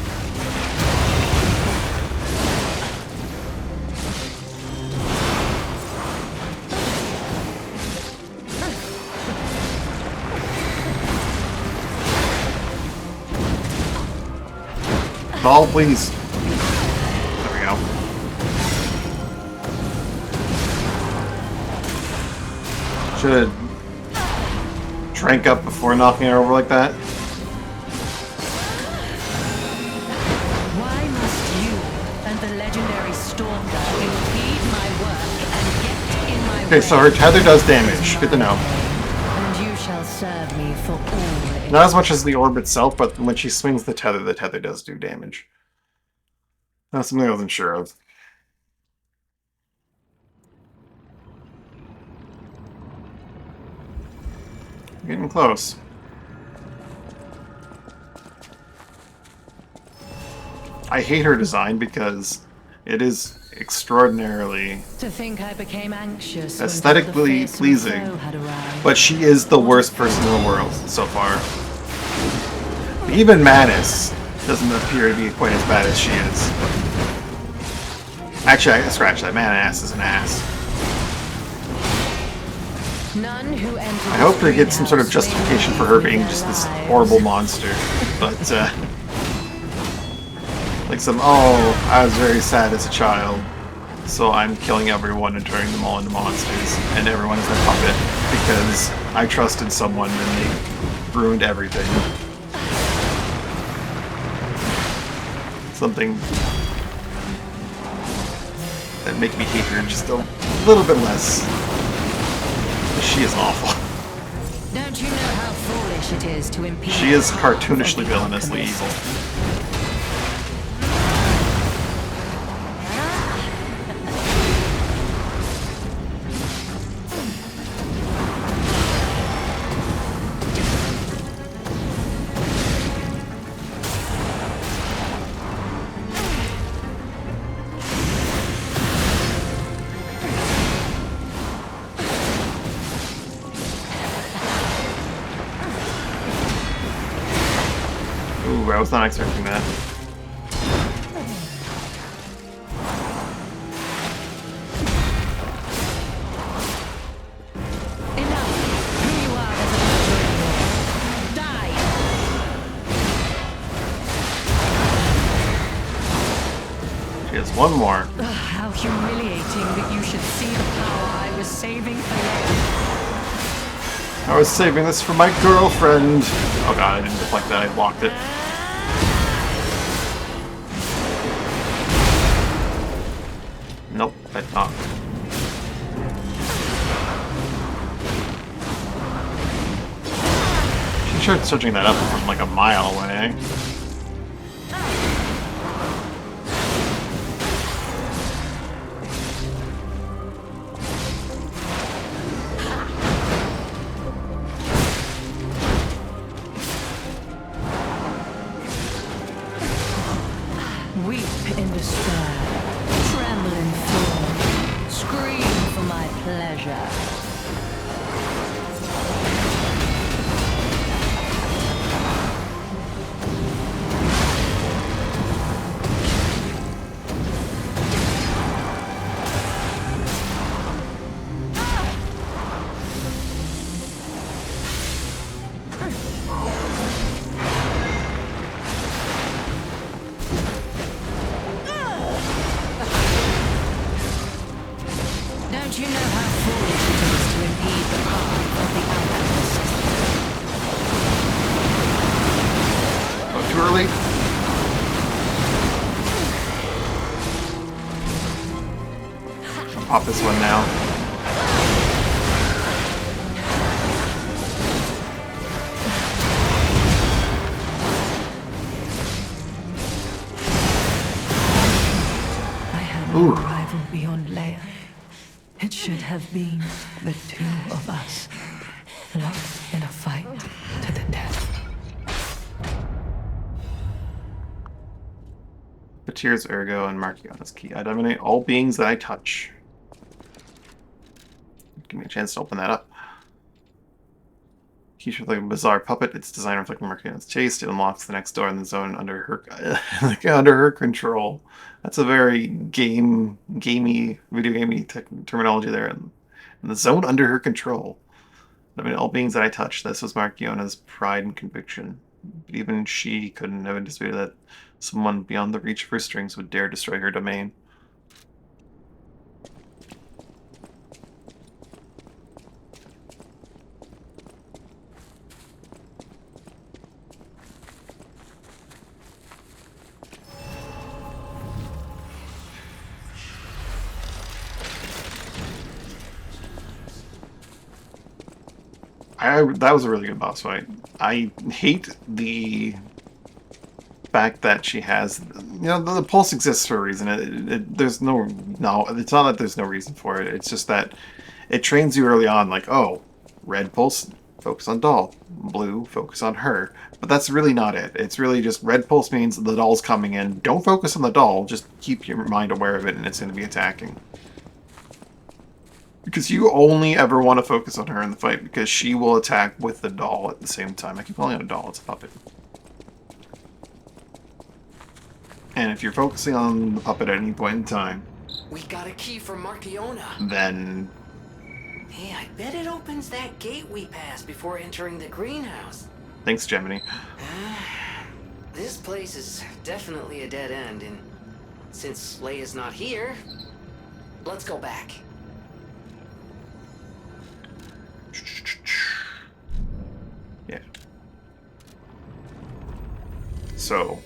Doll, please. There we go. Should have drank up before knocking her over like that. Why must you and the legendary Stalker impede my work and get in my way? Okay, so her tether does damage. Good to know. And you shall serve me for all. Not as much as the orb itself, but when she swings the tether does do damage. That's something I wasn't sure of. Getting close. I hate her design because it is extraordinarily To think I became anxious aesthetically when the fearsome pleasing, foe had arrived. but she is the worst person in the world so far. Even Manus doesn't appear to be quite as bad as she is. Actually, I scratch that. Manus is an ass. None who enter I hope to get some sort of this greenhouse justification may for her leave being with just their this lives. horrible monster. But, like some, oh, I was very sad as a child, so I'm killing everyone and turning them all into monsters, and everyone is my puppet, because I trusted someone and they ruined everything. something that make me hate her just a little bit less. But she is awful. Don't you know how foolish it is to impede? She is the path of cartoonishly the villainously alchemist? evil. Ooh, I was not expecting that. Enough. Who you are doesn't matter anymore. Die. She has one more. Ugh, how humiliating that you should see the power I was saving for later. I was saving this for my girlfriend. Oh god, I didn't deflect that, I blocked it. Nope, I not. She tried searching that up from like a mile away. Weep in despair, tremble in fear, scream for my pleasure. Don't you know how foolish it is to impede the path of the alchemist? Oh, too early? I'll pop this one now. I had Ooh. no rival beyond Leia. It should have been the two of us, locked in a fight to the death. Batir's Ergo and Markiona's Key. I dominate all beings that I touch. Give me a chance to open that up. Key's like a bizarre puppet. Its design reflecting Markiona's taste. It unlocks the next door in the zone under her under her control. That's a very video gamey terminology there. And the zone under her control. I mean, all beings that I touch. This was Markiona's pride and conviction. But even she couldn't have anticipated that someone beyond the reach of her strings would dare destroy her domain. That was a really good boss fight. I hate the fact that she has, the pulse exists for a reason. There's no, it's not that there's no reason for it. It's just that it trains you early on, like, oh, red pulse, focus on doll. Blue, focus on her. But that's really not it. It's really just red pulse means the doll's coming in. Don't focus on the doll, just keep your mind aware of it and it's going to be attacking. Because you only ever want to focus on her in the fight because she will attack with the doll at the same time. I keep calling it a doll, it's a puppet. And if you're focusing on the puppet at any point in time, We got a key for Markiona. then Hey, I bet it opens that gate we passed before entering the greenhouse. thanks, Gemini. This place is definitely a dead end, and since Leia's not here, let's go back. Yeah. So,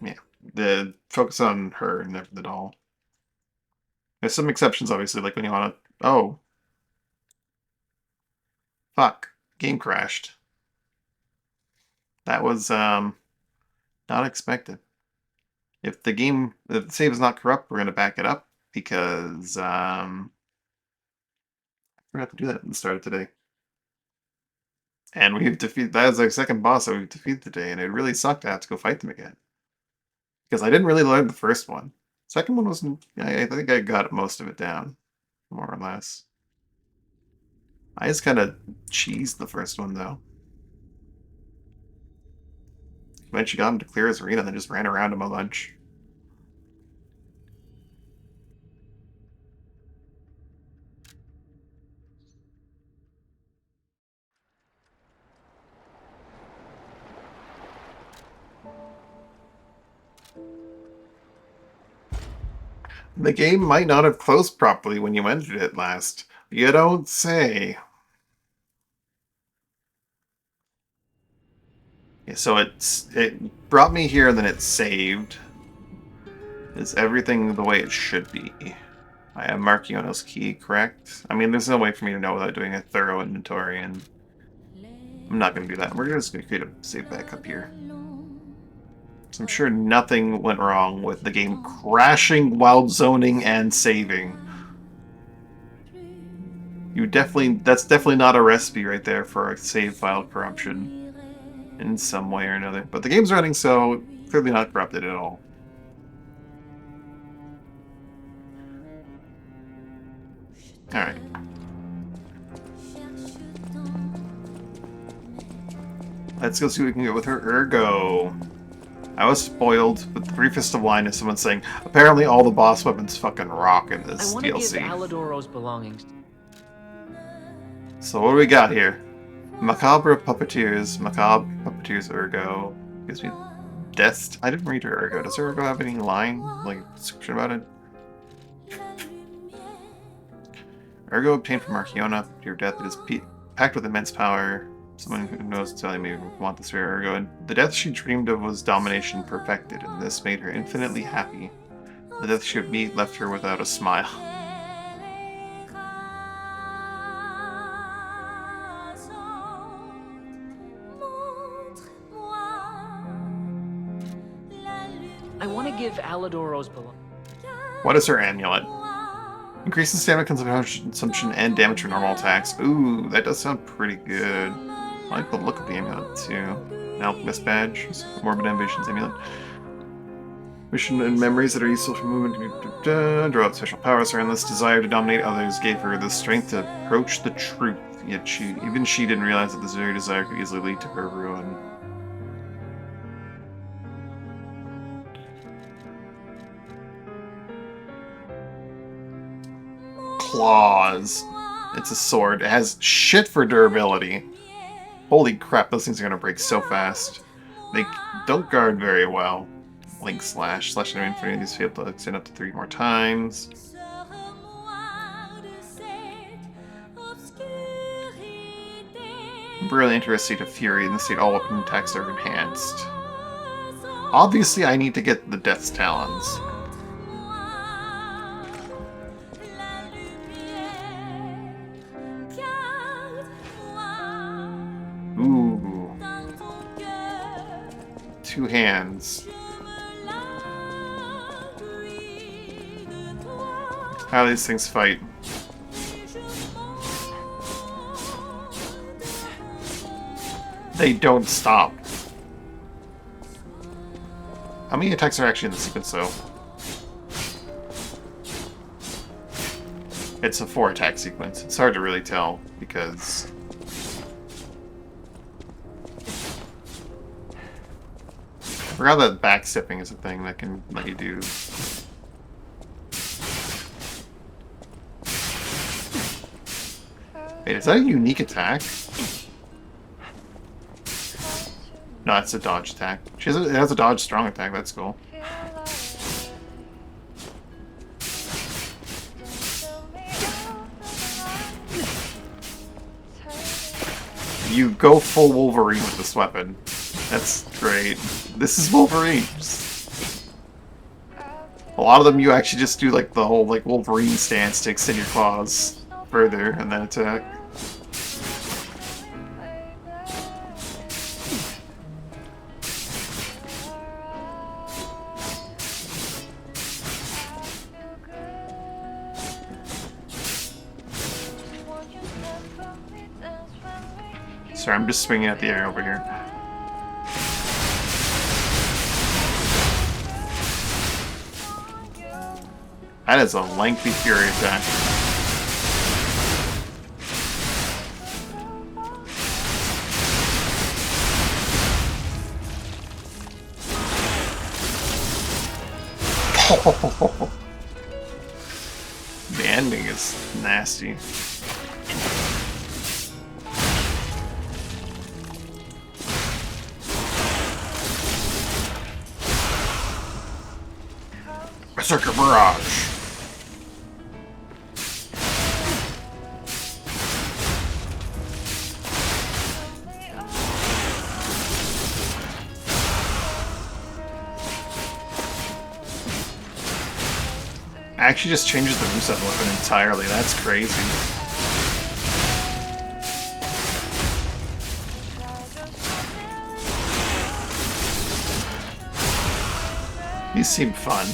yeah. the focus on her and never the doll. There's some exceptions, obviously, like when you want to... Oh. Fuck. Game crashed. That was, not expected. If the save is not corrupt, we're going to back it up, because, I forgot to do that at the start of today. And we've defeated... That was our second boss that we've defeated today, and it really sucked to have to go fight them again. Because I didn't really learn the first one. Second one wasn't... I think I got most of it down, more or less. I just kind of cheesed the first one, though. Eventually got him to clear his arena and then just ran around him a bunch. The game might not have closed properly when you entered it last. You don't say. Yeah, so it brought me here and then it saved. Is everything the way it should be? I have Marchionne's key, correct? I mean, there's no way for me to know without doing a thorough inventory, and I'm not going to do that. We're just going to create a save backup here. So I'm sure nothing went wrong with the game crashing while zoning and saving. That's definitely not a recipe right there for a save file corruption in some way or another. But the game's running, so clearly not corrupted at all. Alright. Let's go see what we can get with her Ergo. I was spoiled with the briefest of line of someone saying, apparently all the boss weapons fucking rock in this I want to give DLC. Alidoro's belongings. So what do we got here? Macabre Puppeteers Ergo. Gives me Death. I didn't read her Ergo. Does her Ergo have any line, like, description about it? Ergo obtained from Marchionne. Your death, it is packed with immense power. Someone who knows telling me want this rare Ergo. And the death she dreamed of was domination perfected, and this made her infinitely happy. The death she would meet left her without a smile. I want to give Alidoro's belongings. What is her amulet? Increases stamina consumption and damage for normal attacks. Ooh, that does sound pretty good. I like the look of the amulet too. An alchemist badge, morbid ambitions amulet. Mission and memories that are useful for movement. Draw out special powers. Her endless desire to dominate others gave her the strength to approach the truth. Yet even she didn't realize that this very desire could easily lead to her ruin. Claws. It's a sword. It has shit for durability. Holy crap, those things are gonna break so fast. They don't guard very well. Link slash. Slash enemy infinity. These field to extend up to 3 more times. Brilliant into a state of fury. In the state, all weapon attacks are enhanced. Obviously, I need to get the Death's Talons. Ooh. 2 hands. How do these things fight? They don't stop. How many attacks are actually in the sequence, though? It's a 4-attack sequence. It's hard to really tell, because... I forgot that backstepping is a thing that can let you do. Wait, is that a unique attack? No, it's a dodge attack. It has a dodge strong attack, that's cool. You go full Wolverine with this weapon. That's great. This is Wolverine. A lot of them you actually just do like the whole like Wolverine stance to extend your claws further and then attack. Sorry, I'm just swinging at the air over here. That is a lengthy Fury attack. The ending is nasty. Berserker Barrage. Actually just changes the moveset weapon entirely. That's crazy. These seem fun.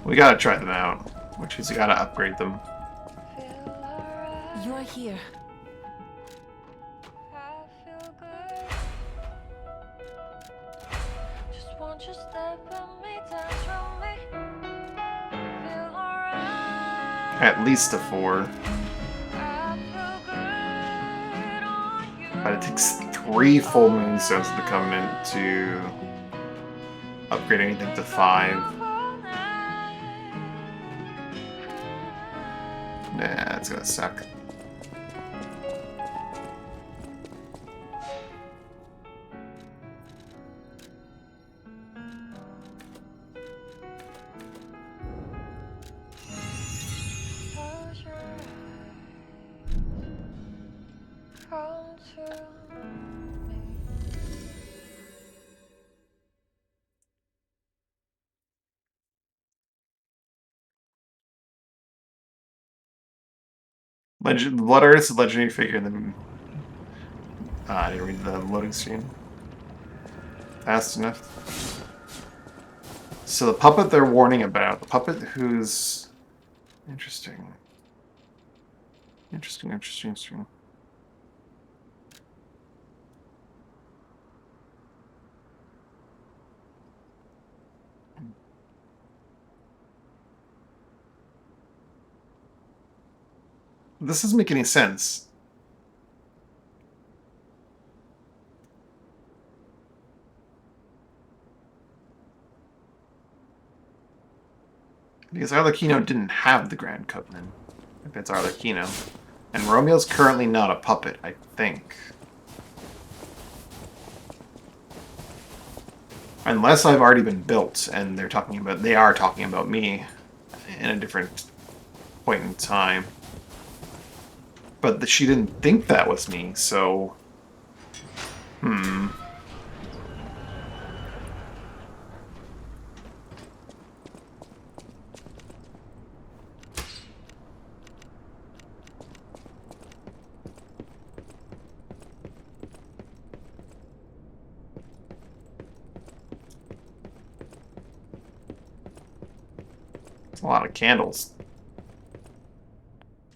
We gotta try them out, which is we gotta upgrade them. You're here. At least a 4. But it takes 3 full moonstones of the Covenant to upgrade anything to 5. Nah, it's gonna suck. Blood Artist is a legendary figure in the... I didn't read the loading screen. Fast enough. So the puppet they're warning about, the puppet who's... Interesting. Interesting. This doesn't make any sense. Because Arlecchino didn't have the Grand Covenant. If it's Arlecchino. And Romeo's currently not a puppet, I think. Unless I've already been built, and they are talking about me in a different point in time. But she didn't think that was me, so... It's a lot of candles.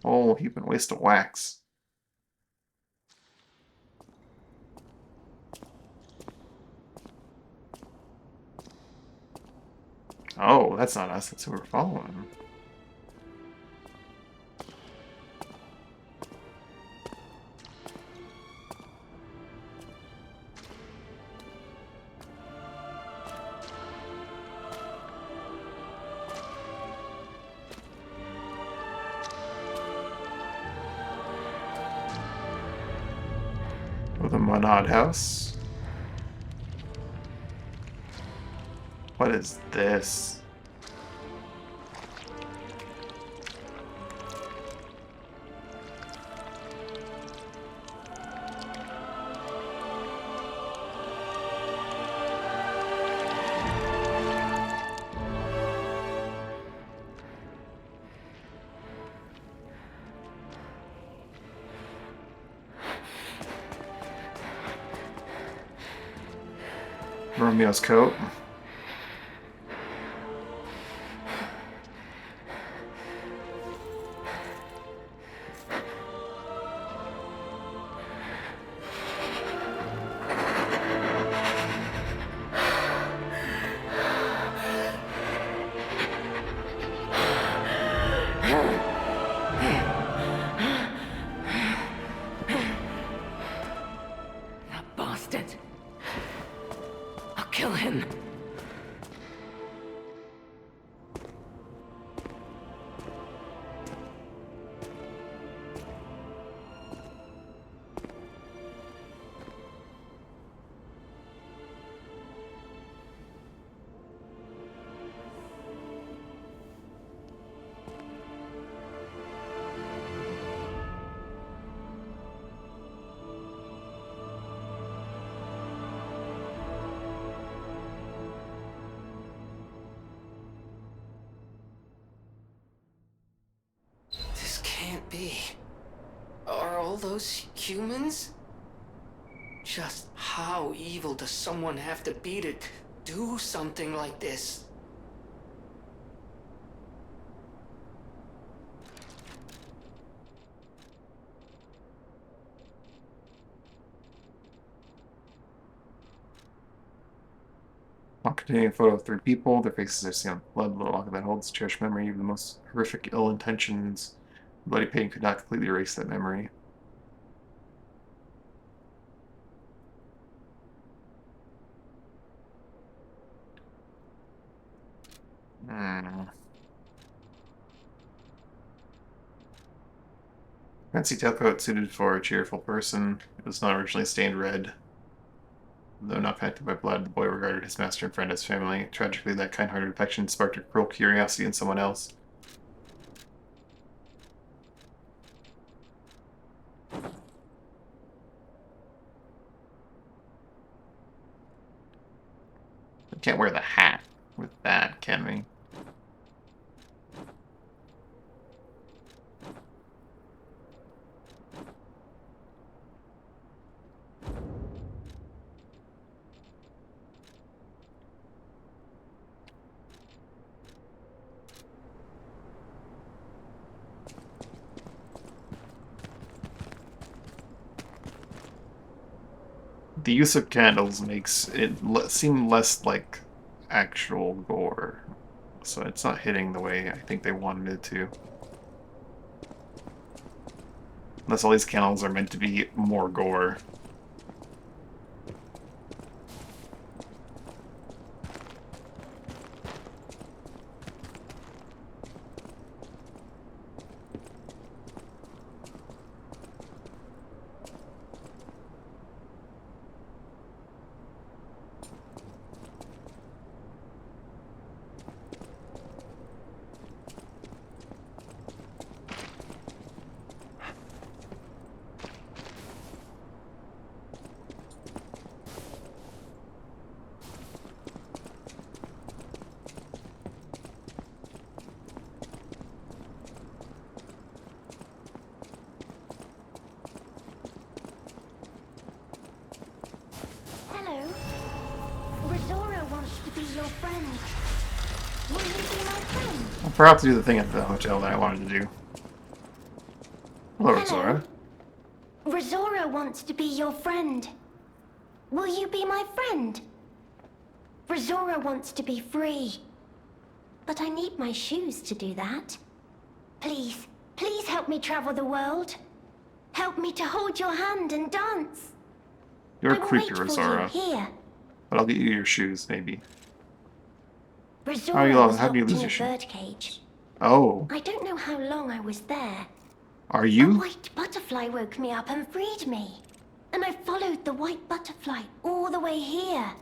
Oh, heaping waste of wax. Oh, that's not us. That's who we're following. The Monad House. What is this? Romeo's coat. That bastard. I'll kill him. This can't be. Are all those humans? Just how evil does someone have to be to do something like this? I'll continue a photo of 3 people. Their faces are seen on blood. The lock that holds a cherished memory of the most horrific ill intentions. Bloody pain could not completely erase that memory. Fancy tailcoat suited for a cheerful person. It was not originally stained red. Though not connected by blood, the boy regarded his master and friend as family. Tragically, that kind-hearted affection sparked a cruel curiosity in someone else. We can't wear the hat with that, can we? The use of candles makes it seem less like actual gore. So it's not hitting the way I think they wanted it to. Unless all these candles are meant to be more gore. Hello. Rosora wants to be your friend. Will you be my friend? I forgot to do the thing at the hotel that I wanted to do. Hello, Rosora. Rosora wants to be your friend. Will you be my friend? Rosora wants to be free. But I need my shoes to do that. Please, please help me travel the world. Help me to hold your hand and dance. You're I a will creepy, wait for you Rosara. here. But I'll get you your shoes, maybe. Rosora was how do you locked lose in your a shoe? birdcage. Oh, I don't know how long I was there. are A you? white butterfly woke me up and freed me. And I followed the white butterfly all the way here.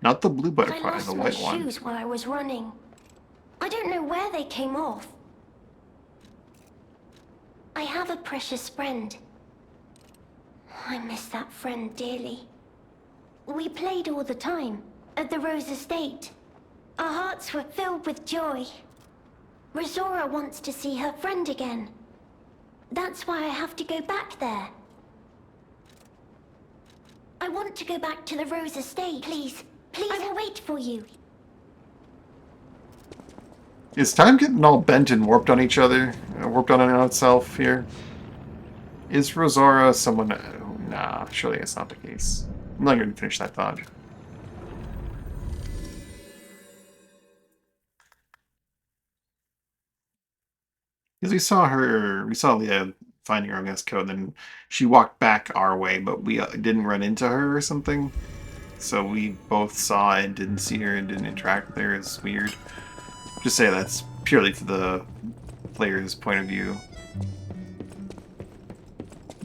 Not the blue But I butterfly, lost the my white one. shoes while I was running. I don't know where they came off. I have a precious friend. I miss that friend dearly. We played all the time at the Rose Estate. Our hearts were filled with joy. Rosora wants to see her friend again. That's why I have to go back there. I want to go back to the Rose Estate. Please, please, I will wait for you. Is time getting all bent and warped on each other? Warped on itself here? Is Rosara someone... Nah, surely that's not the case. I'm not going to finish that thought. Because we saw Leah finding her MS code, and then she walked back our way, but we didn't run into her or something. So we both saw and didn't see her and didn't interact with her. It's weird. Just say that's purely for the player's point of view.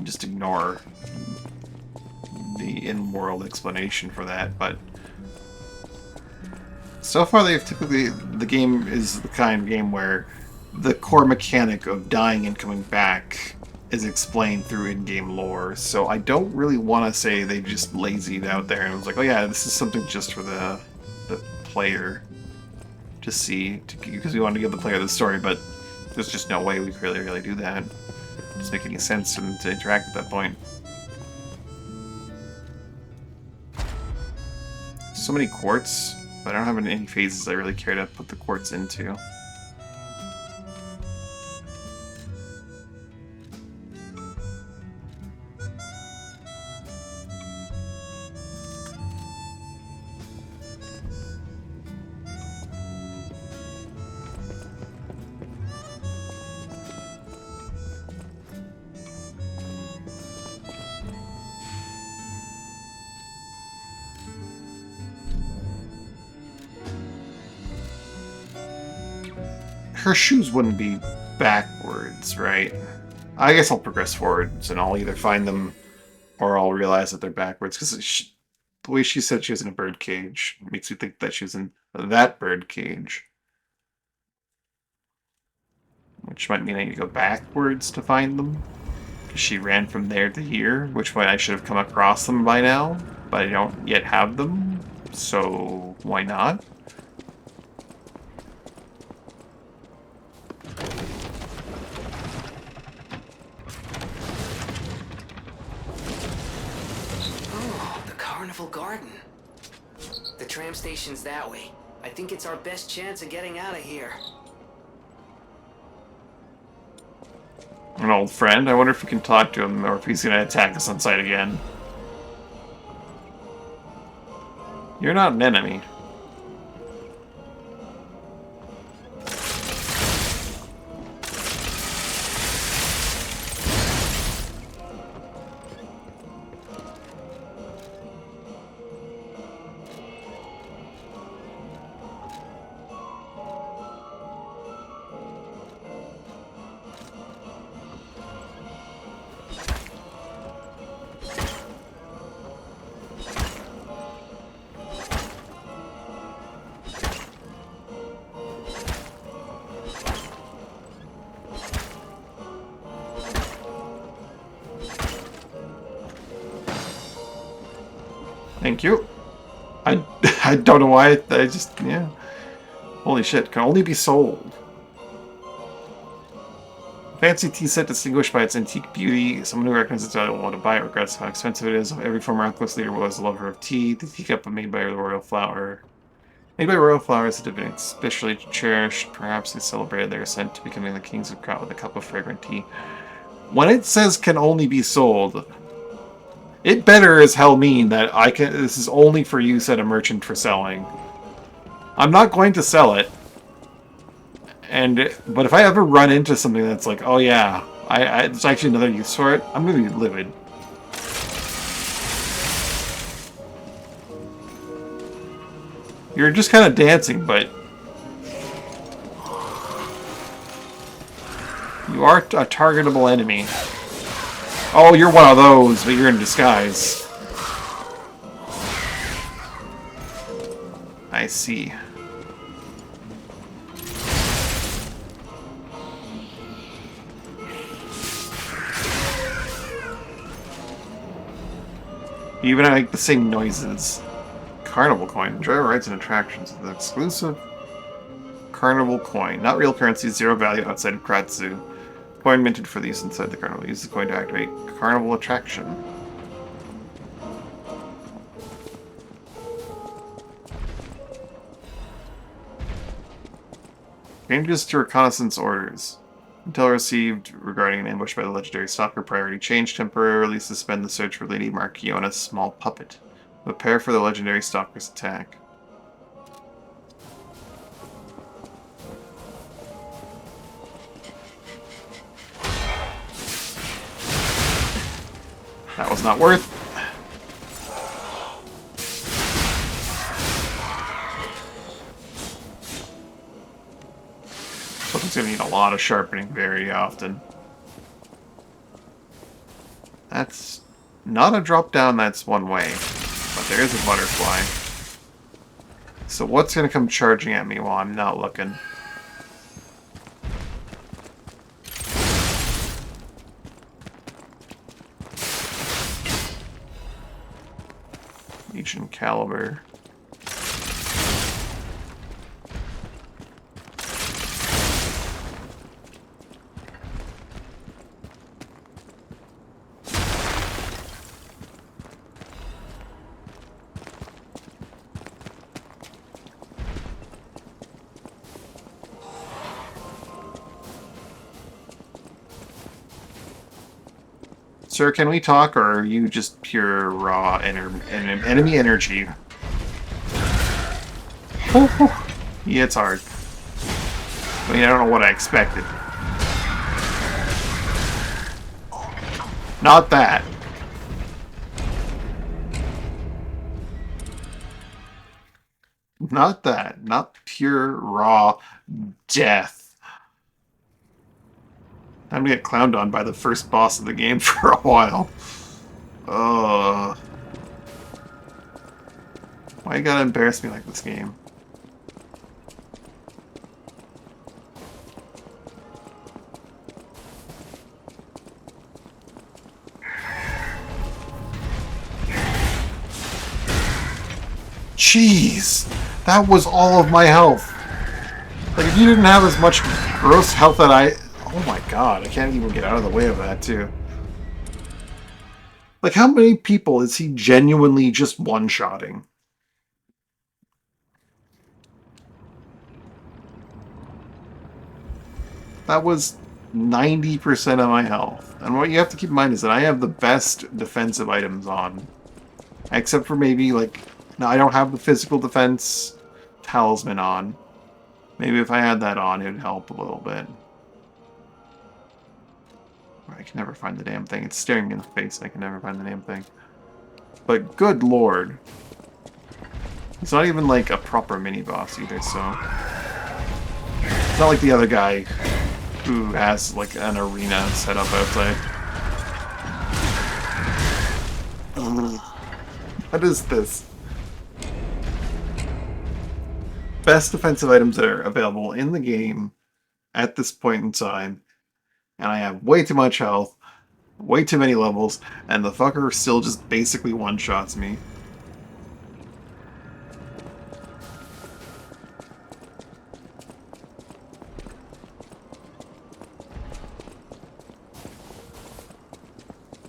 Just ignore the in-world explanation for that, but so far they've typically... The game is the kind of game where the core mechanic of dying and coming back is explained through in-game lore, so I don't really want to say they just lazied out there and was like, oh yeah, this is something just for the player to see, because we wanted to give the player the story, but there's just no way we could really do that. It doesn't make any sense for them to interact at that point. So many quartz, but I don't have any phases I really care to put the quartz into. Her shoes wouldn't be backwards, right? I guess I'll progress forwards and I'll either find them or I'll realize that they're backwards, because the way she said she was in a bird cage makes me think that she was in that bird cage. Which might mean I need to go backwards to find them. Because she ran from there to here, which way I should have come across them by now, but I don't yet have them, so why not? Oh, the Carnival Garden. The tram station's that way. I think it's our best chance of getting out of here. An old friend? I wonder if we can talk to him or if he's going to attack us on sight again. You're not an enemy. Thank you. I don't know why, I just, yeah. Holy shit, can only be sold. Fancy tea set distinguished by its antique beauty. Someone who recognizes it doesn't want to buy it regrets how expensive it is. Every former Alchemist leader was a lover of tea. The teacup made by the royal flower. Made by royal flowers that have been especially cherished. Perhaps they celebrated their ascent to becoming the kings of Kraut with a cup of fragrant tea. When it says can only be sold, it better as hell mean that this is only for use at a merchant for selling. I'm not going to sell it. But if I ever run into something that's like, oh yeah, it's actually another use for it, I'm gonna be livid. You're just kind of dancing, but you are a targetable enemy. Oh, you're one of those, but you're in disguise. I see. Even I make the same noises. Carnival coin. Enjoy rides and attractions. The exclusive carnival coin. Not real currency, zero value outside of Kratzu. Coin minted for the use inside the carnival. Use the coin to activate carnival attraction. Changes to reconnaissance orders. Intel received regarding an ambush by the legendary stalker. Priority change. Temporarily suspend the search for Lady Marchiona's small puppet. Prepare for the legendary stalker's attack. That was not worth. Something's gonna need a lot of sharpening very often. That's not a drop down, that's one way. But there is a butterfly. So what's gonna come charging at me while I'm not looking? Ancient Caliber. Sir, can we talk, or are you just pure raw enemy energy? Yeah, it's hard. I mean, I don't know what I expected. Not that. Not that. Not pure raw death. Time to get clowned on by the first boss of the game for a while. Why you gotta embarrass me like this game? Jeez! That was all of my health! Like, if you didn't have as much gross health that I... Oh my god, I can't even get out of the way of that, too. Like, how many people is he genuinely just one-shotting? That was 90% of my health. And what you have to keep in mind is that I have the best defensive items on. Except for maybe, like... No, I don't have the physical defense talisman on. Maybe if I had that on, it would help a little bit. I can never find the damn thing. It's staring me in the face and I can never find the damn thing. But good lord. It's not even like a proper mini-boss either, so... It's not like the other guy who has like an arena set up outside. What is this? Best defensive items that are available in the game at this point in time. And I have way too much health, way too many levels, and the fucker still just basically one-shots me.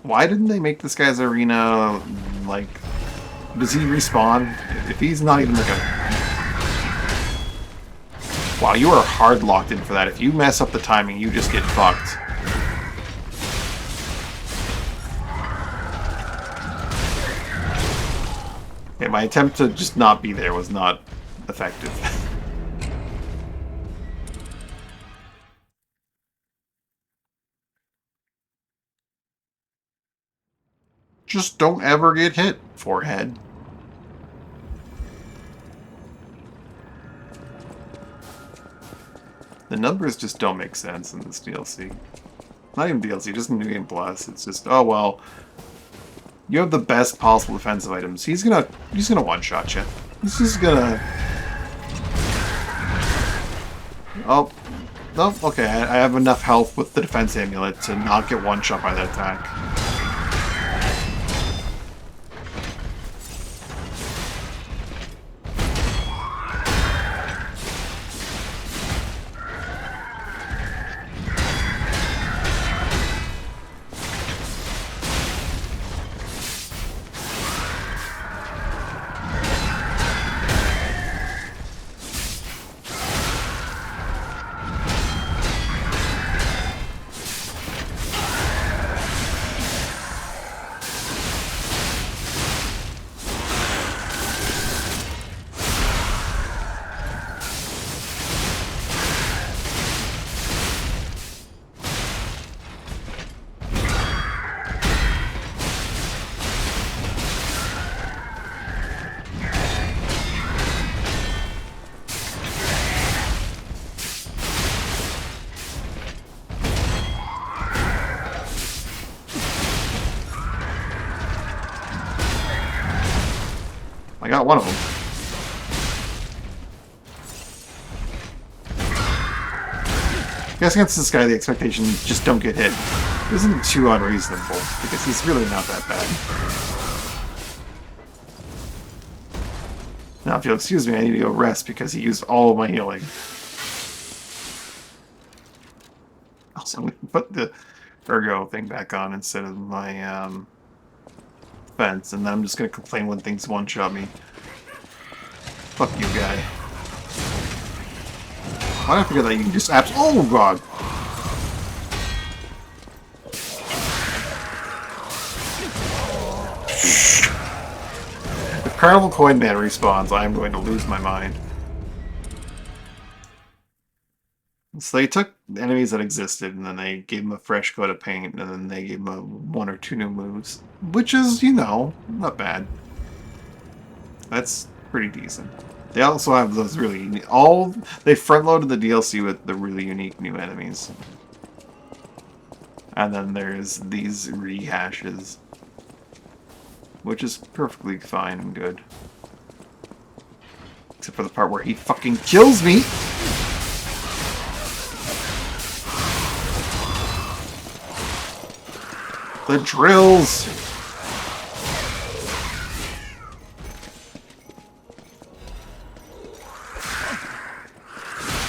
Why didn't they make this guy's arena, like... Does he respawn? If he's not even like a... Wow, you are hard locked in for that. If you mess up the timing, you just get fucked. Okay, my attempt to just not be there was not effective. Just don't ever get hit, forehead. The numbers just don't make sense in this DLC. Not even DLC, just in New Game Plus. It's just, oh well, you have the best possible defensive items. He's gonna one-shot you. He's just gonna... Oh, no, okay, I have enough health with the defense amulet to not get one-shot by that attack. I got one of them. I guess against this guy, the expectation just don't get hit isn't too unreasonable, because he's really not that bad. Now, if you'll excuse me, I need to go rest because he used all of my healing. Also, I'm going to put the Ergo thing back on instead of my fence, and then I'm just going to complain when things one-shot me. Fuck you, guy. Why did I forget that you can just oh god! If Carnival Coin Man respawns, I'm going to lose my mind. So they took enemies that existed, and then they gave them a fresh coat of paint, and then they gave them one or two new moves. Which is, you know, not bad. That's pretty decent. They also have those really unique... They front-loaded the DLC with the really unique new enemies. And then there's these rehashes. Which is perfectly fine and good. Except for the part where he fucking kills me! The drills!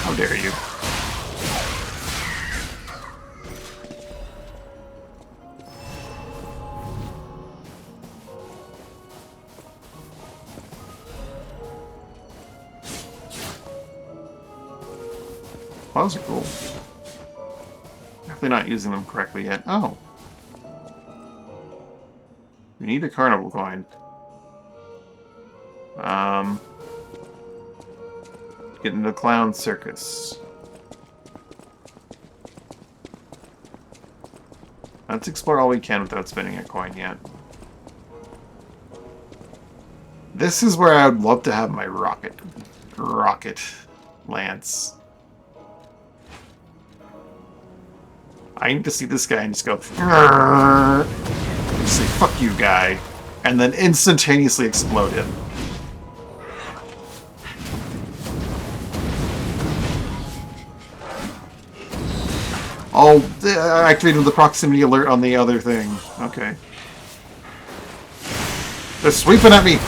How dare you? Those are cool. Definitely not using them correctly yet. Oh. We need a carnival coin. Get into the clown circus. Let's explore all we can without spending a coin yet. This is where I would love to have my rocket lance. I need to see this guy and just go, and just say, fuck you, guy, and then instantaneously explode him. Oh, I activated the proximity alert on the other thing. Okay. They're sweeping at me!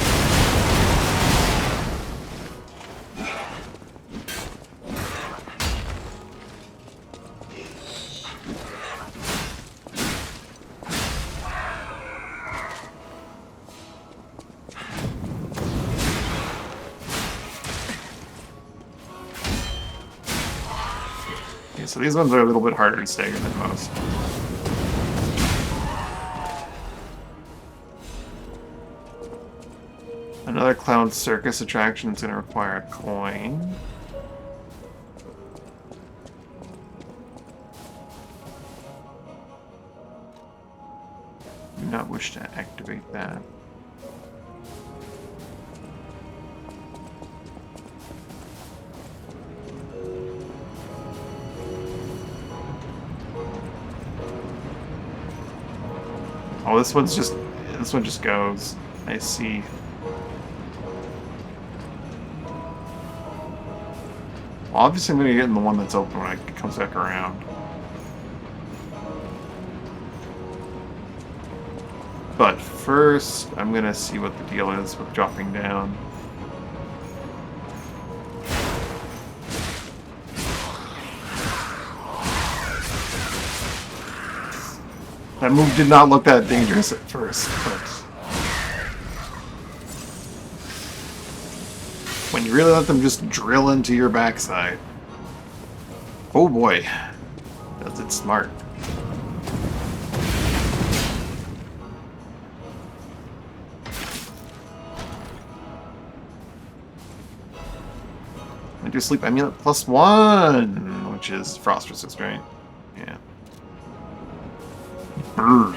So these ones are a little bit harder to stagger than most. Another clown circus attraction is going to require a coin. Do not wish to activate that. Oh, this one just goes. I see. Well, obviously I'm gonna get in the one that's open when it comes back around. But first, I'm gonna see what the deal is with dropping down. That move did not look that dangerous at first, but when you really let them just drill into your backside, oh boy, does it smart. I do sleep amulet +1, which is frost resist, right? Yeah. Brr.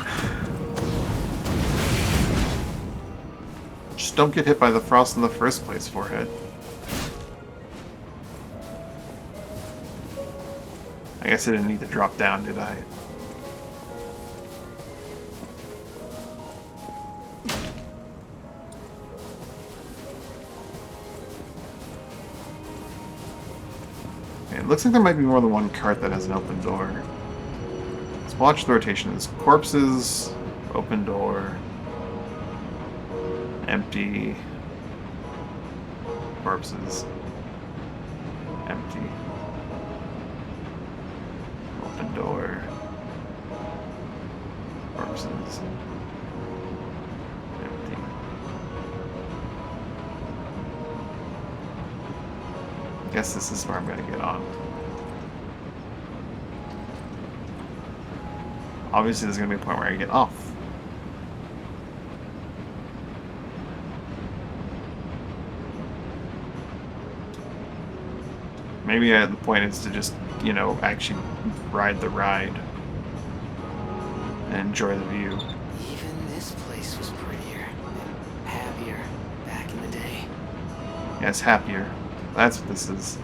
Just don't get hit by the frost in the first place, forehead. I guess I didn't need to drop down, did I? It looks like there might be more than one cart that has an open door. Let's watch the rotations. Corpses, open door, empty, corpses, empty, open door, corpses, empty. I guess this is where I'm gonna get on. Obviously, there's gonna be a point where I get off. Maybe the point is to just, you know, actually ride the ride and enjoy the view. Even this place was prettier and happier back in the day. Yes, happier. That's what this is.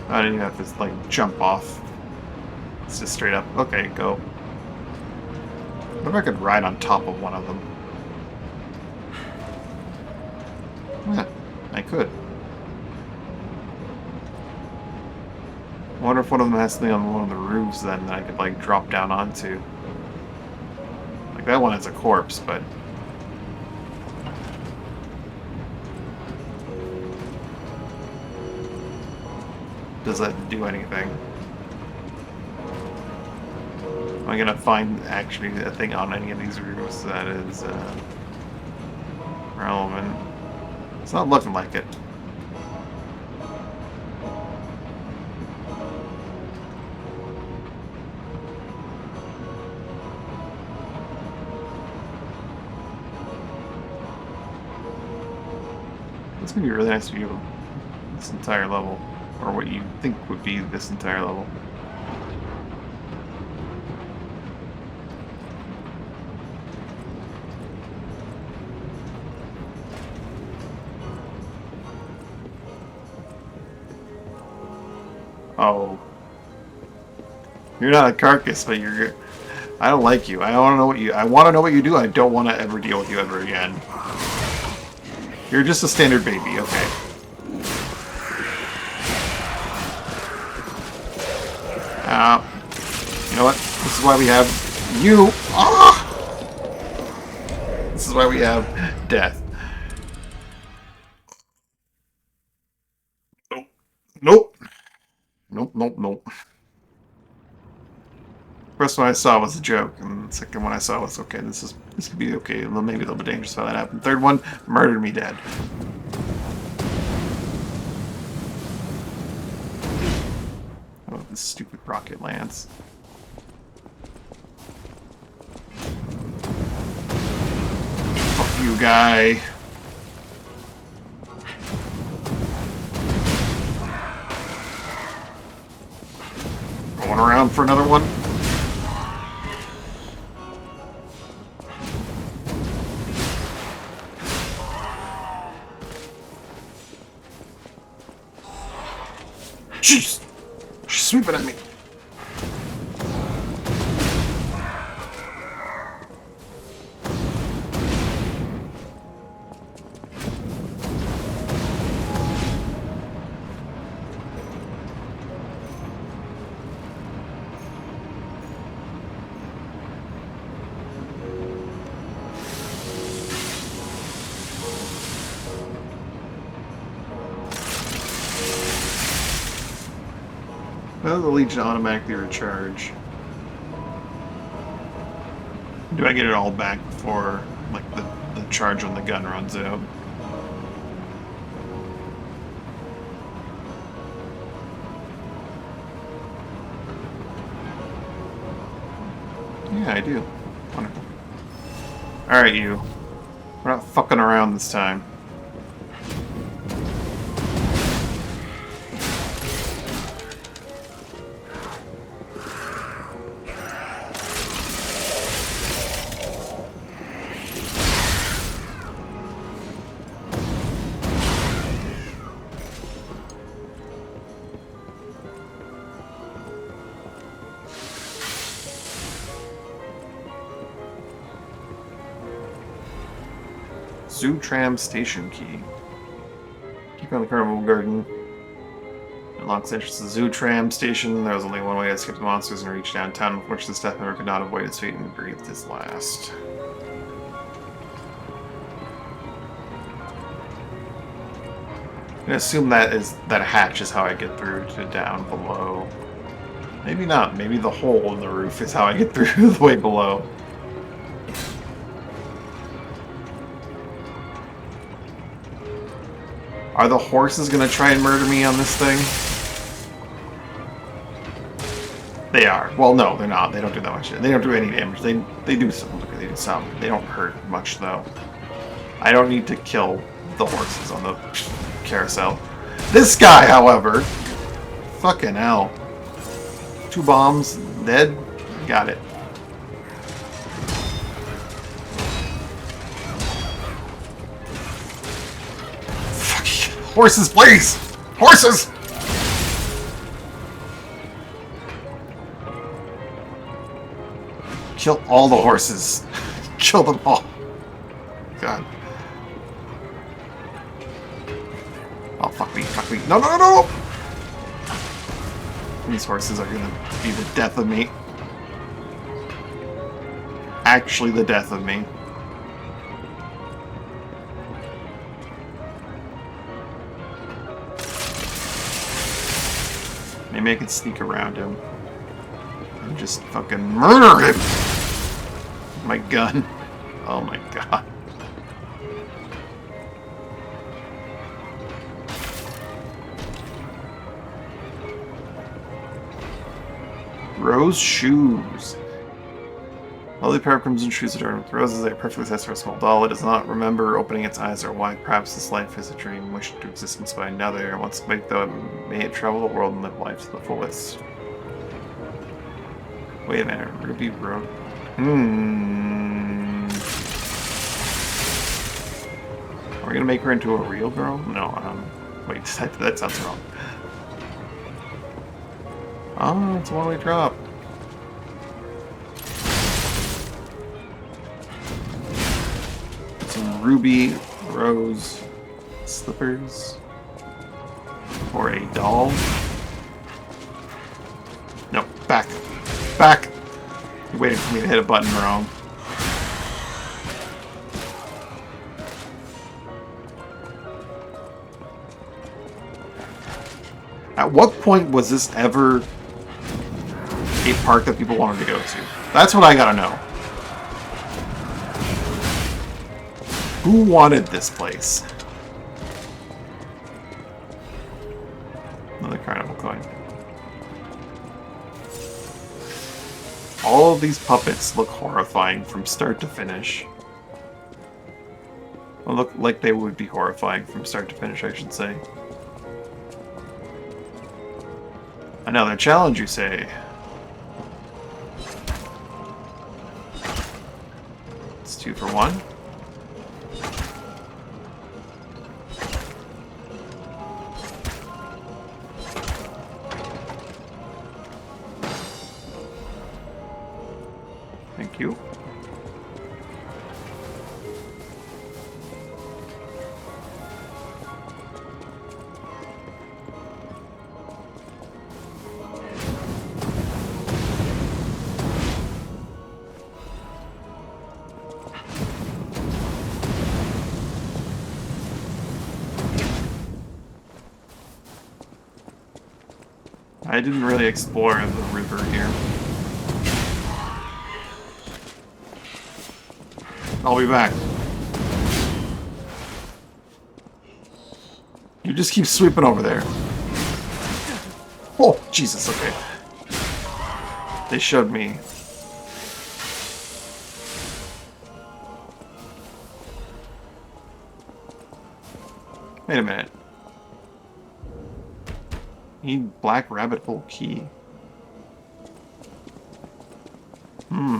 I didn't even have to, like, jump off. It's just straight up. Okay, go. What if I could ride on top of one of them? Yeah, I could. I wonder if one of them has something on one of the roofs then that I could, like, drop down onto. Like, that one has a corpse, but... does that do anything? Am I gonna find actually a thing on any of these roofs that is relevant? It's not looking like it. It's gonna be a really nice view of this entire level. Or what you think would be this entire level. Oh. You're not a carcass, but you're... I don't like you. I want to know what you... I want to know what you do. I don't want to ever deal with you ever again. You're just a standard baby, okay. You know what? This is why we have you. Ah! This is why we have death. Nope. Nope, nope, nope. First one I saw was a joke, and the second one I saw was okay. This could be okay. Maybe a little bit dangerous how that happened. Third one, murdered me dead. Oh, this stupid rocket lance. Fuck you, guy. Going around for another one. Jeez! She's sweeping at me. Well, the Legion automatically recharge. Do I get it all back before, like, the charge on the gun runs out? Yeah, I do. Wonderful. Alright, you. We're not fucking around this time. Zoo Tram Station Key. Keep on the Carnival Garden. Unlocks entrance to the Zoo Tram Station. There was only one way to escape the monsters and reach downtown. Unfortunately, the staff member could not avoid its fate and breathed his last. I'm gonna assume that hatch is how I get through to down below. Maybe not. Maybe the hole in the roof is how I get through the way below. Are the horses gonna try and murder me on this thing? They are. Well, no, they're not. They don't do that much. They don't do any damage. They do some. They do some. They don't hurt much though. I don't need to kill the horses on the carousel. This guy, however, fucking hell. 2 bombs, dead. Got it. Horses, please! Horses! Kill all the horses. Kill them all. God. Oh, fuck me, fuck me. No, no, no, no! These horses are gonna be the death of me. Actually, the death of me. Maybe I can sneak around him and just fucking murder him! My gun. Oh my god. Rose shoes. Lovely pair of crimson shoes adorned with roses. They are perfectly sized for a small doll. It does not remember opening its eyes or wide. Perhaps this life is a dream, wished to existence by another. Once awake, though, may it travel the world and live life to the fullest. Wait a minute, Ruby Road. Are we gonna make her into a real girl? No, wait, that sounds wrong. Oh, it's a one-way drop. Some ruby rose slippers for a doll. No, back. Back! You waited for me to hit a button wrong. At what point was this ever a park that people wanted to go to? That's what I gotta know. Who wanted this place? Another carnival coin. All of these puppets look horrifying from start to finish. Well, look like they would be horrifying from start to finish, I should say. Another challenge, you say? 2 for 1. Thank you. I didn't really explore the river here. I'll be back. You just keep sweeping over there. Oh, Jesus, okay. They showed me. Wait a minute. Need black rabbit hole key. No.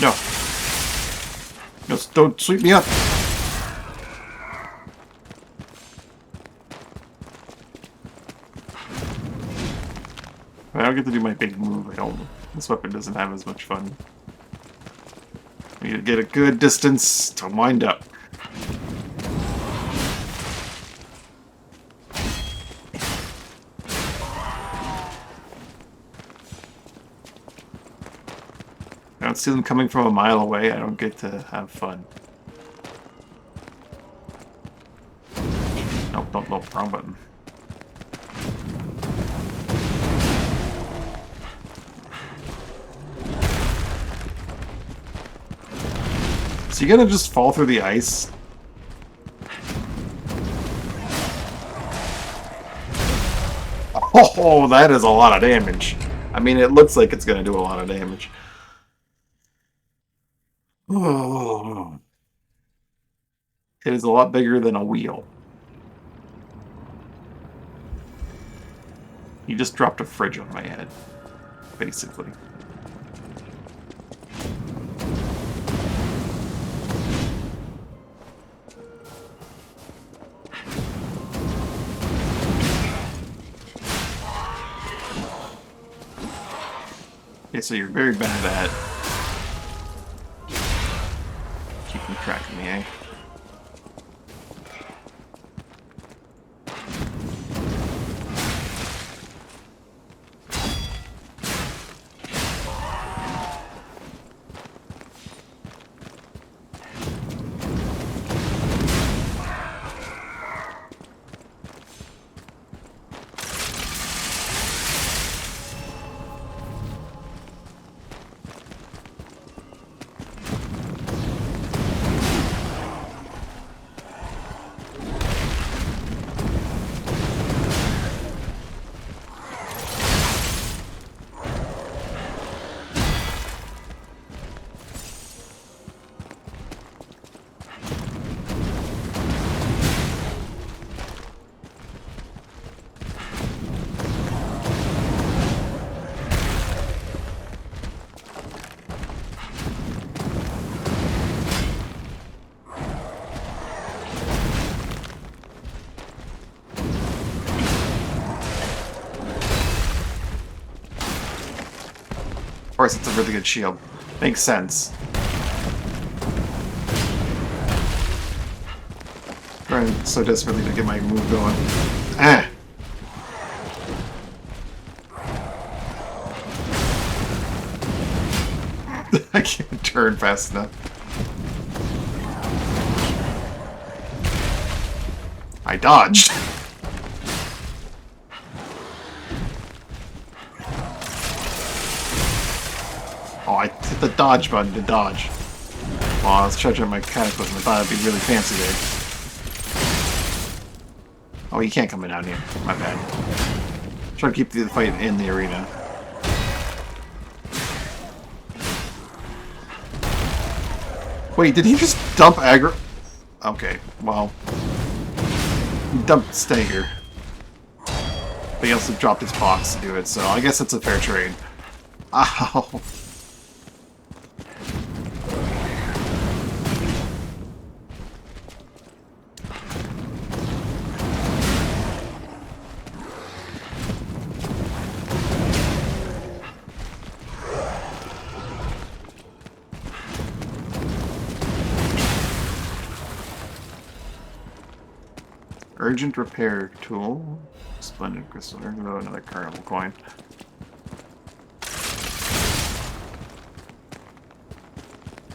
No. No, don't sweep me up. I don't get to do my big move. I don't. This weapon doesn't have as much fun. I need to get a good distance to wind up. I don't see them coming from a mile away. I don't get to have fun. Nope, nope, wrong button. So you gonna just fall through the ice? Oh, that is a lot of damage. I mean, it looks like it's gonna do a lot of damage. Oh. It is a lot bigger than a wheel. You just dropped a fridge on my head, basically. Okay, so you're very bad at keeping track of me, eh? Of course, it's a really good shield. Makes sense. Trying so desperately to get my move going. Ah! I can't turn fast enough. I dodged. Oh, I hit the dodge button to dodge. Oh, I was charging my cataclysm. I thought it'd be really fancy there. Oh, you can't come in down here. My bad. Try to keep the fight in the arena. Wait, did he just dump aggro? Okay, well. He dumped Stagger. But he also dropped his box to do it, so I guess it's a fair trade. Ow. Urgent repair tool. Splendid crystal. Oh, another carnival coin.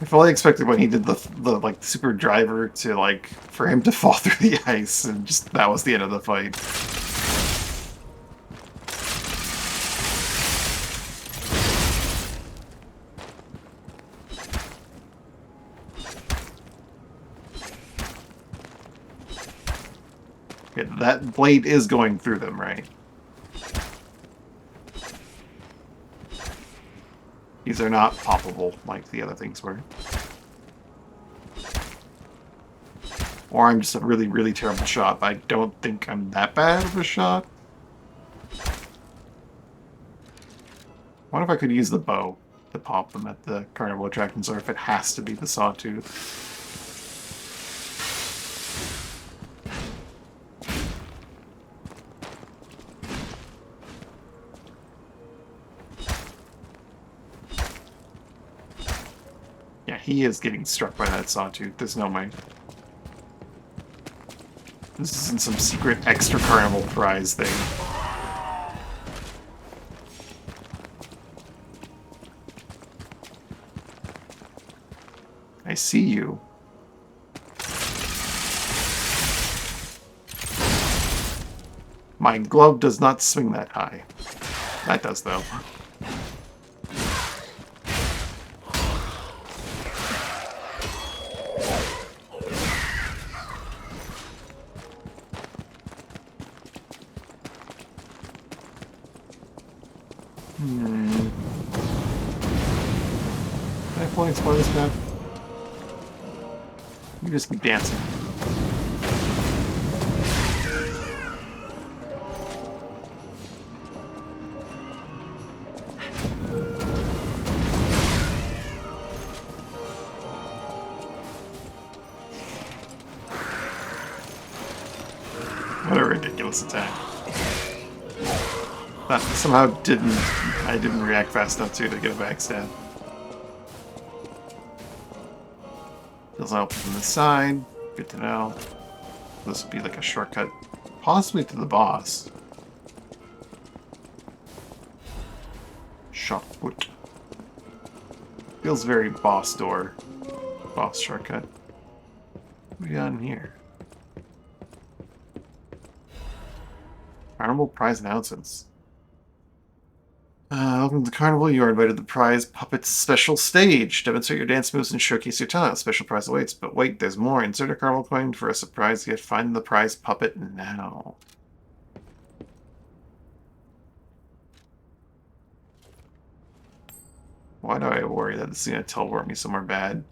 I fully expected when he did the like super driver to like for him to fall through the ice, and just that was the end of the fight. Okay, that blade is going through them, right? These are not poppable like the other things were. Or I'm just a really, really terrible shot, but I don't think I'm that bad of a shot. What if I could use the bow to pop them at the carnival attractions, or if it has to be the sawtooth? Yeah, he is getting struck by that sawtooth. There's no way. This isn't some secret extra carnival prize thing. I see you. My glove does not swing that high. That does, though. Can I fully explore this map? You just keep dancing. What a ridiculous attack. That somehow I didn't react fast enough to get a backstab. Feels open from the side. Good to know. This would be like a shortcut, possibly to the boss. Shotfoot. Feels very boss door. Boss shortcut. What do we got in here? Carnival prize announcements. Welcome to the carnival. You are invited to the prize puppets special stage. Demonstrate your dance moves and showcase your talent. Special prize awaits. But wait, there's more. Insert a carnival coin for a surprise gift. Find the prize puppet now. Why do I worry that this is going to teleport me somewhere bad?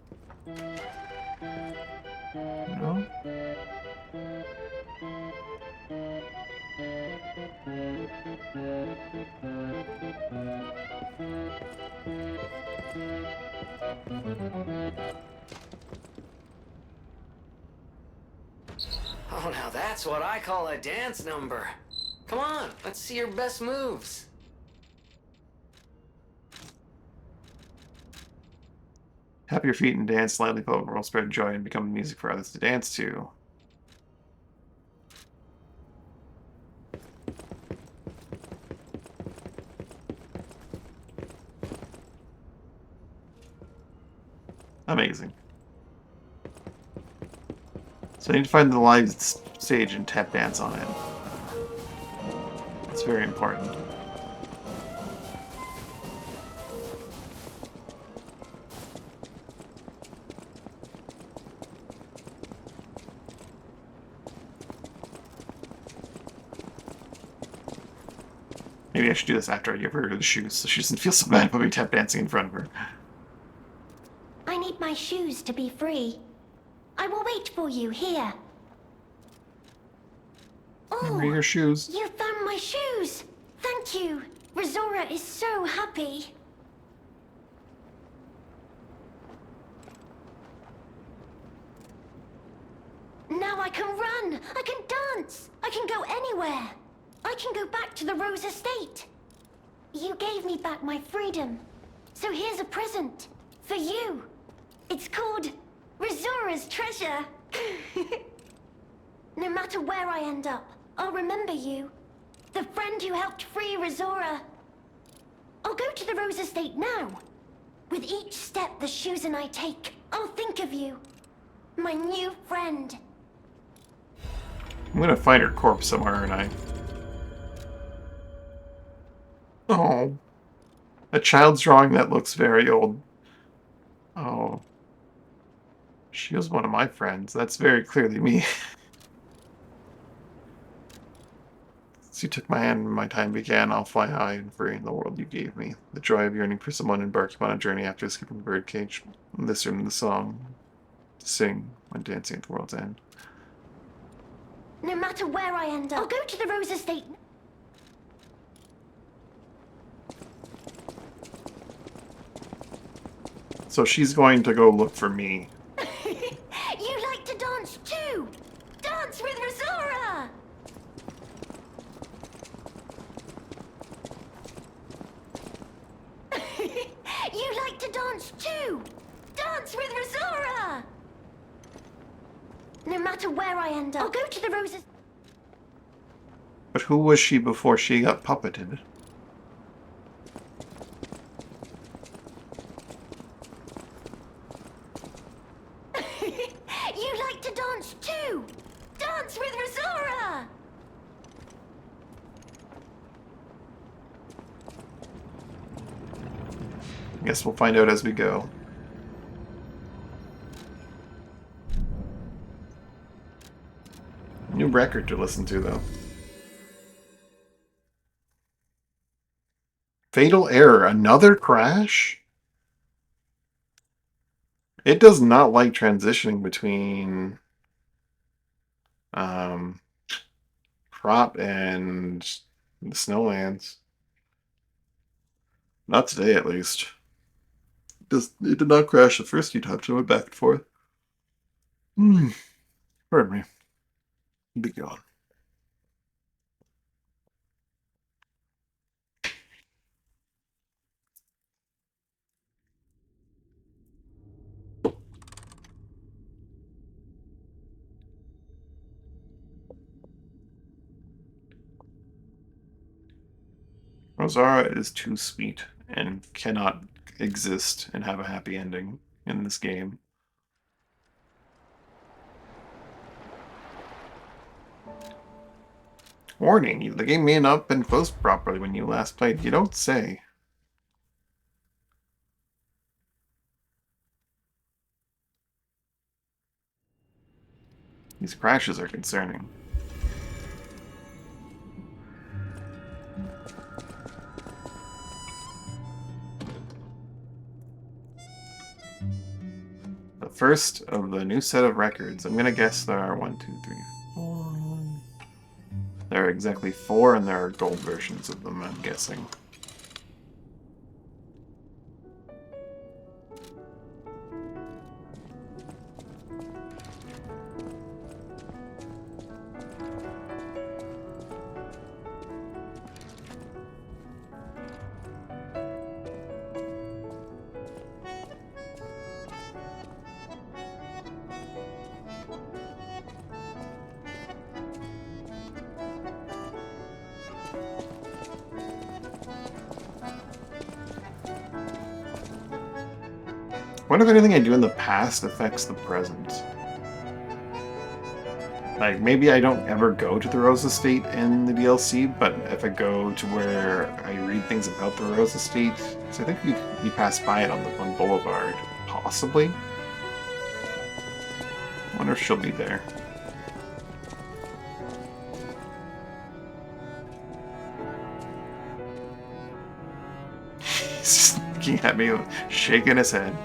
No? Oh, now that's what I call a dance number. Come on, let's see your best moves. Tap your feet and dance slightly forward. Will spread joy and become music for others to dance to. Amazing. So I need to find the live stage and tap dance on it. It's very important. Maybe I should do this after I give her the shoes so she doesn't feel so bad about me tap dancing in front of her. I need my shoes to be free. I will wait for you here. Where are your shoes? You found my shoes! Thank you! Rizora is so happy. Now I can run! I can dance! I can go anywhere! I can go back to the Rose Estate! You gave me back my freedom. So here's a present. For you. It's called Rizora's Treasure. No matter where I end up, I'll remember you. The friend who helped free Rizora. I'll go to the Rose Estate now. With each step the shoes and I take, I'll think of you. My new friend. I'm gonna find her corpse somewhere, aren't I? Oh. A child's drawing that looks very old. Oh. She was one of my friends. That's very clearly me. Since you took my hand when my time began, I'll fly high and free in the world you gave me. The joy of yearning for someone embarking on a journey after escaping the birdcage. This room, the song to sing when dancing at the world's end. No matter where I end up, I'll go to the Rose Estate. So she's going to go look for me. You like to dance too! Dance with Rizora! You like to dance too! Dance with Rizora! No matter where I end up, I'll go to the Roses. But who was she before she got puppeted? You like to dance too! Dance with Rizora! I guess we'll find out as we go. New record to listen to, though. Fatal error. Another crash? It does not like transitioning between Prop and the Snowlands. Not today, at least. It did not crash the first few times. I went back and forth. Pardon me. Be gone. Rosara is too sweet and cannot exist and have a happy ending in this game. Warning, the game may not have been closed properly when you last played. You don't say. These crashes are concerning. The first of the new set of records. I'm gonna guess there are 1, 2, 3, 4. There are exactly 4, and there are gold versions of them, I'm guessing. I wonder if anything I do in the past affects the present. Like, maybe I don't ever go to the Rose Estate in the DLC, but if I go to where I read things about the Rose Estate, so I think you pass by it on the one boulevard, possibly. I wonder if she'll be there. He's just looking at me, shaking his head.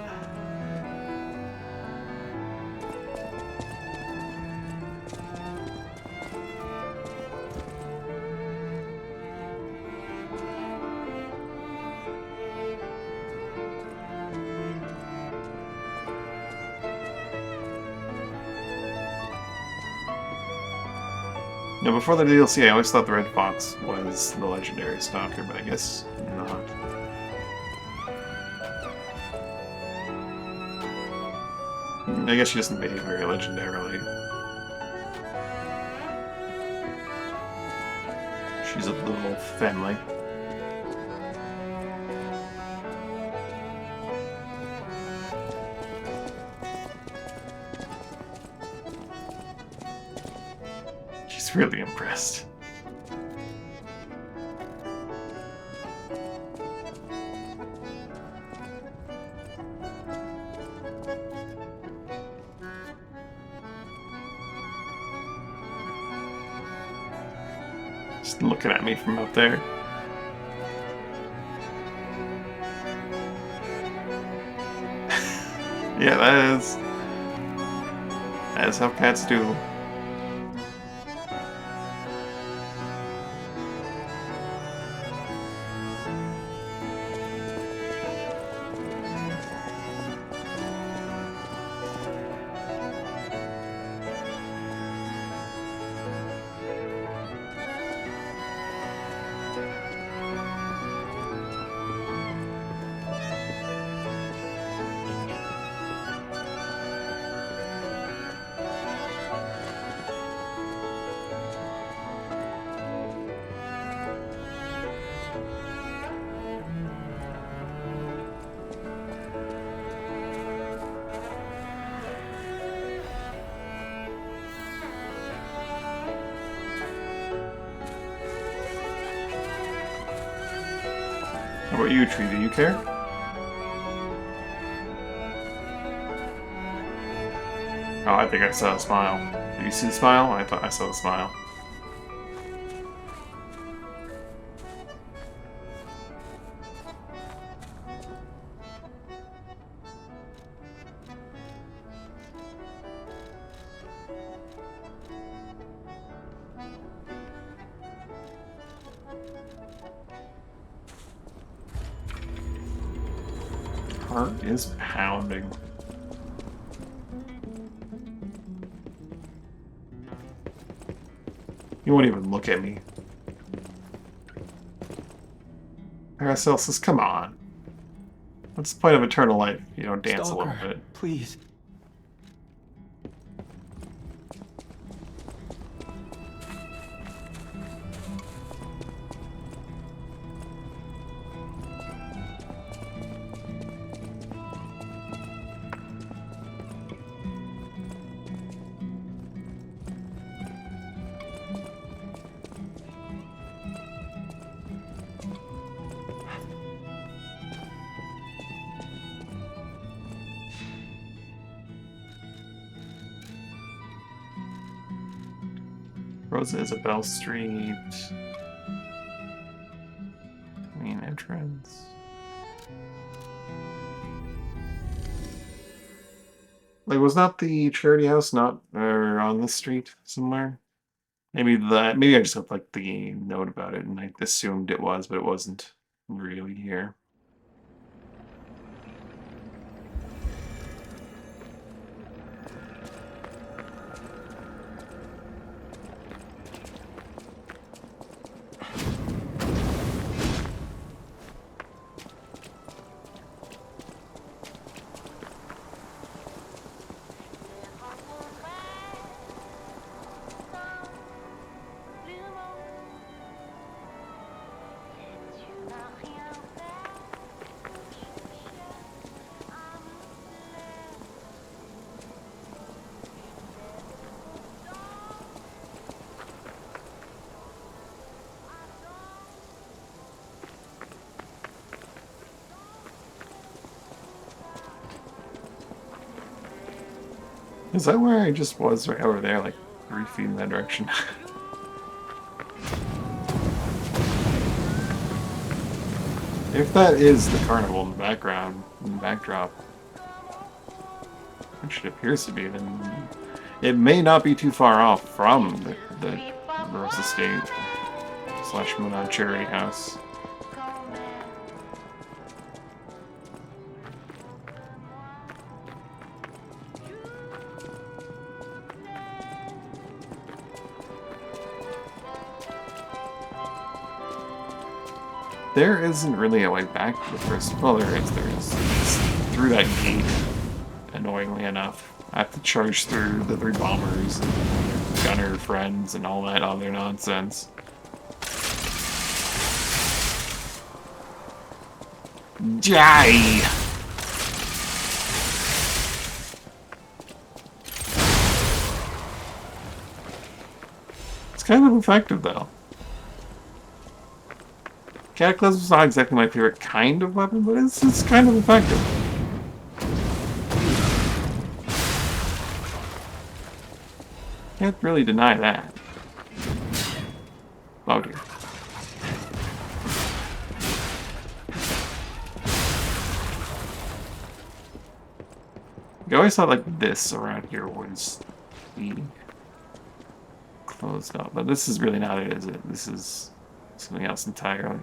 No, before the DLC, I always thought the Red Fox was the legendary stalker, but I guess not. I guess she doesn't behave very legendarily. She's a little family. She's really impressed. Just looking at me from up there. Yeah, that is how cats do. How about you, Tree? Do you care? Oh, I think I saw a smile. Did you see the smile? I thought I saw the smile. Heart is pounding. You won't even look at me. Paracelsus, come on. What's the point of eternal life if you don't dance a little Stalker, bit? please. Rosa Isabel Street. Main entrance. Like, was not the charity house not on this street somewhere? Maybe maybe I just got like the note about it and I assumed it was, but it wasn't really here. Is that where I just was right over there, like 3 feet in that direction? If that is the carnival in the background, in the backdrop, which it appears to be, then it may not be too far off from the Rose Estate / Munad Charity House. There isn't really a way back to the first. Well, there is. There is. It's through that gate, annoyingly enough. I have to charge through the 3 bombers and gunner friends and all that other nonsense. Die! It's kind of effective, though. Cataclysm's not exactly my favorite kind of weapon, but it's kind of effective. Can't really deny that. Oh dear. I always thought like this around here was the closed up, but this is really not it, is it? This is something else entirely.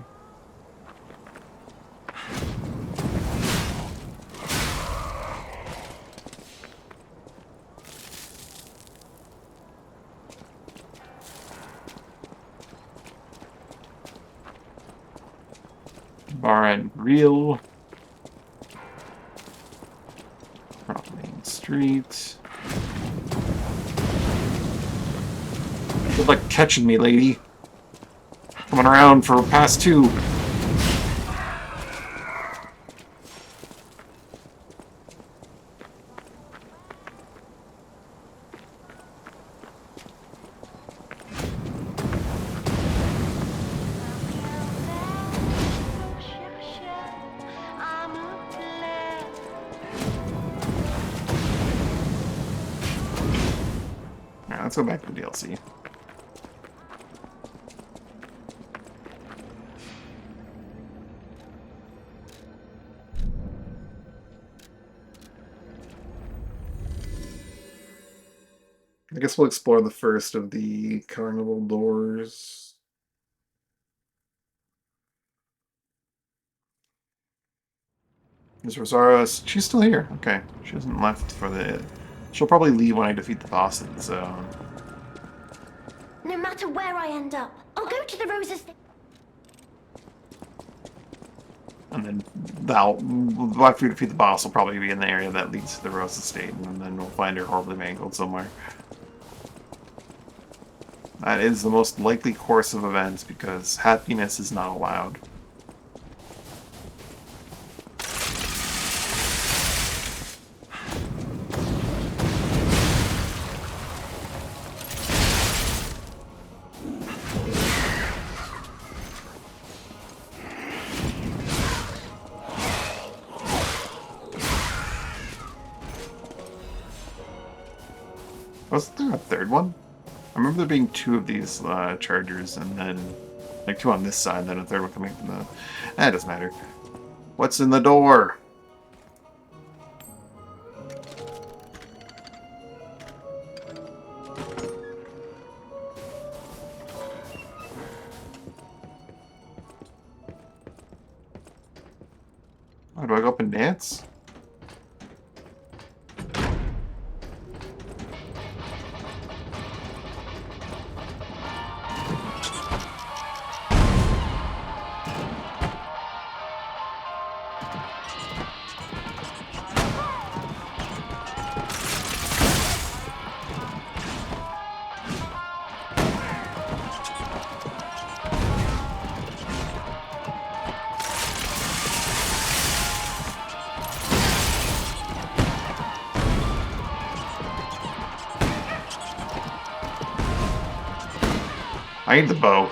Bar and Grill. From Main Street. Good luck catching me, lady. Coming around for past 2. Alright, let's go back to the DLC. I guess we'll explore the first of the carnival doors. Ms. Rosario, she's still here. Okay, she hasn't left for the... She'll probably leave when I defeat the boss in the zone. No matter where I end up, I'll go to the Rosa Estate. And then after we defeat the boss, we'll probably be in the area that leads to the Rose Estate, and then we'll find her horribly mangled somewhere. That is the most likely course of events, because happiness is not allowed. Wasn't there a third one? I remember there being 2 of these chargers, and then like 2 on this side, and then a third one coming from the... That doesn't matter. What's in the door? Oh, do I go up and dance? I need the bow.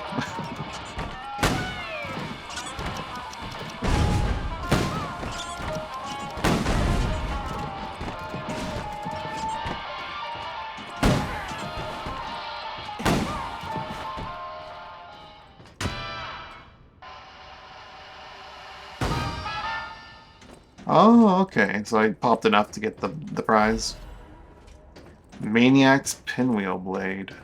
Oh, okay. So I popped enough to get the prize. Maniac's Pinwheel Blade.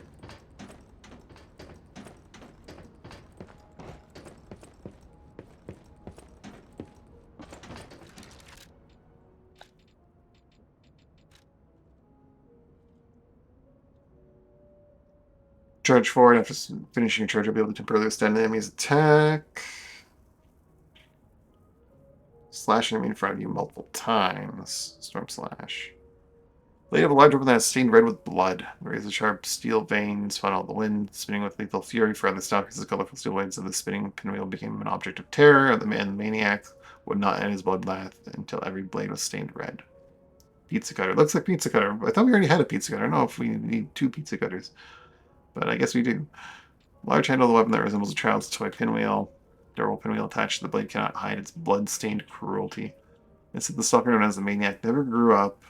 Charge forward. After finishing your charge, you'll be able to temporarily extend the enemy's attack. Slash enemy in front of you multiple times. Storm Slash. Blade of a large weapon that is stained red with blood. Razor sharp steel veins funnel the wind, spinning with lethal fury. For other stop pieces, colorful steel blades of the spinning pinwheel became an object of terror. The maniac would not end his bloodbath until every blade was stained red. Pizza cutter. Looks like pizza cutter. I thought we already had a pizza cutter. I don't know if we need 2 pizza cutters. But I guess we do. Large handle of the weapon that resembles a child's toy pinwheel. Durable pinwheel attached to the blade cannot hide its blood-stained cruelty. It's that the stalker known as the maniac never grew up.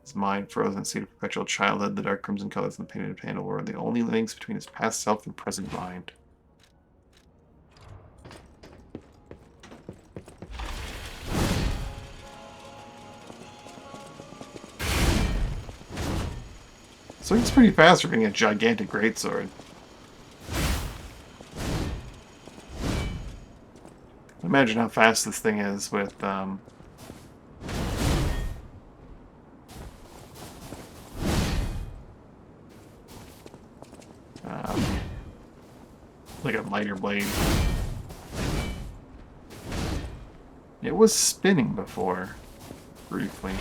His mind frozen in a state of perpetual childhood. The dark crimson colors in the painted handle were the only links between his past self and present mind. So it's pretty fast for being a gigantic greatsword. Imagine how fast this thing is with like a lighter blade. It was spinning before, briefly.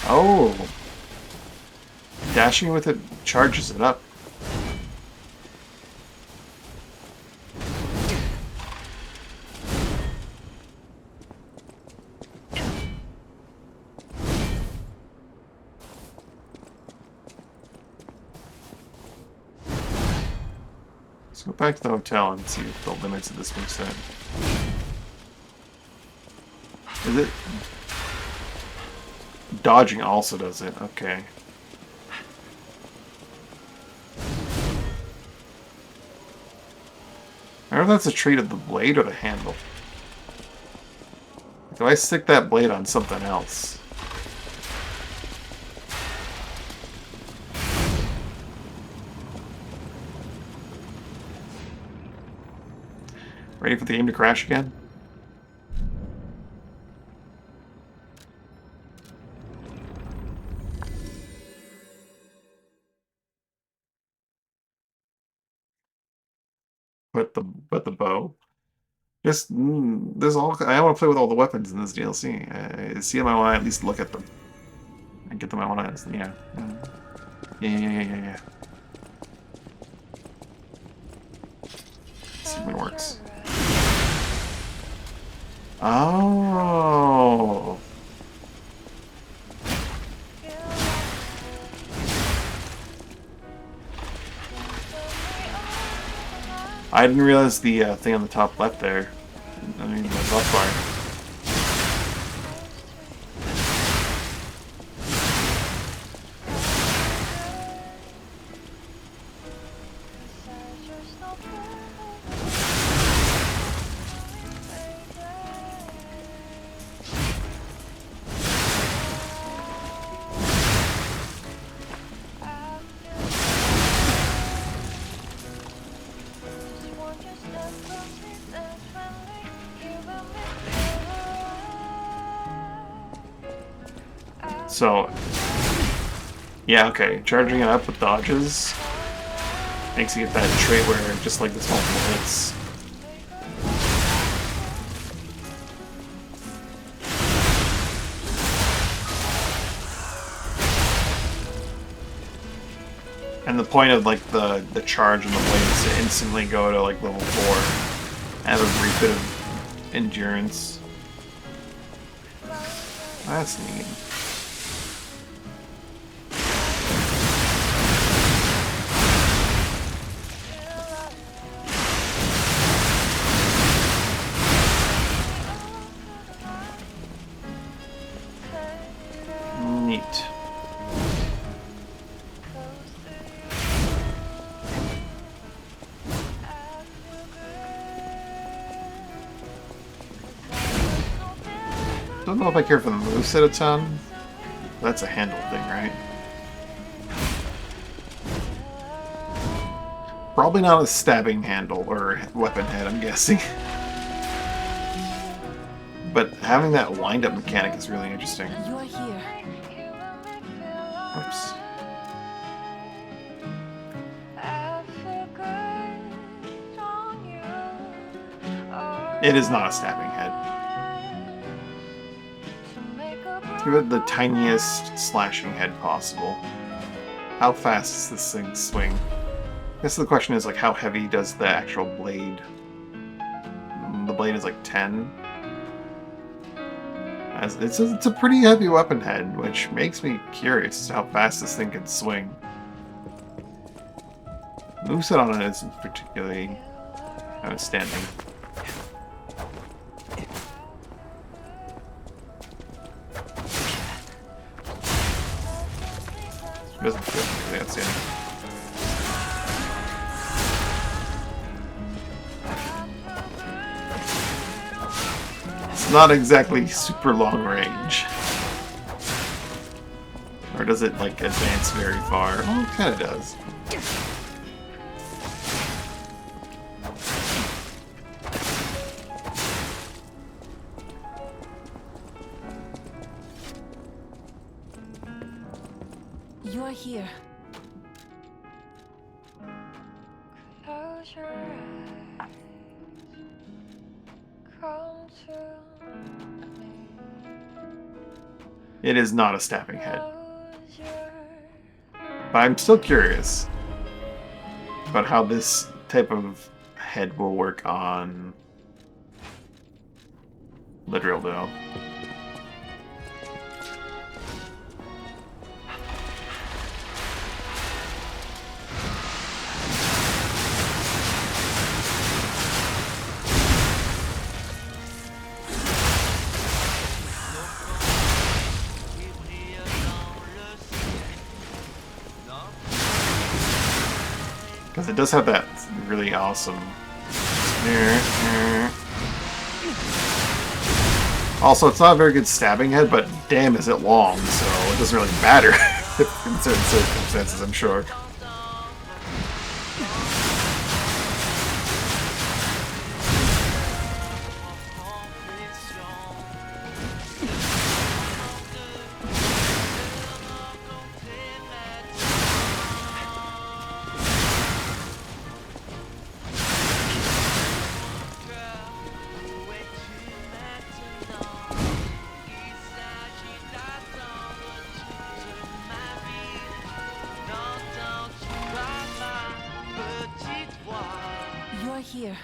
Oh! Dashing with it charges it up. Let's go back to the hotel and see if the limits of this make sense. Is it? Dodging also does it, okay. I wonder if that's a trait of the blade or the handle. Do I stick that blade on something else? Ready for the game to crash again? But the bow. Just there's all. I want to play with all the weapons in this DLC. See them. I want to at least look at them and get them. I want to. Yeah. Yeah. See if it works. Oh. I didn't realize the thing on the top left there. I mean, the top bar. So, yeah, okay. Charging it up with dodges makes you get that trait where just like this multiple hits. And the point of like the charge and the blade is to instantly go to like level 4 and have a brief bit of endurance. That's neat. Neat. Don't know if I care for the moveset a ton. That's a handle thing, right? Probably not a stabbing handle or weapon head, I'm guessing. But having that wind-up mechanic is really interesting. You are here. Oops. I feel good on you. It is not a stabbing head. Give it the tiniest slashing head possible. How fast does this thing swing? I guess the question is, like, how heavy does the actual blade? The blade is like 10. It's a pretty heavy weapon head, which makes me curious as to how fast this thing can swing. Moveset on it isn't particularly outstanding. It doesn't feel particularly outstanding. It's not exactly super long range. Or does it, like, advance very far? Oh, it kinda does. You're here. Close your eyes. Come to me. It is not a stabbing head. Close your But I'm still curious about how this type of head will work on the drill dough. Because it does have that really awesome... Also, it's not a very good stabbing head, but damn is it long, so it doesn't really matter in certain circumstances, I'm sure. You're here.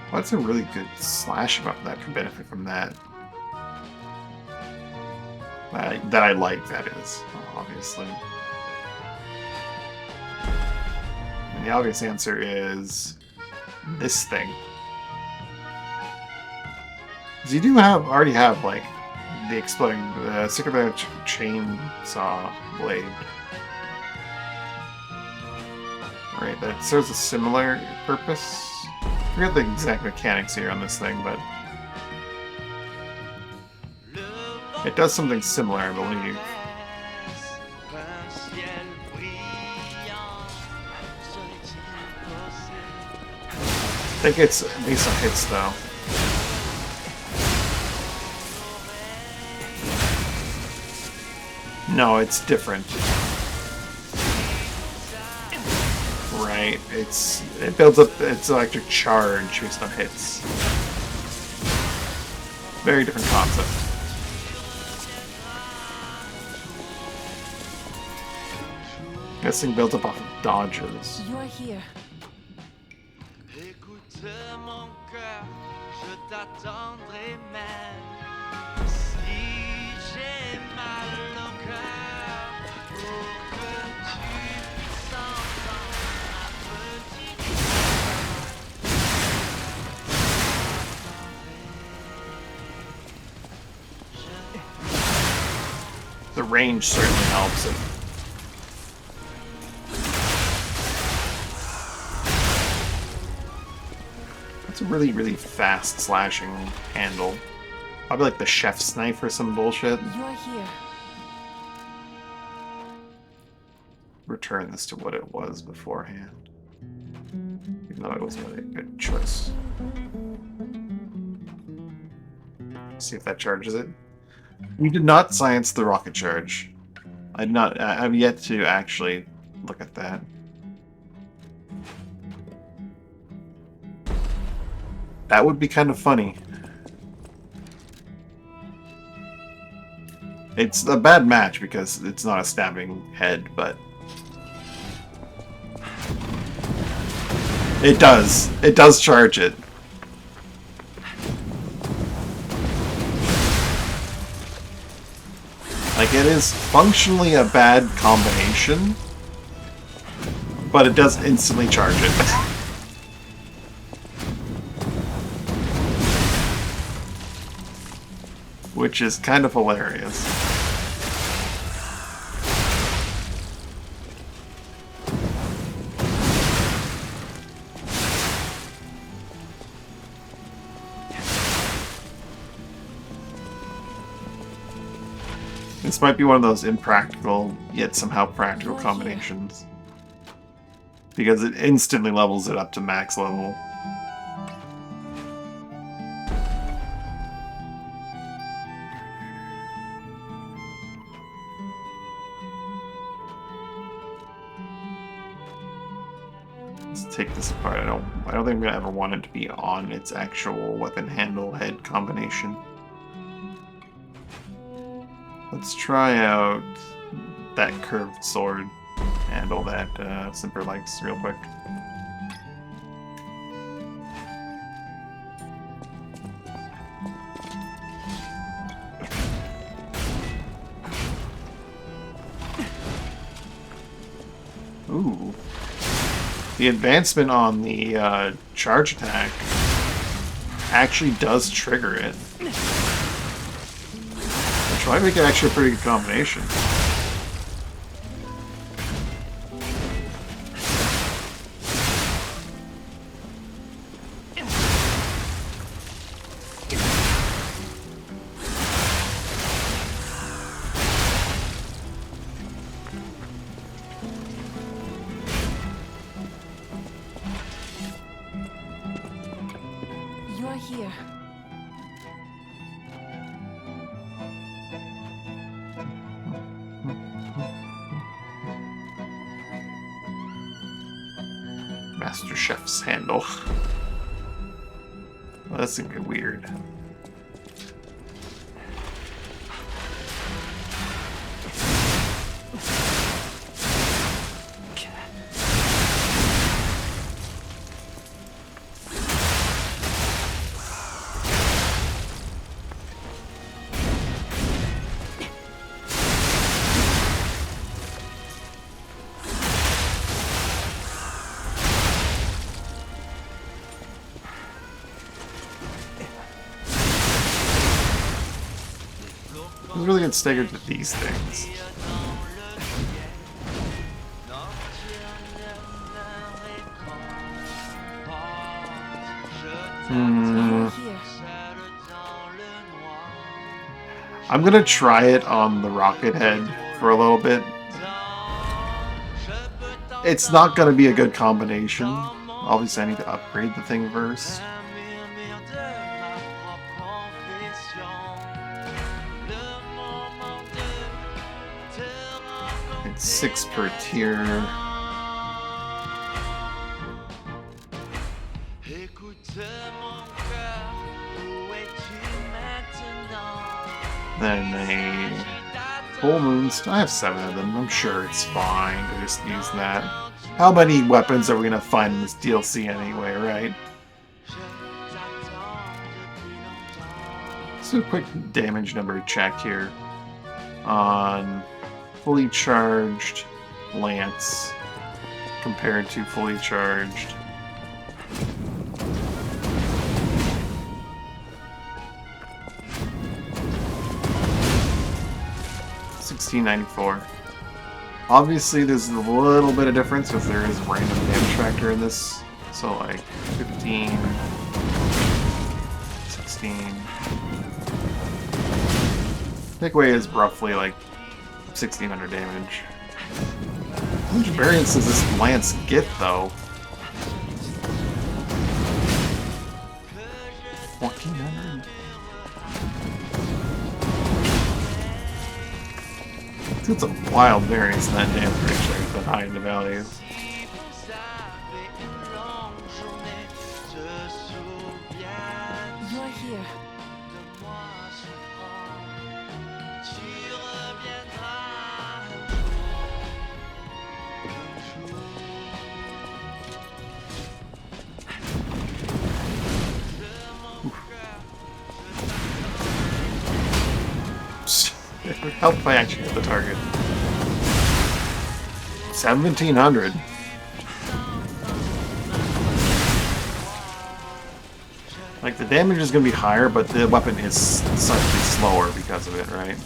What's a really good slash weapon that can benefit from that? That I like, that is, obviously. And the obvious answer is this thing. Because you do already have, like, the exploding, circular chainsaw blade. Right, that serves a similar purpose. I forget the exact mechanics here on this thing, but it does something similar, I believe. I think it's based on hits, though. No, it's different. Right, it builds up its electric charge based on hits. Very different concept. This thing builds up off of dodges. You're here. Écoute mon cœur, je t'attendrai même. Si j'ai mal au cœur, pour que tu puisses entendre ma petite voix. The range certainly helps it. It's a really, really fast slashing handle. Probably like the chef's knife or some bullshit. You're here. Return this to what it was beforehand. Even though it wasn't really a good choice. See if that charges it. We did not science the rocket charge. I've yet to actually look at that. That would be kind of funny. It's a bad match because it's not a stabbing head, but it does. It does charge it. Like, it is functionally a bad combination, but it does instantly charge it. Which is kind of hilarious. This might be one of those impractical, yet somehow practical combinations. Because it instantly levels it up to max level. Let's take this apart. I don't think I'm gonna ever want it to be on its actual weapon handle head combination. Let's try out that curved sword handle that Simper likes real quick. Ooh. The advancement on the charge attack actually does trigger it. Which might make it actually a pretty good combination. You're here. Master Chef's handle. Well, that's gonna be weird. I'm really get staggered to these things. I'm gonna try it on the rocket head for a little bit. It's not gonna be a good combination. Obviously, I need to upgrade the thing first. It's 6 per tier. Then a full moons. I have 7 of them. I'm sure it's fine to just use that. How many weapons are we gonna find in this DLC anyway, right? Let's do a quick damage number check here on fully charged lance compared to fully charged $16.94. Obviously there's a little bit of difference because there is a random damage factor in this. So like 15, 16. Takeaway is roughly like 1600 damage. How much variance does this lance get though? 1400? It's a wild variance in that damn picture, but high in the value. It would help if I actually hit the target. 1700. Like, the damage is going to be higher, but the weapon is slightly slower because of it, right?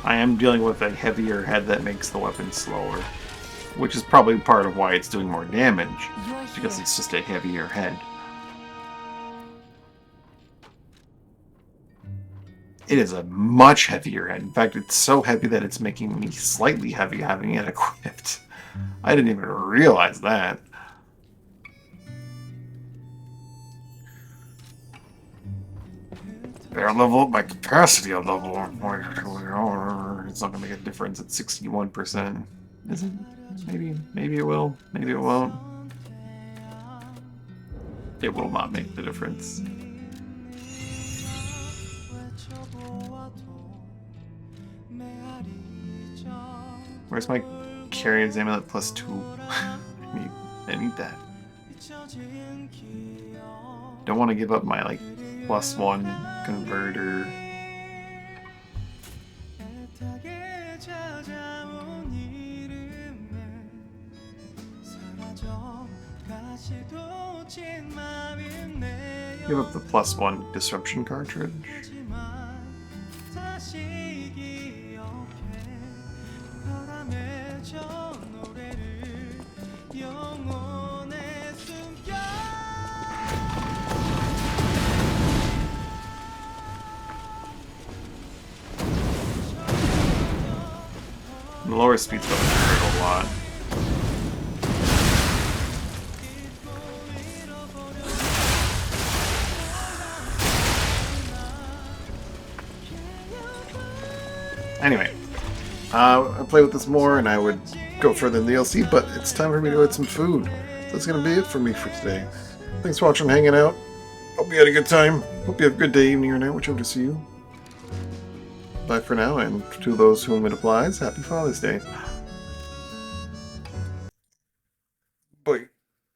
I am dealing with a heavier head that makes the weapon slower, which is probably part of why it's doing more damage, because it's just a heavier head. It is a much heavier head. In fact, it's so heavy that it's making me slightly heavy having it equipped. I didn't even realize that. Better level up my capacity a level. It's not going to make a difference at 61%. Is it? Maybe it will. Maybe it won't. It will not make the difference. Where's my Carrier's Amulet +2? I need that. Don't want to give up my, like, +1 converter. Give up the +1 disruption cartridge. The lower speed's going to hurt a lot. Anyway, I play with this more and I would go further in the DLC, but it's time for me to go get some food. So that's going to be it for me for today. Thanks for watching and hanging out. Hope you had a good time. Hope you have a good day, evening, or night, whichever to see you. Bye for now, and to those whom it applies, happy Father's Day.